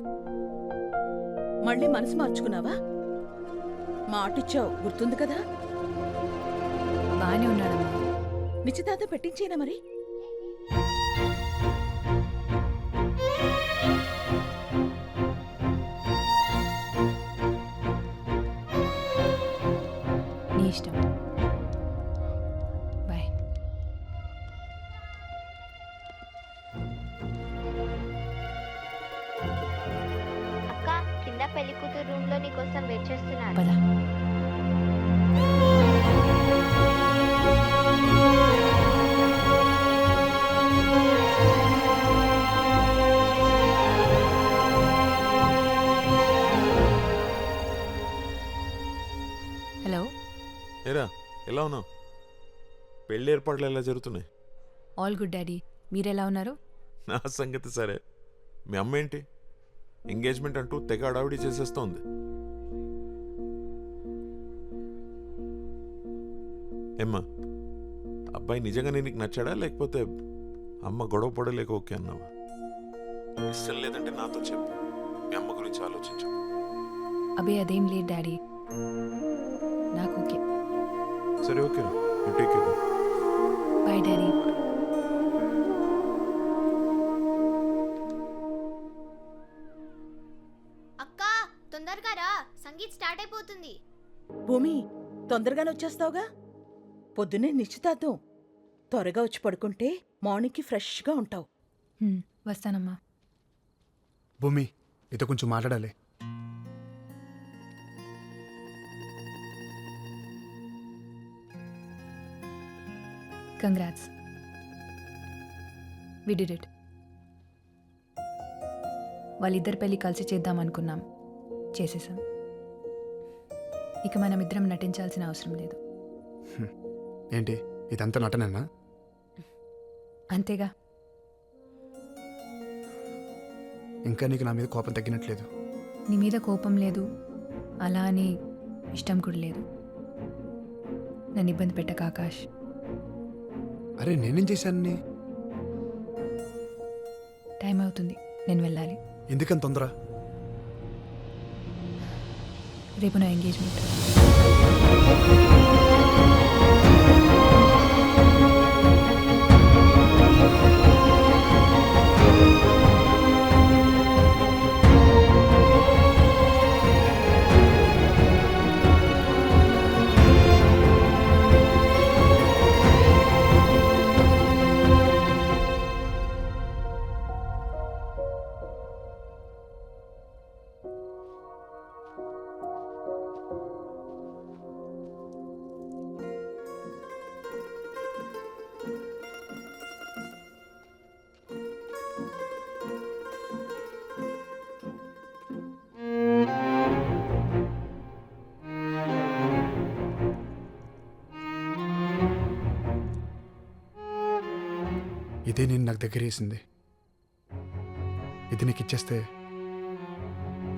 మళ్ళీ మనసు మార్చుకున్నావా? మాటిచ్చావు గుర్తుంది కదా? బాగానే ఉన్నాడమ్మా. నిశ్చితార్థం పెట్టించేనా మరి? నీ ఇష్టం. బాయ్. పెళ్లి కూతురు రూమ్ లో నీ కోసం వెయిట్ చేస్తున్నారు. పద. హలో, ఏరా ఎలా ఉన్నావు? పెళ్లి ఏర్పాట్లు ఎలా జరుగుతున్నాయి? All good daddy. మీరెలా ఉన్నారు? నా సంగతి సరే. మీ అమ్మ ఏంటి ఎంగేజ్మెంట్ అంటూ తెగ అడావిడి చేసేస్తోంది. ఏమ్మా, అబ్బాయి నిజంగా నీకు నచ్చాడా లేకపోతే అమ్మ గొడవ పడలేక ఓకే అన్నావా? ఇష్టం లేదంటే నాతో చెప్పు, మీ అమ్మ గురించి ఆలోచించు. అబే అదేం లేదు డాడీ, నాకు ఓకే. సరే okay, take care. Bye daddy. అక్క తొందరగా రా, సంగీత్ స్టార్ట్ అయిపోతుంది. భూమి, తొందరగానే వచ్చేస్తావుగా? పొద్దున్నే నిశ్చితార్థం. త్వరగా వచ్చి పడుకుంటే మార్నింగ్కి ఫ్రెష్గా ఉంటావు. వస్తానమ్మా. భూమి, నీతో కొంచెం మాట్లాడాలి. Congrats, we did it. వాళ్ళిద్దరి పెళ్లి కలిసి చేద్దాం అనుకున్నాం, చేసేసాం. ఇక మనమిద్దరం నటించాల్సిన అవసరం లేదు. ఏంటి ఇదంతా నటనేనా? అంతేగా. ఇంకా నీకు నా మీద కోపం తగ్గినట్లేదు. నీ మీద కోపం లేదు, అలా అని ఇష్టం కూడా లేదు. నన్ను ఇబ్బంది పెట్టక ఆకాష్. అరే నేనేం చేశాను? టైం అవుతుంది, నేను వెళ్ళాలి. ఎందుకని తొందర? రేపు నా ఎంగేజ్మెంట్. ఇదే నేను నాకు దగ్గర వేసింది. ఇది నీకు ఇచ్చేస్తే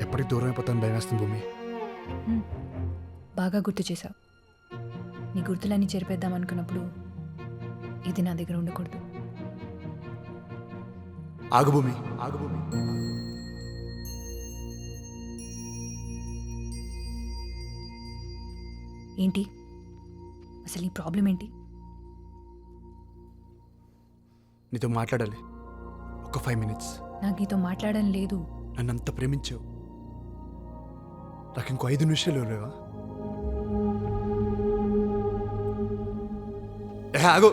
ఎప్పటికి దూరం అయిపోతాను భయం వేస్తుంది భూమి. బాగా గుర్తు చేశావు. నీ గుర్తులన్నీ చెరిపేద్దాం అనుకున్నప్పుడు ఇది నా దగ్గర ఉండకూడదు. ఆగు భూమి, ఆగు భూమి. ఏంటి అసలు నీ ప్రాబ్లం ఏంటి? నీతో మాట్లాడాలి, ఒక 5 minutes. నాకు నీతో మాట్లాడడం లేదు. నన్ను అంత ప్రేమించావు, నాకు ఇంకో 5 నిమిషాలు లేవా? ఆగు.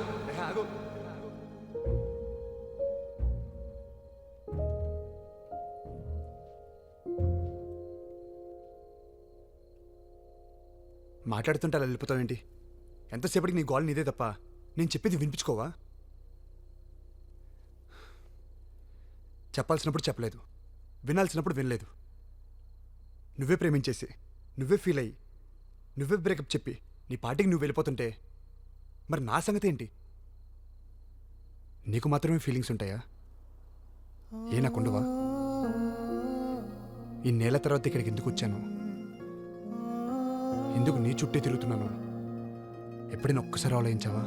మాట్లాడుతుంటే అలా వెళ్ళిపోతావేంటి? ఎంతసేపటికి నీ గోల్ నీదే తప్ప నేను చెప్పేది వినిపించుకోవా? చెప్పాల్సినప్పుడు చెప్పలేదు, వినాల్సినప్పుడు వినలేదు. నువ్వే ప్రేమించేసి, నువ్వే ఫీల్ అయ్యి, నువ్వే బ్రేకప్ చెప్పి నీ పార్టీకి నువ్వు వెళ్ళిపోతుంటే మరి నా సంగతి ఏంటి? నీకు మాత్రమే ఫీలింగ్స్ ఉంటాయా? ఏ నాకుండవా? ఈ నేల తర్వాత ఇక్కడికి ఎందుకు వచ్చాను? ఎందుకు నీ చుట్టే తిరుగుతున్నాను? ఎప్పుడైనా ఒక్కసారి ఆలోచించావా?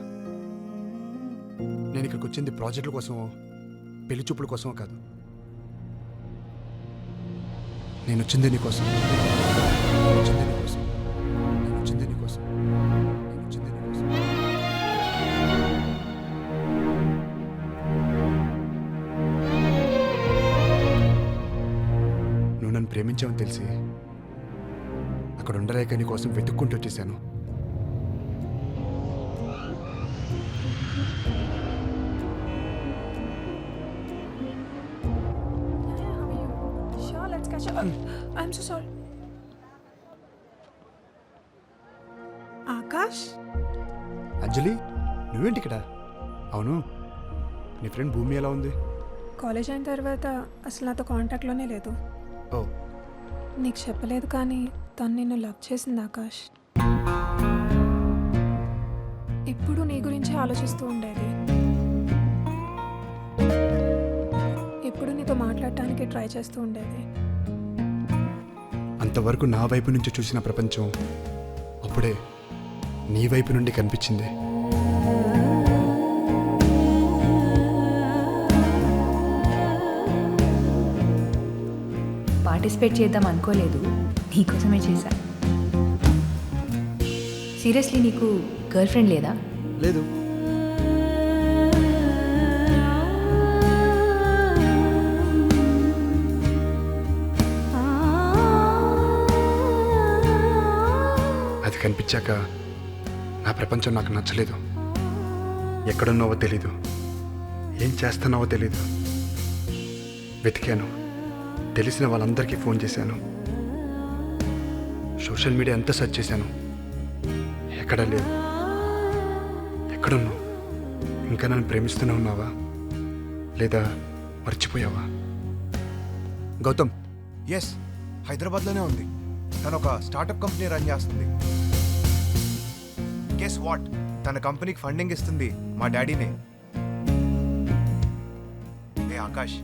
నేను ఇక్కడికి వచ్చింది ప్రాజెక్టుల కోసమో పెళ్లి చూపుల కోసమో కాదు. నేను వచ్చింది నీకోసం, నేను వచ్చింది నీకోసం, నేను వచ్చింది నీకోసం, నేను వచ్చింది నీకోసం. నువ్వు నన్ను ప్రేమించావని తెలిసి అక్కడ ఉండలేక నీ కోసం వెతుక్కుంటూ వచ్చేసాను. Sure, let's catch up. I'm so sorry. Akash అంజలి నువ్వేంటి ఇక్కడ? అవును, నీ ఫ్రెండ్ భూమి ఎలా ఉంది? కాలేజ్ అయిన తర్వాత అసలు నాతో కాంటాక్ట్లోనే లేదు. ఓ నీకు చెప్పలేదు కానీ తను నిన్ను లవ్ చేసింది ఆకాష్. ఎప్పుడు నీ గురించి ఆలోచిస్తూ ఉండేది. ఎప్పుడు నీతో మాట్లాడటానికి ట్రై చేస్తూ ఉండేది. అంతవరకు నా వైపు నుంచి చూసిన ప్రపంచం అప్పుడే నీ వైపు నుండి కనిపించింది. పార్టిసిపేట్ చేద్దాం అనుకోలేదు, నీకోసమే చేశా. సీరియస్లీ నీకు గర్ల్ ఫ్రెండ్ లేదా? లేదు. అది కనిపించాక నా ప్రపంచం నాకు నచ్చలేదు. ఎక్కడున్నావో తెలీదు, ఏం చేస్తున్నావో తెలీదు. వెతికాను, తెలిసిన వాళ్ళందరికీ ఫోన్ చేశాను, సోషల్ మీడియా అంతా సెర్చ్ చేశాను. ఎక్కడా లేదు. ఎక్కడున్నావు? ఇంకా నన్ను ప్రేమిస్తూనే ఉన్నావా లేదా మర్చిపోయావా? గౌతమ్, ఎస్, హైదరాబాద్లోనే ఉంది. తను ఒక స్టార్టప్ కంపెనీ రన్ చేస్తుంది. గెస్ వాట్, తన కంపెనీకి ఫండింగ్ ఇస్తుంది మా డాడీనే. ఏ ఆకాష్,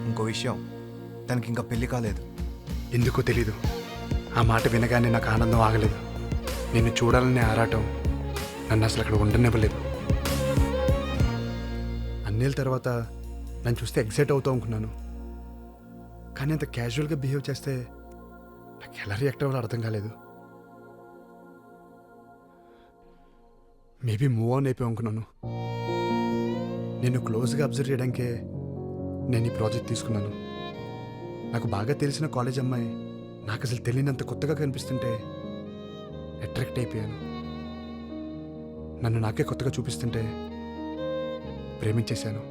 ఇంకో విషయం, తనకి ఇంకా పెళ్లి కాలేదు. ఎందుకో తెలీదు, ఆ మాట వినగానే నాకు ఆనందం ఆగలేదు. నిన్ను చూడాలనే ఆరాటం నన్ను అసలు అక్కడ ఉండనివ్వలేదు. అన్నేళ్ళ తర్వాత నన్ను చూస్తే ఎక్సైట్ అవుతావు అనుకున్నాను, కానీ అంత క్యాజువల్గా బిహేవ్ చేస్తే నాకు ఎలా రియాక్ట్ అవ్వాలో అర్థం కాలేదు. మేబీ మూవ్ ఆన్ అయిపోయావు అనుకున్నాను. నేను క్లోజ్గా అబ్జర్వ్ చేయడానికే నేను ఈ ప్రాజెక్ట్ తీసుకున్నాను. నాకు బాగా తెలిసిన కాలేజ్ అమ్మాయి నాకు అసలు తెలియనంత కొత్తగా కనిపిస్తుంటే అట్రాక్ట్ అయిపోయాను. నన్ను నాకే కొత్తగా చూపిస్తుంటే ప్రేమించేశాను.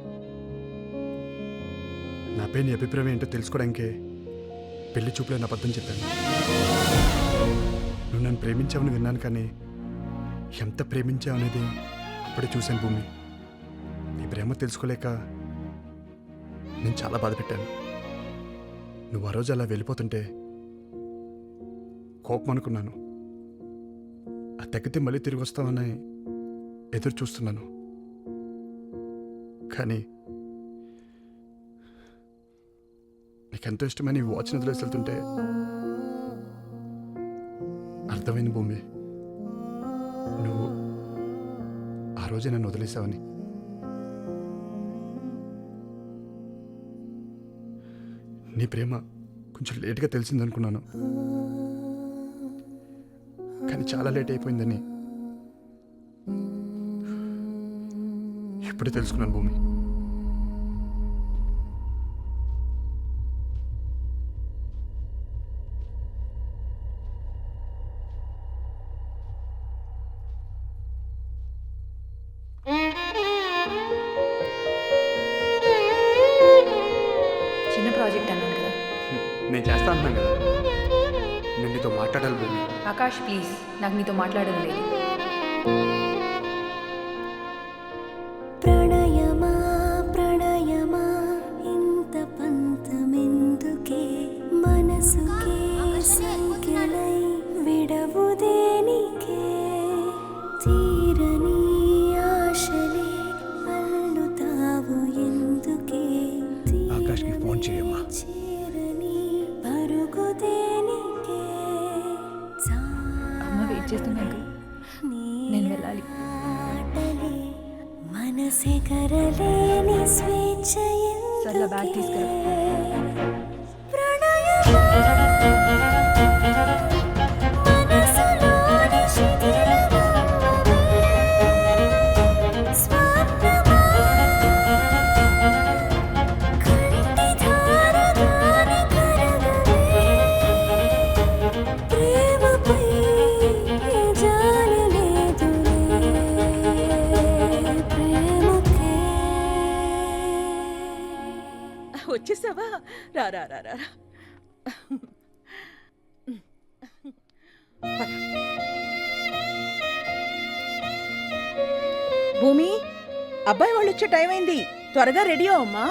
నాపై నీ అభిప్రాయం ఏంటో తెలుసుకోవడానికే పెళ్లి చూపులో అబద్ధం చెప్పాను. నువ్వు నన్ను ప్రేమించావని విన్నాను, కానీ ఎంత ప్రేమించావు అనేది అప్పుడే చూశాను భూమి. నీ ప్రేమ తెలుసుకోలేక నేను చాలా బాధపెట్టాను. నువ్వు ఆ రోజు అలా వెళ్ళిపోతుంటే కోపం అనుకున్నాను. ఆ తగ్గితే మళ్ళీ తిరిగి వస్తామని ఎదురు చూస్తున్నాను, కానీ నీకెంతో ఇష్టమైన ఈ వాచ్ని వదిలేసి వెళ్తుంటే అర్థమైంది భూమి, నువ్వు ఆ రోజే నన్ను వదిలేసావని. నీ ప్రేమ కొంచెం లేట్గా తెలిసిందనుకున్నాను, కానీ చాలా లేట్ అయిపోయిందని ఇప్పుడే తెలుసుకున్నాను భూమి. చిన్న ప్రాజెక్ట్ అన్నాను కదా. నేను చేస్తా అంటున్నాను కదా, నేను నీతో మాట్లాడాలి భూమి. ఆకాష్ ప్లీజ్, నాకు నీతో మాట్లాడడం లేదు. ప్రణయమా ప్రణయమా ఇంత పంతమెందుకే మనసుకే సంఖ్యలై విడవు దేనికే తీరని ఆశలే అల్లుతావు ఎందుకే ఆకాష్కి ఫోన్ చేయమ్మా. పరుగు దేనికే అమ్మ వెయిట్ చేస్తున్నాను, నేను వెళ్ళాలి. మనసే కరలేని స్వేచ్ఛ సర్లా బ్యాగ్ తీసుకురా. వచ్చేసావా? రా రా రా రా. భూమి, అబ్బాయి వాళ్ళు వచ్చే టైం అయింది, త్వరగా రెడీ అవమ్మా.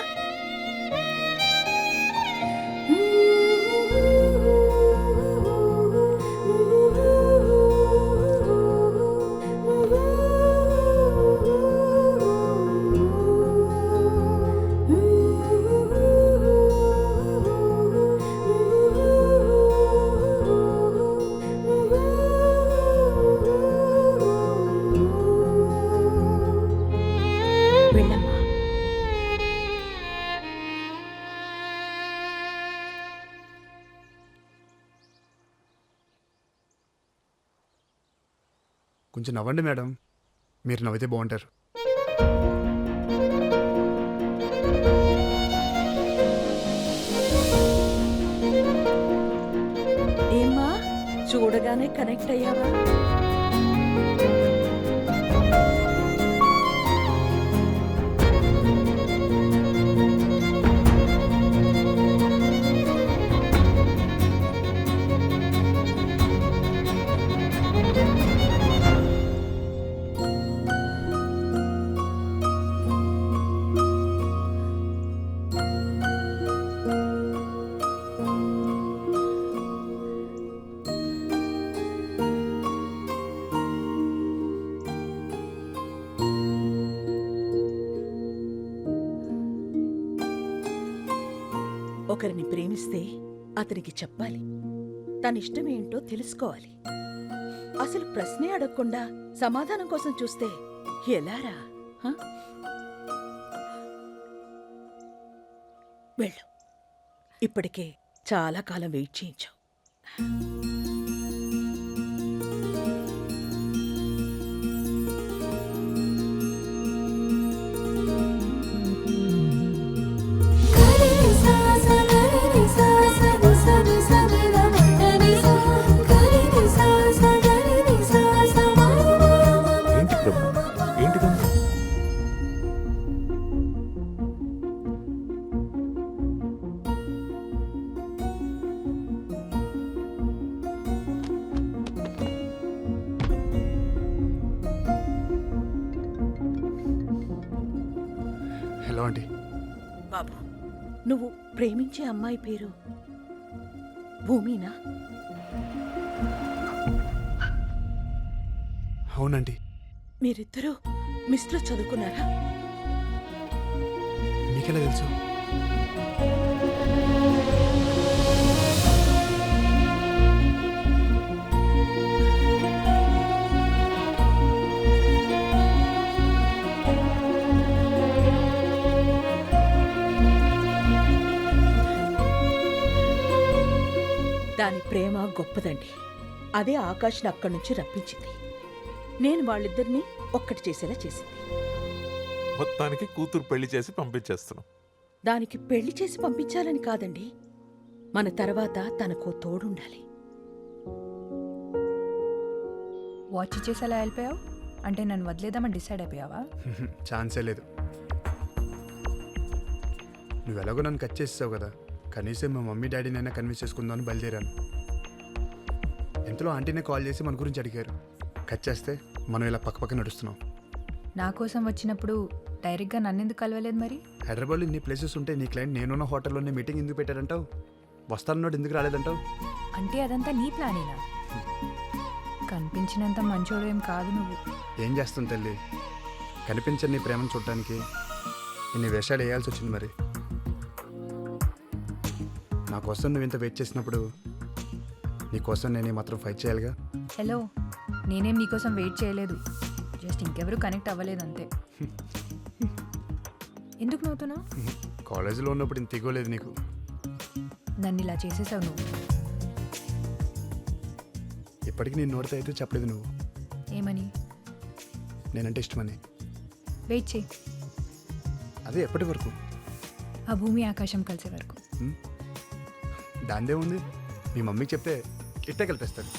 వెళ్ళమ్మా. కొంచెం నవ్వండి మేడం, మీరు నవ్వితే బాగుంటారు. ఏమ్మా, చూడగానే కనెక్ట్ అయ్యావా? ఒకరిని ప్రేమిస్తే అతనికి చెప్పాలి, తన ఇష్టమేంటో తెలుసుకోవాలి. అసలు ప్రశ్నే అడగకుండా సమాధానం కోసం చూస్తే ఎలారా? హ? వెళ్ళు, ఇప్పటికే చాలా కాలం వెయిట్ చేయించావు. ఏంటి ప్రభు, ఏంటిదంతా? Hello aunty. బాబు, నువ్వు ప్రేమించే అమ్మాయి పేరు భూమినా? అవునండి. మీరిద్దరూ మిస్లో చదువుకున్నారా? మీకెలా తెలుసు? దాని ప్రేమ గొప్పదండి. అదే ఆకాష్ని అక్కడి నుంచి రప్పించింది. నేను వాళ్ళిద్దరినీ ఒక్కటి చేసేలా చేసింది. మొత్తానికి కూతురు పెళ్లి చేసి పంపించేస్తున్నాం. దానికి పెళ్లి చేసి పంపించాలని కాదండి, మన తర్వాత తనకో తోడుండాలి. వాచ్ ఇచ్చేసి అలా వెళ్ళిపోయావు అంటే నన్ను వదిలేద్దామని డిసైడ్ అయిపోయావా? ఛాన్సే లేదు. నువ్వు ఎలాగో నన్ను కట్ చేసేసావు కదా, కనీసం మా మమ్మీ డాడీనైనా కన్విన్స్ చేసుకుందామని బయలుదేరాను. ఎంతలో ఆంటీనే కాల్ చేసి మన గురించి అడిగారు. కట్ చేస్తే మనం ఇలా పక్కపక్క నడుస్తున్నాం. నా కోసం వచ్చినప్పుడు డైరెక్ట్గా నన్నెందుకు కలవలేదు మరి? హైదరాబాద్లో ఇన్ని ప్లేసెస్ ఉంటే నీ క్లయింట్ నేనున్న హోటల్లోనే మీటింగ్ ఎందుకు పెట్టారంటావు? వస్తానన్నాడు, ఎందుకు రాలేదంటావు? అంటే అదంతా నీ ప్లానేనా? కనిపించినంత మంచోడు ఏం కాదు నువ్వు. ఏం చేస్తాను తల్లి, కనిపించని నీ ప్రేమను చూడటానికి ఇన్ని వేషాలు వేయాల్సి వచ్చింది. మరి నా కోసం నువ్వు ఇంత వెయిట్ చేసినప్పుడు నీ కోసం నేను మాత్రం ఫైట్ చేయాలిగా. హలో, నేనేం నీకోసం వెయిట్ చేయలేదు, జస్ట్ ఇంకెవరు కనెక్ట్ అవ్వలేదు అంతే. ఎందుకు నవ్వుతున్నావు? కాలేజీలో ఉన్నప్పుడు ఇంత ఇగోలేదు నీకు. నన్ను ఇలా చేసేసావు నువ్వు. ఇప్పటికీ నేను నోటితో అయితే చెప్పలేదు నువ్వు. ఏమని? నేనంటే ఇష్టమని. వెయిట్ చేయి. అదే ఎప్పటి వరకు? ఆ భూమి ఆకాశం కలిసే వరకు. దాందే ఉంది, మీ మమ్మీకి చెప్తే ఇట్టే కలిపేస్తాడు.